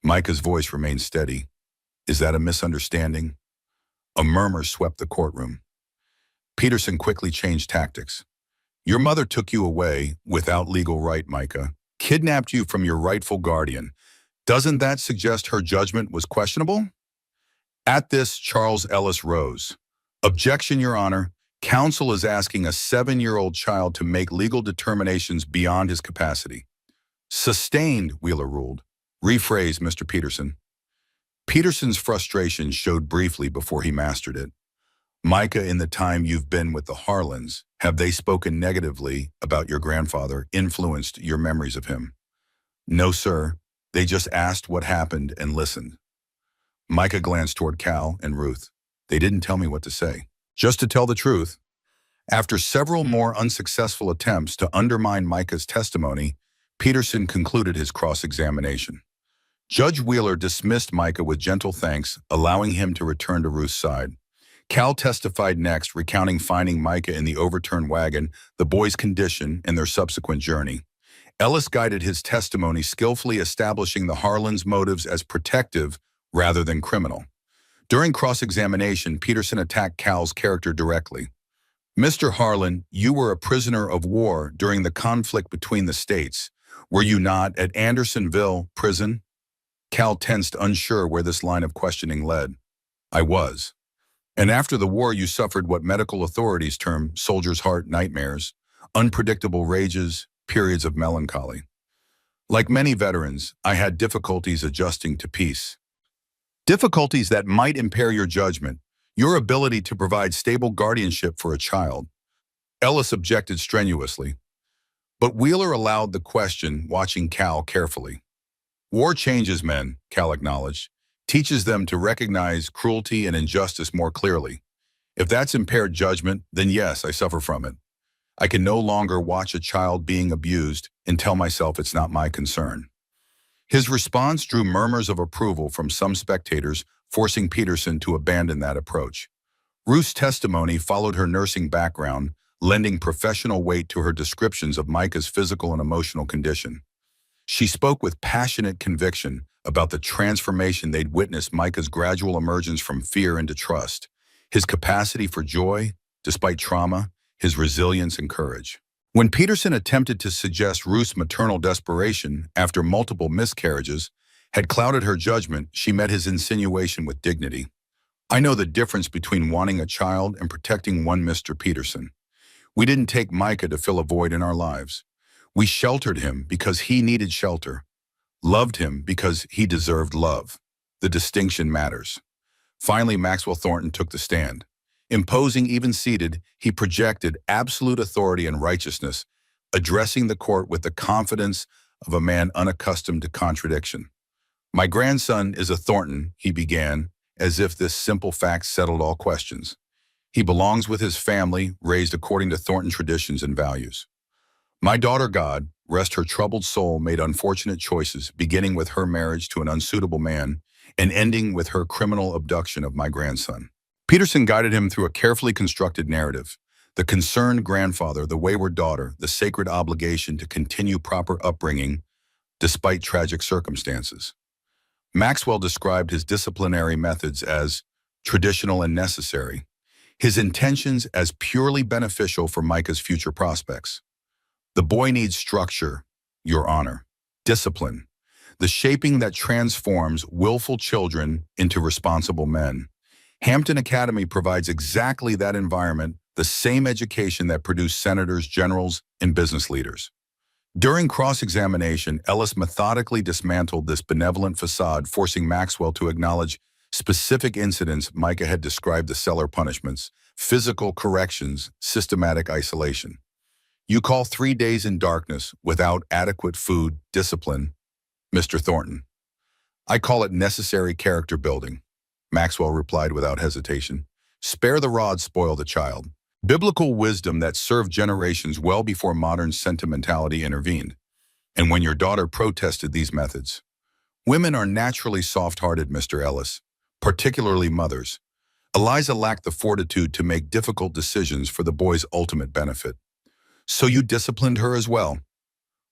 Micah's voice remained steady. "Is that a misunderstanding?" A murmur swept the courtroom. Peterson quickly changed tactics. "Your mother took you away without legal right, Micah. Kidnapped you from your rightful guardian. Doesn't that suggest her judgment was questionable?" At this, Charles Ellis rose. "Objection, Your Honor. Counsel is asking a 7-year-old child to make legal determinations beyond his capacity." "Sustained," Wheeler ruled. "Rephrase, Mr. Peterson." Peterson's frustration showed briefly before he mastered it. "Micah, in the time you've been with the Harlans, have they spoken negatively about your grandfather, influenced your memories of him?" "No, sir. They just asked what happened and listened." Micah glanced toward Cal and Ruth. "They didn't tell me what to say. Just to tell the truth." After several more unsuccessful attempts to undermine Micah's testimony, Peterson concluded his cross-examination. Judge Wheeler dismissed Micah with gentle thanks, allowing him to return to Ruth's side. Cal testified next, recounting finding Micah in the overturned wagon, the boy's condition, and their subsequent journey. Ellis guided his testimony, skillfully establishing the Harlans' motives as protective rather than criminal. During cross-examination, Peterson attacked Cal's character directly. "Mr. Harlan, you were a prisoner of war during the conflict between the states. Were you not at Andersonville prison?" Cal tensed, unsure where this line of questioning led. "I was. And after the war, you suffered what medical authorities term soldier's heart nightmares, unpredictable rages, periods of melancholy. Like many veterans, I had difficulties adjusting to peace. Difficulties that might impair your judgment, your ability to provide stable guardianship for a child." Ellis objected strenuously. But Wheeler allowed the question, watching Cal carefully. "War changes men," Cal acknowledged, "teaches them to recognize cruelty and injustice more clearly. If that's impaired judgment, then yes, I suffer from it. I can no longer watch a child being abused and tell myself it's not my concern." His response drew murmurs of approval from some spectators, forcing Peterson to abandon that approach. Ruth's testimony followed her nursing background, lending professional weight to her descriptions of Micah's physical and emotional condition. She spoke with passionate conviction about the transformation they'd witnessed: Micah's gradual emergence from fear into trust, his capacity for joy despite trauma, his resilience and courage. When Peterson attempted to suggest Ruth's maternal desperation after multiple miscarriages had clouded her judgment, she met his insinuation with dignity. "I know the difference between wanting a child and protecting one, Mr. Peterson. We didn't take Micah to fill a void in our lives. We sheltered him because he needed shelter, loved him because he deserved love. The distinction matters." Finally, Maxwell Thornton took the stand. Imposing, even seated, he projected absolute authority and righteousness, addressing the court with the confidence of a man unaccustomed to contradiction. "My grandson is a Thornton," he began, as if this simple fact settled all questions. "He belongs with his family, raised according to Thornton traditions and values. My daughter, God, rest her troubled soul, made unfortunate choices, beginning with her marriage to an unsuitable man and ending with her criminal abduction of my grandson." Peterson guided him through a carefully constructed narrative: the concerned grandfather, the wayward daughter, the sacred obligation to continue proper upbringing despite tragic circumstances. Maxwell described his disciplinary methods as traditional and necessary, his intentions as purely beneficial for Micah's future prospects. "The boy needs structure, Your Honor, discipline, the shaping that transforms willful children into responsible men. Hampton Academy provides exactly that environment, the same education that produced senators, generals, and business leaders." During cross-examination, Ellis methodically dismantled this benevolent facade, forcing Maxwell to acknowledge specific incidents Micah had described: the cellar punishments, physical corrections, systematic isolation. "You call 3 days in darkness without adequate food discipline, Mr. Thornton. I call it necessary character building," Maxwell replied without hesitation. "Spare the rod, spoil the child." Biblical wisdom that served generations well before modern sentimentality intervened. And when your daughter protested these methods: "Women are naturally soft-hearted, Mr. Ellis, particularly mothers. Eliza lacked the fortitude to make difficult decisions for the boy's ultimate benefit. So you disciplined her as well.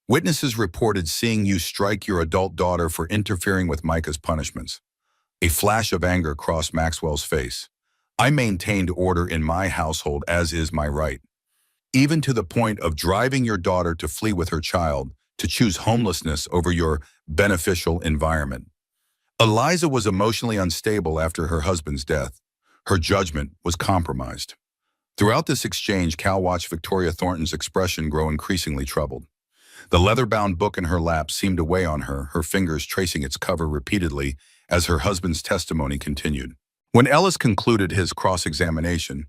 Witnesses reported seeing you strike your adult daughter for interfering with Micah's punishments." A flash of anger crossed Maxwell's face. "I maintained order in my household, as is my right. Even to the point of driving your daughter to flee with her child, to choose homelessness over your beneficial environment. Eliza was emotionally unstable after her husband's death. Her judgment was compromised." Throughout this exchange, Cal watched Victoria Thornton's expression grow increasingly troubled. The leather-bound book in her lap seemed to weigh on her, her fingers tracing its cover repeatedly as her husband's testimony continued. When Ellis concluded his cross-examination,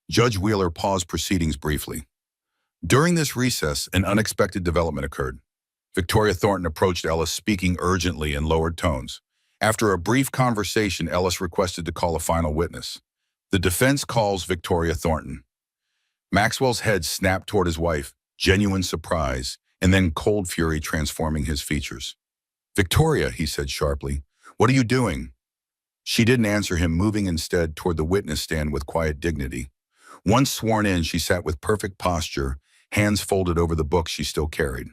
Judge Wheeler paused proceedings briefly. During this recess, an unexpected development occurred. Victoria Thornton approached Ellis, speaking urgently in lowered tones. After a brief conversation, Ellis requested to call a final witness. "The defense calls Victoria Thornton." Maxwell's head snapped toward his wife, genuine surprise, and then cold fury transforming his features. "Victoria," he said sharply, "what are you doing?" She didn't answer him, moving instead toward the witness stand with quiet dignity. Once sworn in, she sat with perfect posture, hands folded over the book she still carried.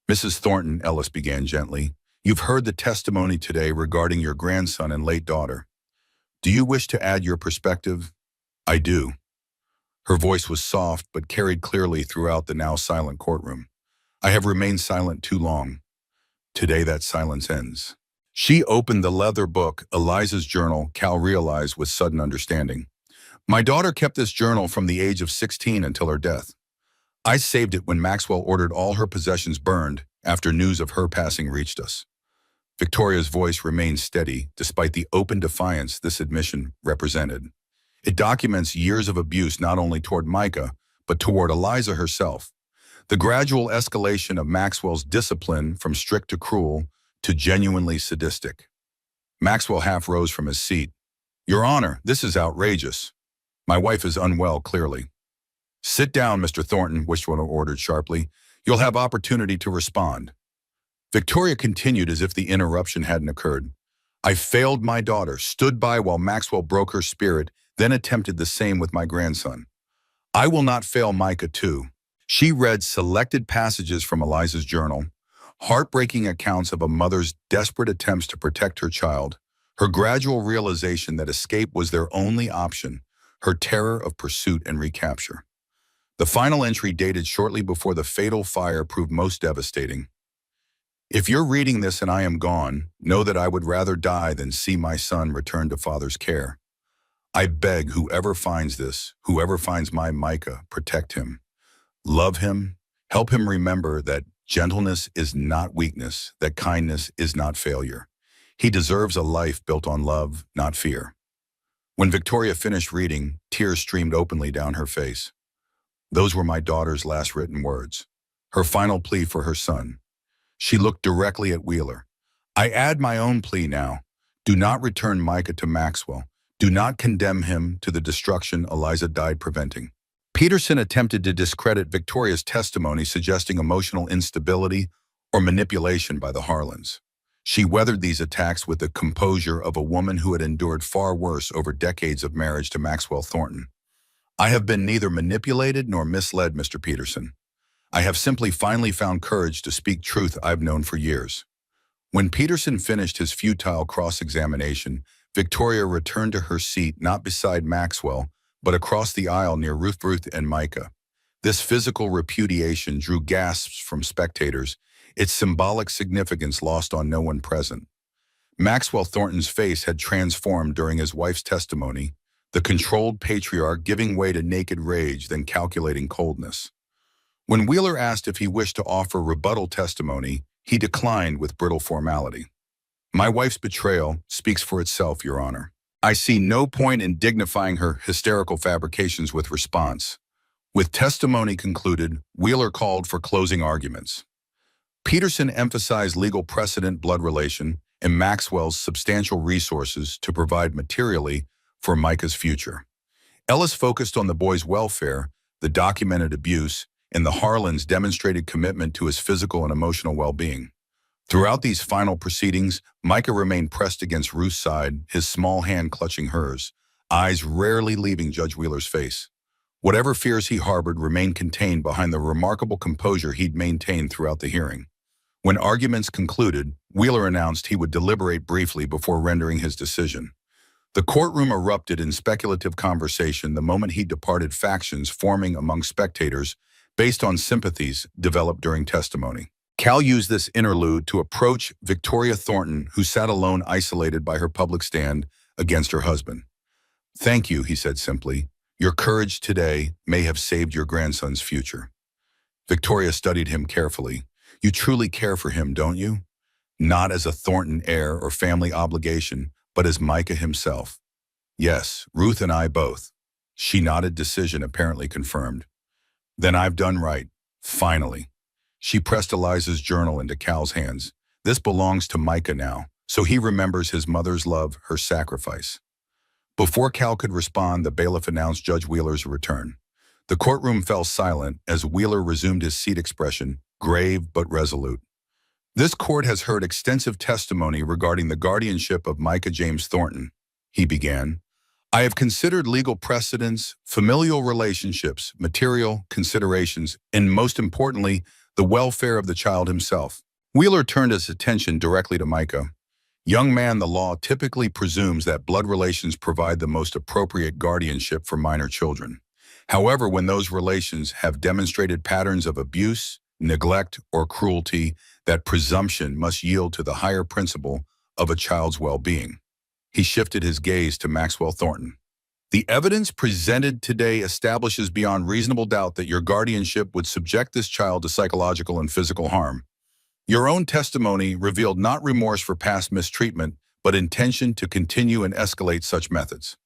"Mrs. Thornton," Ellis began gently, "you've heard the testimony today regarding your grandson and late daughter. Do you wish to add your perspective?" "I do." Her voice was soft but carried clearly throughout the now silent courtroom. "I have remained silent too long. Today that silence ends." She opened the leather book, Eliza's journal, Cal realized with sudden understanding. "My daughter kept this journal from the age of 16 until her death. I saved it when Maxwell ordered all her possessions burned after news of her passing reached us." Victoria's voice remained steady, despite the open defiance this admission represented. It documents years of abuse not only toward Micah, but toward Eliza herself. The gradual escalation of Maxwell's discipline from strict to cruel to genuinely sadistic. Maxwell half rose from his seat. "Your Honor, this is outrageous. My wife is unwell, clearly." "Sit down, Mr. Thornton," Wishwater ordered sharply. "You'll have opportunity to respond." Victoria continued as if the interruption hadn't occurred. I failed my daughter, stood by while Maxwell broke her spirit, then attempted the same with my grandson. I will not fail Micah too. She read selected passages from Eliza's journal, heartbreaking accounts of a mother's desperate attempts to protect her child, her gradual realization that escape was their only option, her terror of pursuit and recapture. The final entry dated shortly before the fatal fire proved most devastating. If you're reading this and I am gone, know that I would rather die than see my son return to father's care. I beg whoever finds this, whoever finds my Micah, protect him. Love him. Help him remember that gentleness is not weakness, that kindness is not failure. He deserves a life built on love, not fear. When Victoria finished reading, tears streamed openly down her face. Those were my daughter's last written words, her final plea for her son. She looked directly at Wheeler. I add my own plea now. Do not return Micah to Maxwell. Do not condemn him to the destruction Eliza died preventing. Peterson attempted to discredit Victoria's testimony, suggesting emotional instability or manipulation by the Harlans. She weathered these attacks with the composure of a woman who had endured far worse over decades of marriage to Maxwell Thornton. I have been neither manipulated nor misled, Mr. Peterson. I have simply finally found courage to speak truth I've known for years. When Peterson finished his futile cross-examination, Victoria returned to her seat not beside Maxwell, but across the aisle near Ruth and Micah. This physical repudiation drew gasps from spectators, its symbolic significance lost on no one present. Maxwell Thornton's face had transformed during his wife's testimony, the controlled patriarch giving way to naked rage, then calculating coldness. When Wheeler asked if he wished to offer rebuttal testimony, he declined with brittle formality. My wife's betrayal speaks for itself, Your Honor. I see no point in dignifying her hysterical fabrications with response. With testimony concluded, Wheeler called for closing arguments. Peterson emphasized legal precedent, blood relation, and Maxwell's substantial resources to provide materially for Micah's future. Ellis focused on the boy's welfare, the documented abuse, and the Harlans' demonstrated commitment to his physical and emotional well-being. Throughout these final proceedings, Micah remained pressed against Ruth's side, his small hand clutching hers, eyes rarely leaving Judge Wheeler's face. Whatever fears he harbored remained contained behind the remarkable composure he'd maintained throughout the hearing. When arguments concluded, Wheeler announced he would deliberate briefly before rendering his decision. The courtroom erupted in speculative conversation the moment he departed, factions forming among spectators based on sympathies developed during testimony. Cal used this interlude to approach Victoria Thornton, who sat alone, isolated by her public stand against her husband. Thank you, he said simply. Your courage today may have saved your grandson's future. Victoria studied him carefully. You truly care for him, don't you? Not as a Thornton heir or family obligation, but as Micah himself. Yes, Ruth and I both. She nodded, decision apparently confirmed. Then I've done right. Finally. She pressed Eliza's journal into Cal's hands. This belongs to Micah now, so he remembers his mother's love, her sacrifice. Before Cal could respond, the bailiff announced Judge Wheeler's return. The courtroom fell silent as Wheeler resumed his seat, expression grave but resolute. This court has heard extensive testimony regarding the guardianship of Micah James Thornton, he began. I have considered legal precedents, familial relationships, material considerations, and most importantly, the welfare of the child himself. Wheeler turned his attention directly to Micah. Young man, the law typically presumes that blood relations provide the most appropriate guardianship for minor children. However, when those relations have demonstrated patterns of abuse, neglect, or cruelty, that presumption must yield to the higher principle of a child's well-being. He shifted his gaze to Maxwell Thornton. The evidence presented today establishes beyond reasonable doubt that your guardianship would subject this child to psychological and physical harm. Your own testimony revealed not remorse for past mistreatment, but intention to continue and escalate such methods.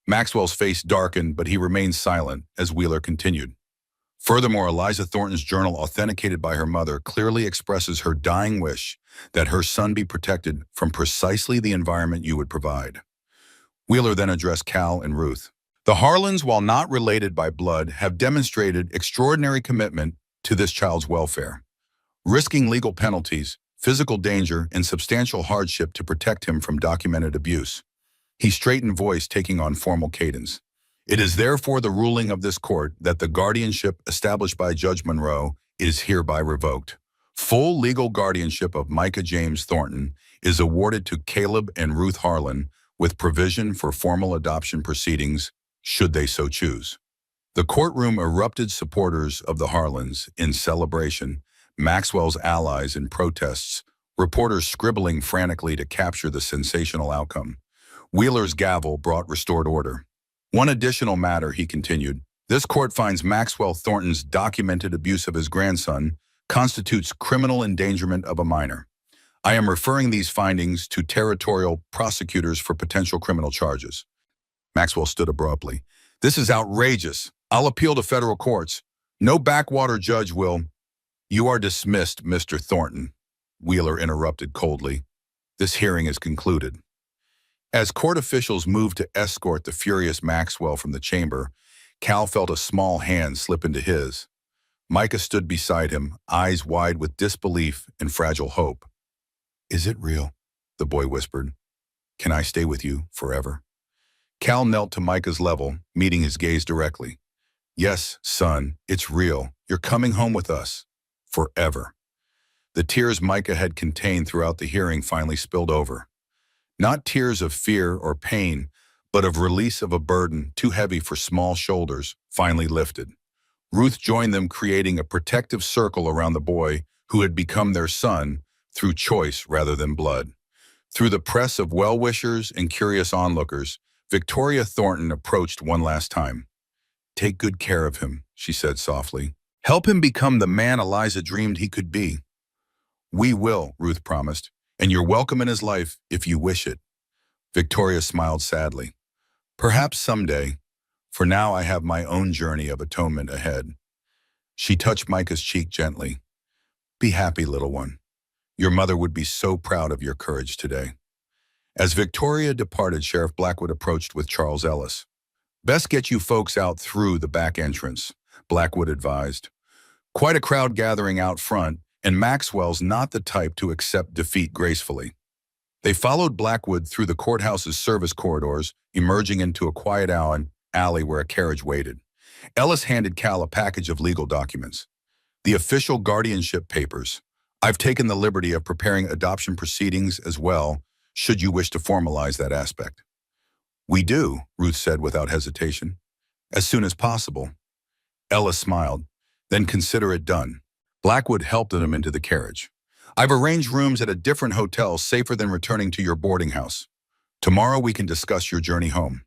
Maxwell's face darkened, but he remained silent as Wheeler continued. Furthermore, Eliza Thornton's journal, authenticated by her mother, clearly expresses her dying wish that her son be protected from precisely the environment you would provide. Wheeler then addressed Cal and Ruth. The Harlans, while not related by blood, have demonstrated extraordinary commitment to this child's welfare. Risking legal penalties, physical danger, and substantial hardship to protect him from documented abuse. He straightened voice, taking on formal cadence. It is therefore the ruling of this court that the guardianship established by Judge Monroe is hereby revoked. Full legal guardianship of Micah James Thornton is awarded to Caleb and Ruth Harlan, with provision for formal adoption proceedings, should they so choose. The courtroom erupted, supporters of the Harlans in celebration, Maxwell's allies in protests, reporters scribbling frantically to capture the sensational outcome. Wheeler's gavel brought restored order. One additional matter, he continued. This court finds Maxwell Thornton's documented abuse of his grandson constitutes criminal endangerment of a minor. I am referring these findings to territorial prosecutors for potential criminal charges. Maxwell stood abruptly. This is outrageous. I'll appeal to federal courts. No backwater judge will. You are dismissed, Mr. Thornton, Wheeler interrupted coldly. This hearing is concluded. As court officials moved to escort the furious Maxwell from the chamber, Cal felt a small hand slip into his. Micah stood beside him, eyes wide with disbelief and fragile hope. Is it real? The boy whispered. Can I stay with you forever? Cal knelt to Micah's level, meeting his gaze directly. Yes, son, it's real. You're coming home with us. Forever. The tears Micah had contained throughout the hearing finally spilled over. Not tears of fear or pain, but of release of a burden too heavy for small shoulders, finally lifted. Ruth joined them, creating a protective circle around the boy who had become their son through choice rather than blood. Through the press of well-wishers and curious onlookers, Victoria Thornton approached one last time. Take good care of him, she said softly. Help him become the man Eliza dreamed he could be. We will, Ruth promised, and you're welcome in his life if you wish it. Victoria smiled sadly. Perhaps someday. For now I have my own journey of atonement ahead. She touched Micah's cheek gently. Be happy, little one. Your mother would be so proud of your courage today. As Victoria departed, Sheriff Blackwood approached with Charles Ellis. Best get you folks out through the back entrance, Blackwood advised. Quite a crowd gathering out front, and Maxwell's not the type to accept defeat gracefully. They followed Blackwood through the courthouse's service corridors, emerging into a quiet alley where a carriage waited. Ellis handed Cal a package of legal documents. The official guardianship papers. I've taken the liberty of preparing adoption proceedings as well, should you wish to formalize that aspect. We do, Ruth said without hesitation. As soon as possible. Ellis smiled. Then consider it done. Blackwood helped them into the carriage. I've arranged rooms at a different hotel, safer than returning to your boarding house. Tomorrow we can discuss your journey home.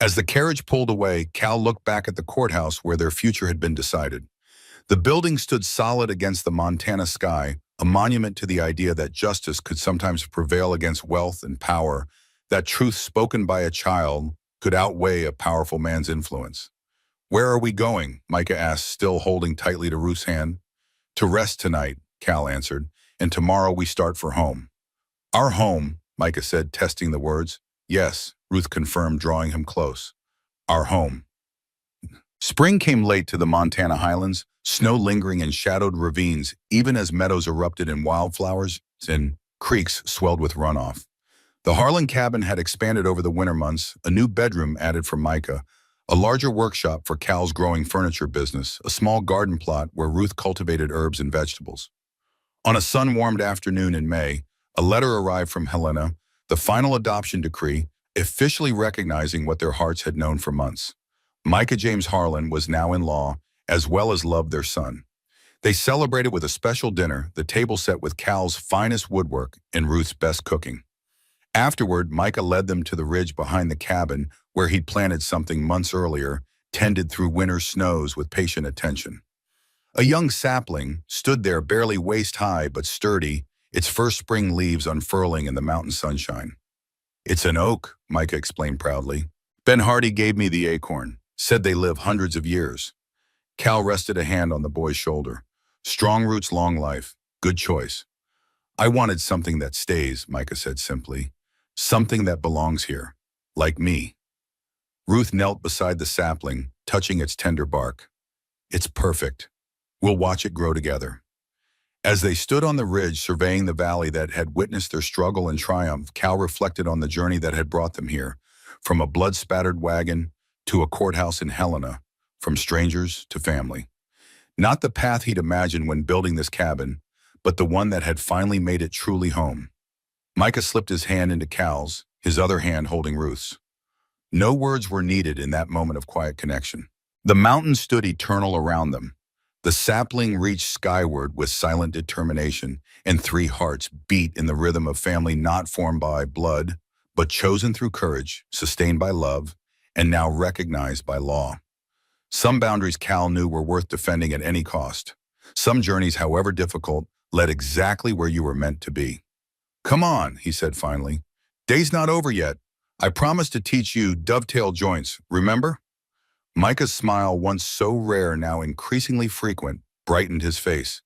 As the carriage pulled away, Cal looked back at the courthouse where their future had been decided. The building stood solid against the Montana sky, a monument to the idea that justice could sometimes prevail against wealth and power, that truth spoken by a child could outweigh a powerful man's influence. Where are we going? Micah asked, still holding tightly to Ruth's hand. To rest tonight, Cal answered, and tomorrow we start for home. Our home, Micah said, testing the words. Yes, Ruth confirmed, drawing him close. Our home. Spring came late to the Montana highlands, snow lingering in shadowed ravines, even as meadows erupted in wildflowers and creeks swelled with runoff. The Harlan cabin had expanded over the winter months, a new bedroom added for Micah, a larger workshop for Cal's growing furniture business, a small garden plot where Ruth cultivated herbs and vegetables. On a sun-warmed afternoon in May, a letter arrived from Helena, the final adoption decree, officially recognizing what their hearts had known for months. Micah James Harlan was now in law, as well as loved their son. They celebrated with a special dinner, the table set with Cal's finest woodwork and Ruth's best cooking. Afterward, Micah led them to the ridge behind the cabin where he'd planted something months earlier, tended through winter snows with patient attention. A young sapling stood there, barely waist-high but sturdy, its first spring leaves unfurling in the mountain sunshine. It's an oak, Micah explained proudly. Ben Hardy gave me the acorn, said they live hundreds of years. Cal rested a hand on the boy's shoulder. Strong roots, long life. Good choice. I wanted something that stays, Micah said simply. Something that belongs here. Like me. Ruth knelt beside the sapling, touching its tender bark. It's perfect. We'll watch it grow together. As they stood on the ridge surveying the valley that had witnessed their struggle and triumph, Cal reflected on the journey that had brought them here, from a blood-spattered wagon to a courthouse in Helena, from strangers to family. Not the path he'd imagined when building this cabin, but the one that had finally made it truly home. Micah slipped his hand into Cal's, his other hand holding Ruth's. No words were needed in that moment of quiet connection. The mountains stood eternal around them. The sapling reached skyward with silent determination, and three hearts beat in the rhythm of family not formed by blood, but chosen through courage, sustained by love, and now recognized by law. Some boundaries Cal knew were worth defending at any cost. Some journeys, however difficult, led exactly where you were meant to be. "Come on," he said finally. "Day's not over yet. I promised to teach you dovetail joints, remember?" Micah's smile, once so rare, now increasingly frequent, brightened his face.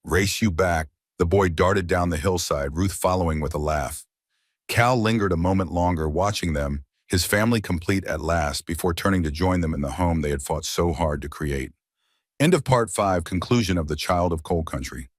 "Race you back." The boy darted down the hillside, Ruth following with a laugh. Cal lingered a moment longer, watching them, his family complete at last, before turning to join them in the home they had fought so hard to create. End of Part 5, conclusion of The Child of Coal Country.